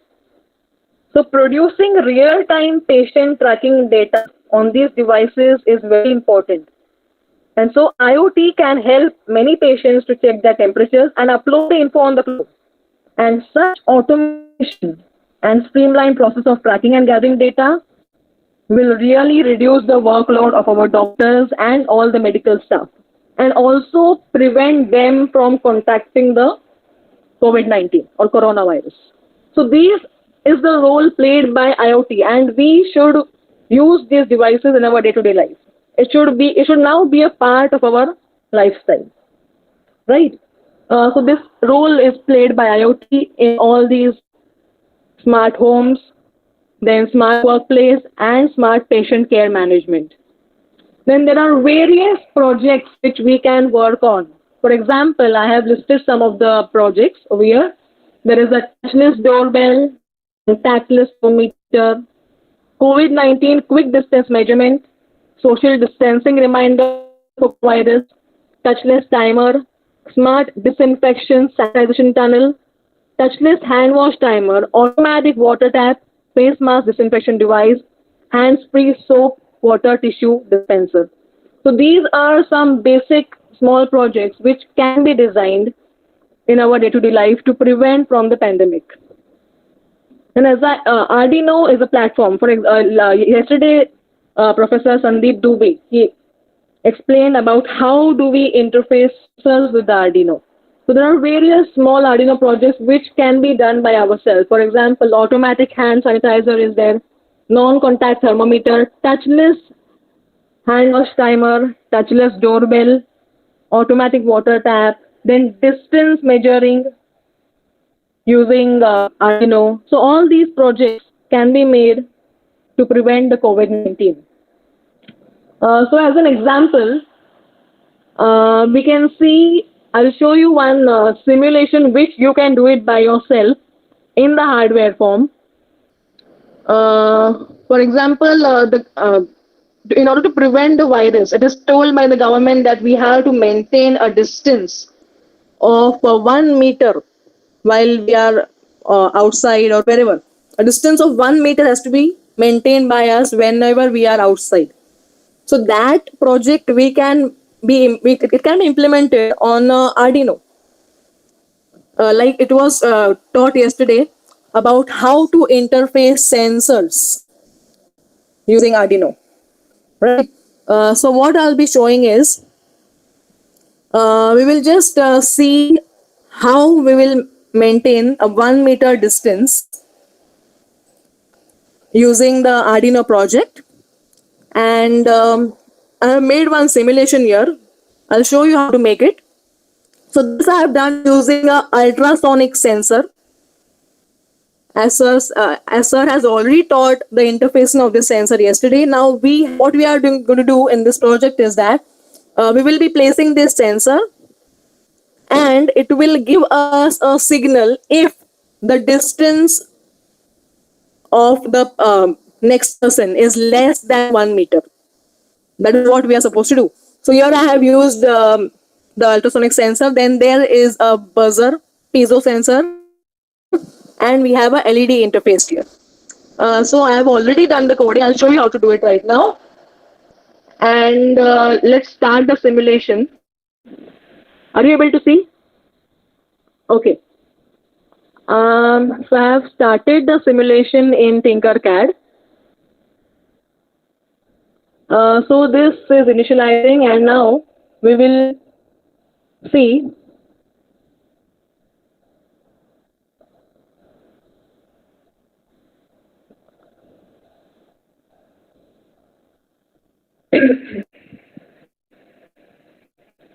So producing real-time patient tracking data on these devices is very important. And so IoT can help many patients to check their temperatures and upload the info on the cloud. And such automation and streamlined process of tracking and gathering data will really reduce the workload of our doctors and all the medical staff, and also prevent them from contacting the COVID-19 or coronavirus. So these is the role played by IoT, and we should use these devices in our day-to-day life. It should now be a part of our lifestyle, right? So this role is played by IoT in all these smart homes, then smart workplace and smart patient care management. Then there are various projects which we can work on. For example, I have listed some of the projects over here. There is a touchless doorbell, tactless thermometer, COVID-19 quick distance measurement, social distancing reminder for virus, touchless timer, smart disinfection sanitization tunnel, touchless hand wash timer, automatic water tap, face mask disinfection device, hands-free soap water tissue dispenser. So these are some basic small projects which can be designed in our day-to-day life to prevent from the pandemic. And Arduino is a platform. Yesterday, Professor Sandeep Dubey, he explained about how do we interface sensors with the Arduino. So there are various small Arduino projects which can be done by ourselves. For example, automatic hand sanitizer is there, non-contact thermometer, touchless hand wash timer, touchless doorbell, automatic water tap, then distance measuring using Arduino. So all these projects can be made to prevent the COVID-19. So as an example, we can see, I'll show you one simulation which you can do it by yourself in the hardware form. For example, in order to prevent the virus, it is told by the government that we have to maintain a distance of 1 meter while we are outside or wherever. A distance of 1 meter has to be maintained by us whenever we are outside. So that project it can be implemented on Arduino. Like it was taught yesterday about how to interface sensors using Arduino, right? So what I'll be showing is we will just see how we will maintain a 1 meter distance using the Arduino project. And I have made one simulation here. I'll show you how to make it. So this I have done using a ultrasonic sensor. As sir has already taught the interfacing of this sensor yesterday. Now what we are going to do in this project is that we will be placing this sensor, and it will give us a signal if the distance of the next person is less than 1 meter. That is what we are supposed to do. So here I have used the ultrasonic sensor. Then there is a buzzer, piezo sensor, and we have a LED interface here. So I have already done the coding. I'll show you how to do it right now. And let's start the simulation. Are you able to see? Okay. So I have started the simulation in Tinkercad. So this is initializing, and now we will see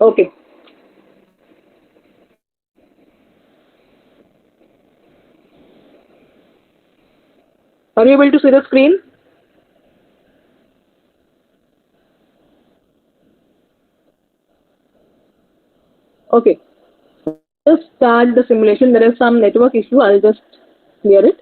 Okay. Are you able to see the screen? Okay. Just start the simulation. There is some network issue. I'll just clear it.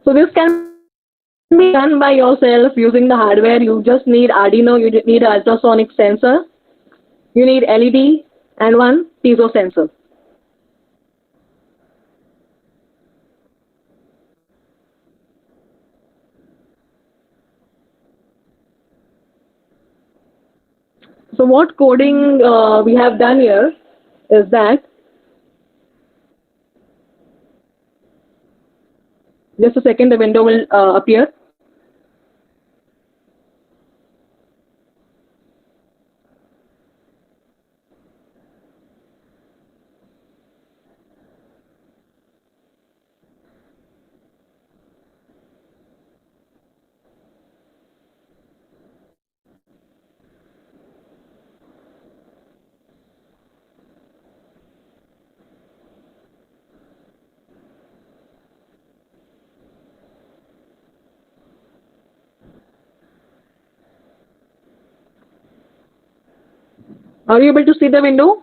So this can be done by yourself using the hardware. You just need Arduino, you need an ultrasonic sensor, you need LED and one piezo sensor. So what coding we have done here is that, just a second, the window will appear. Are you able to see the window?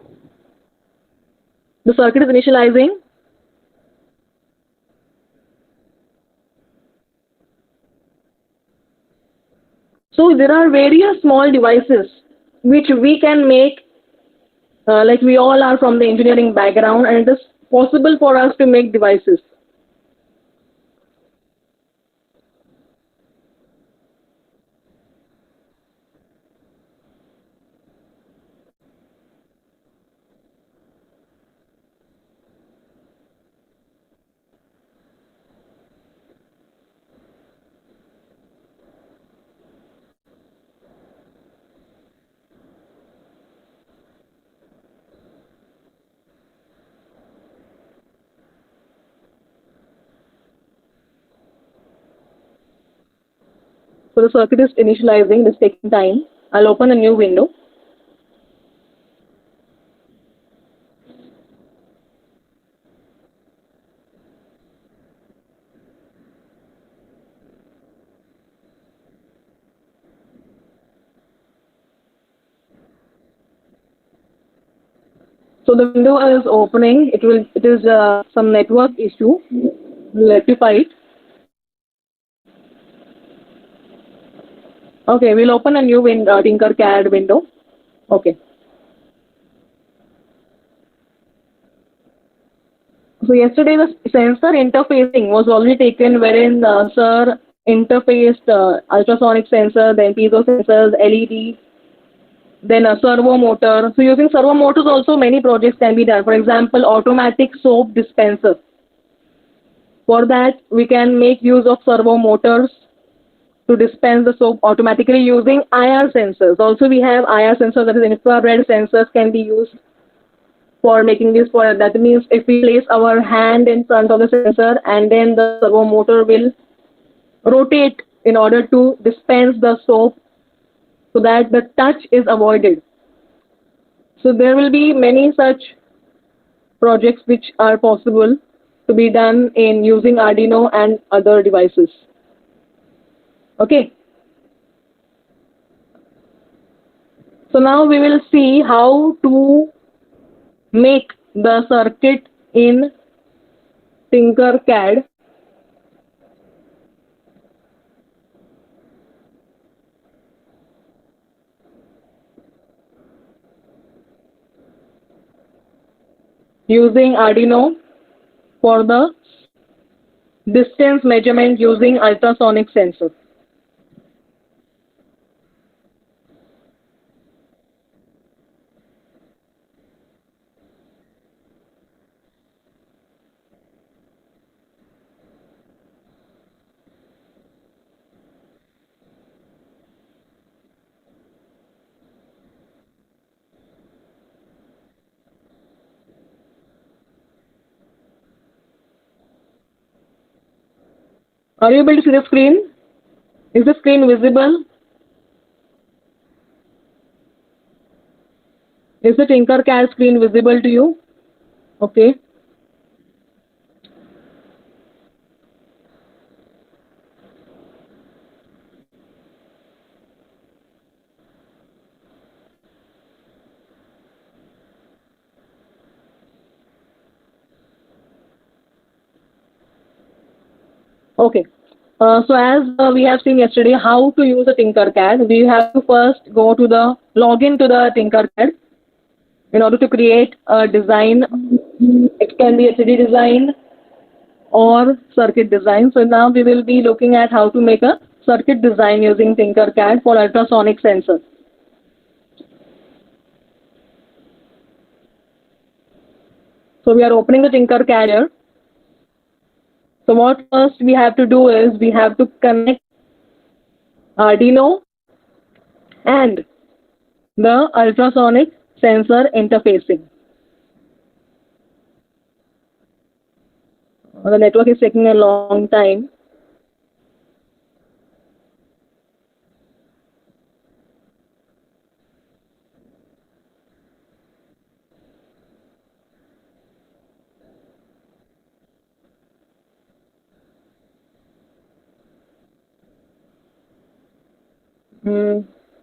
The circuit is initializing. So there are various small devices which we can make, like we all are from the engineering background, and it is possible for us to make devices. So the circuit is initializing, it is taking time. I'll open a new window. So the window is opening. It is some network issue. Rectify it. Okay, we'll open a new window, Tinkercad window. Okay. So yesterday the sensor interfacing was already taken, wherein sir interfaced ultrasonic sensor, then piezo sensors, LED, then a servo motor. So using servo motors also many projects can be done. For example, automatic soap dispenser. For that we can make use of servo motors to dispense the soap automatically using IR sensors. Also we have IR sensors, that is infrared sensors, can be used for making this. For that means if we place our hand in front of the sensor and then the servo motor will rotate in order to dispense the soap so that the touch is avoided. So there will be many such projects which are possible to be done in using Arduino and other devices. Okay. So now we will see how to make the circuit in Tinkercad. Using Arduino for the distance measurement using ultrasonic sensor. Are you able to see the screen? Is the screen visible? Is the Tinkercad screen visible to you? Okay. Okay. So as we have seen yesterday how to use a Tinkercad, we have to first go to the login to the Tinkercad in order to create a design. It can be a 3D design or circuit design. So now we will be looking at how to make a circuit design using Tinkercad for ultrasonic sensor. So we are opening the Tinkercad here. So what first we have to do is we have to connect Arduino and the ultrasonic sensor interfacing. The network is taking a long time.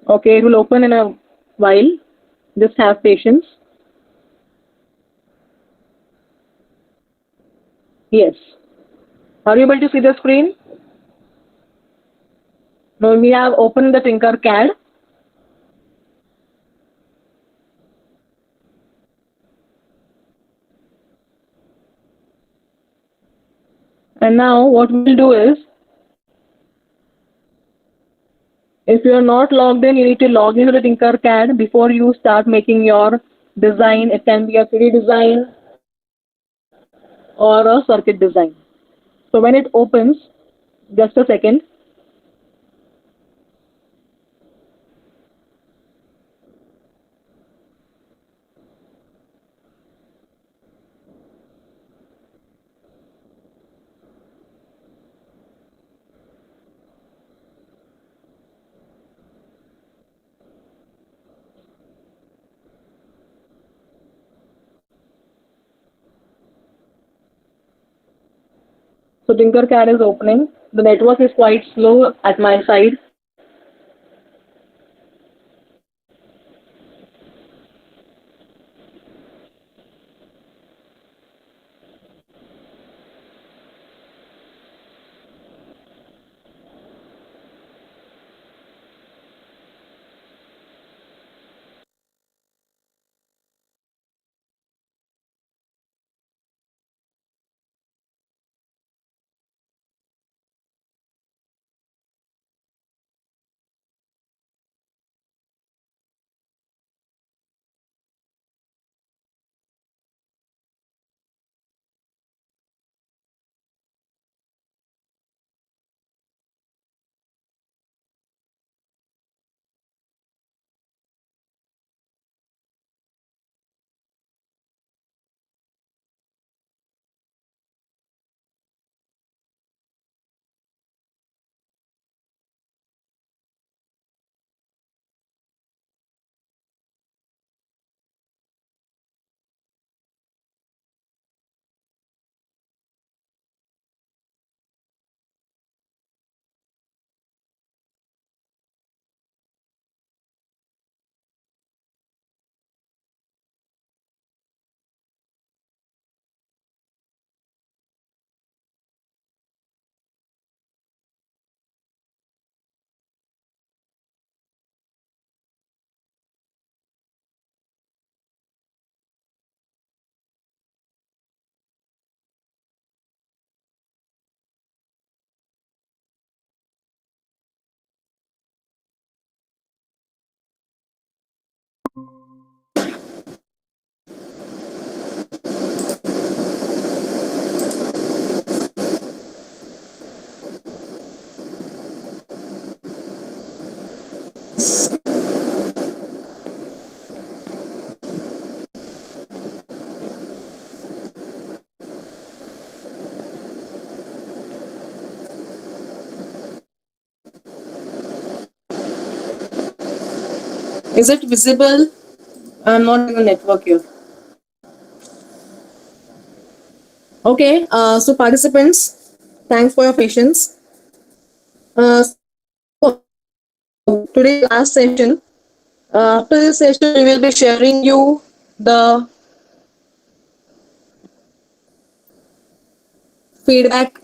Okay, it will open in a while. Just have patience. Yes. Are you able to see the screen? Now we have opened the Tinkercad. And now what we'll do is, if you are not logged in, you need to log into the Tinkercad before you start making your design. It can be a 3D design or a circuit design. So when it opens, just a second. So Tinkercad is opening. The network is quite slow at my side. Is it visible? I'm not in a network here. Okay, so participants, thanks for your patience. Today's last session. After this session, we will be sharing you the feedback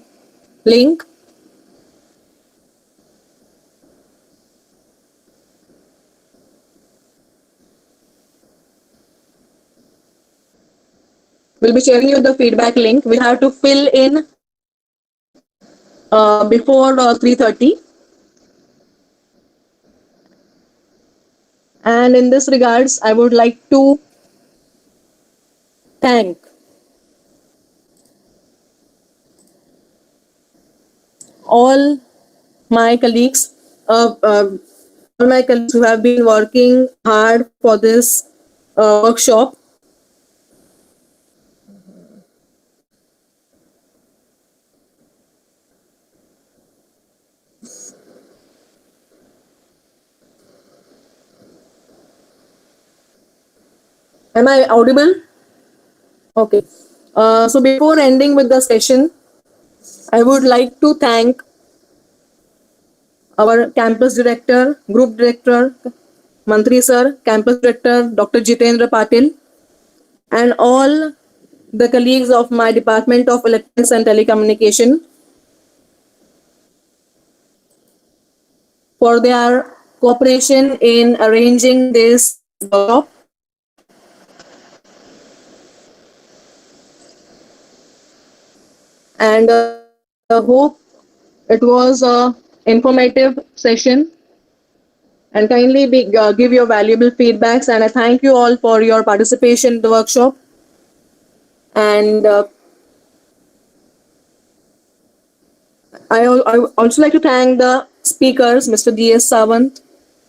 link. We'll be sharing you the feedback link. We have to fill in before 3:30. And in this regards, I would like to thank all my colleagues, all my colleagues who have been working hard for this workshop. Am I audible? Okay. So before ending with the session, I would like to thank our campus director, group director, Mantri sir, campus director, Dr. Jitendra Patil, and all the colleagues of my Department of Electronics and Telecommunication for their cooperation in arranging this workshop. And hope it was a informative session, and kindly give your valuable feedbacks, and I thank you all for your participation in the workshop. And I also like to thank the speakers, Mr. D.S. Sawant,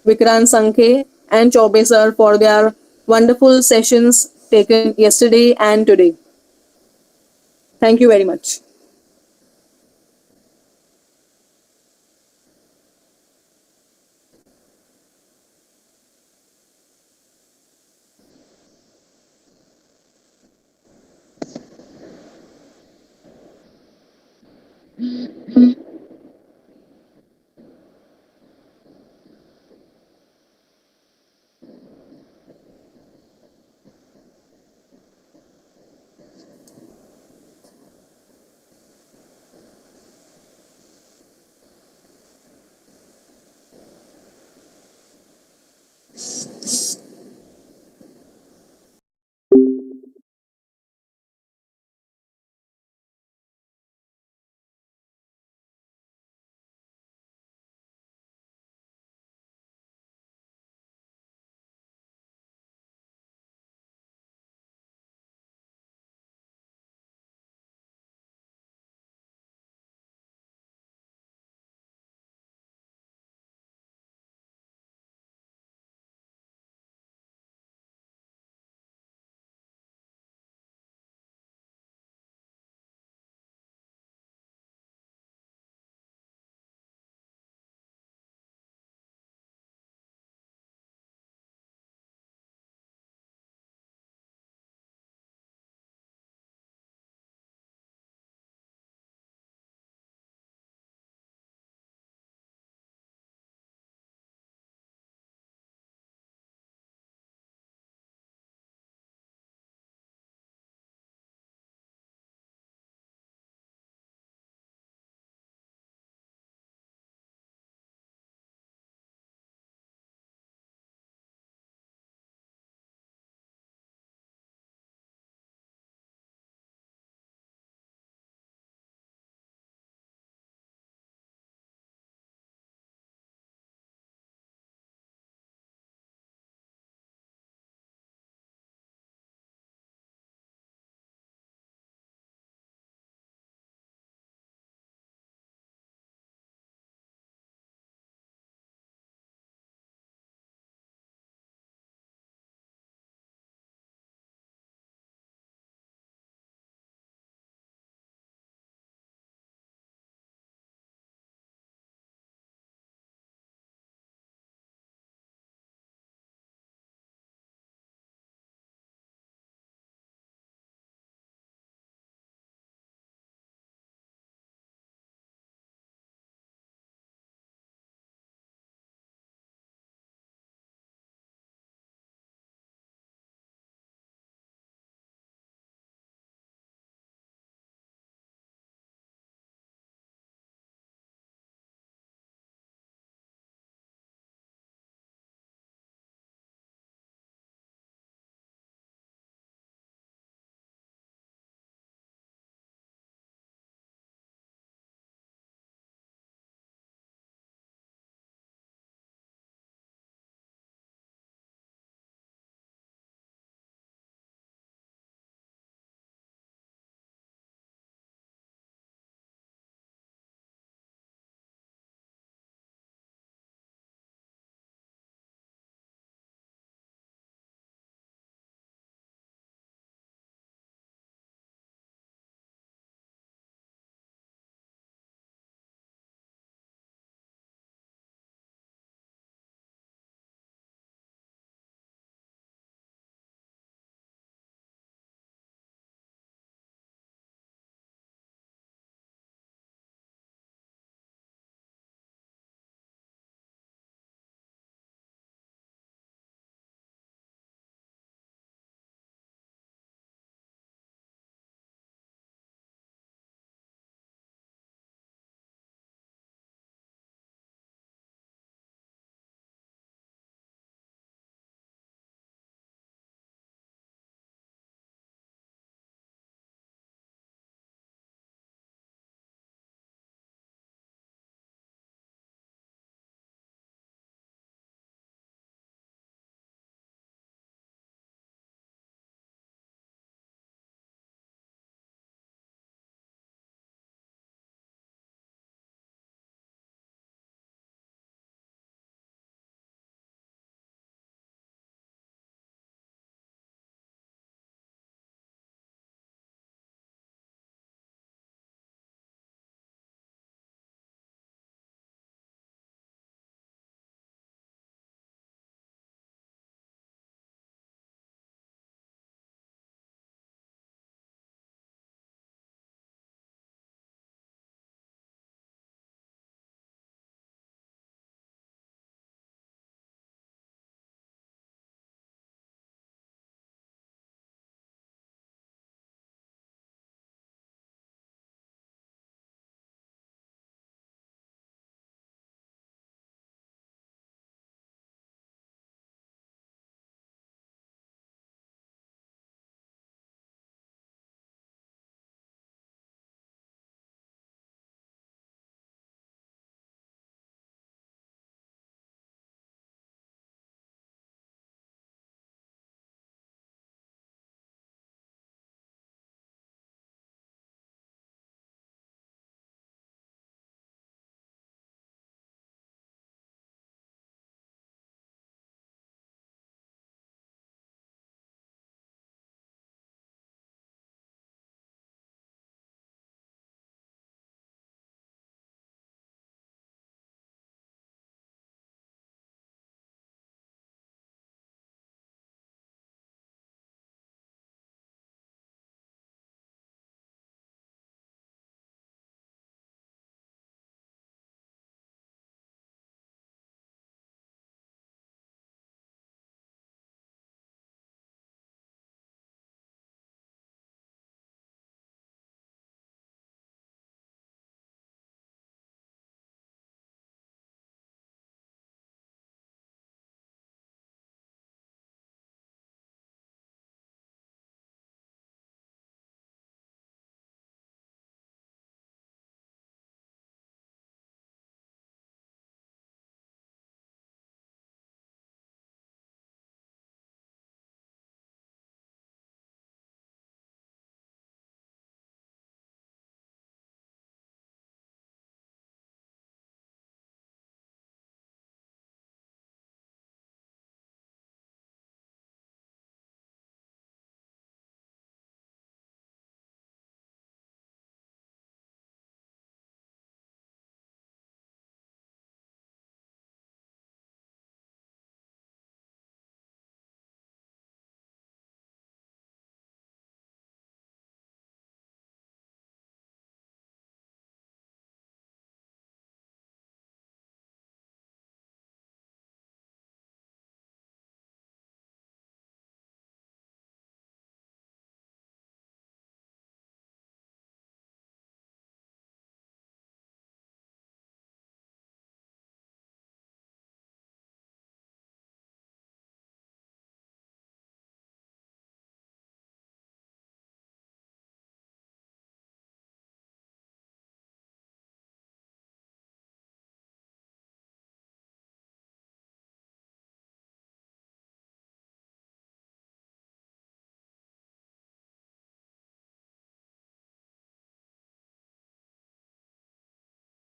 Vikrant Sankhe, and Chaube sir for their wonderful sessions taken yesterday and today. Thank you very much.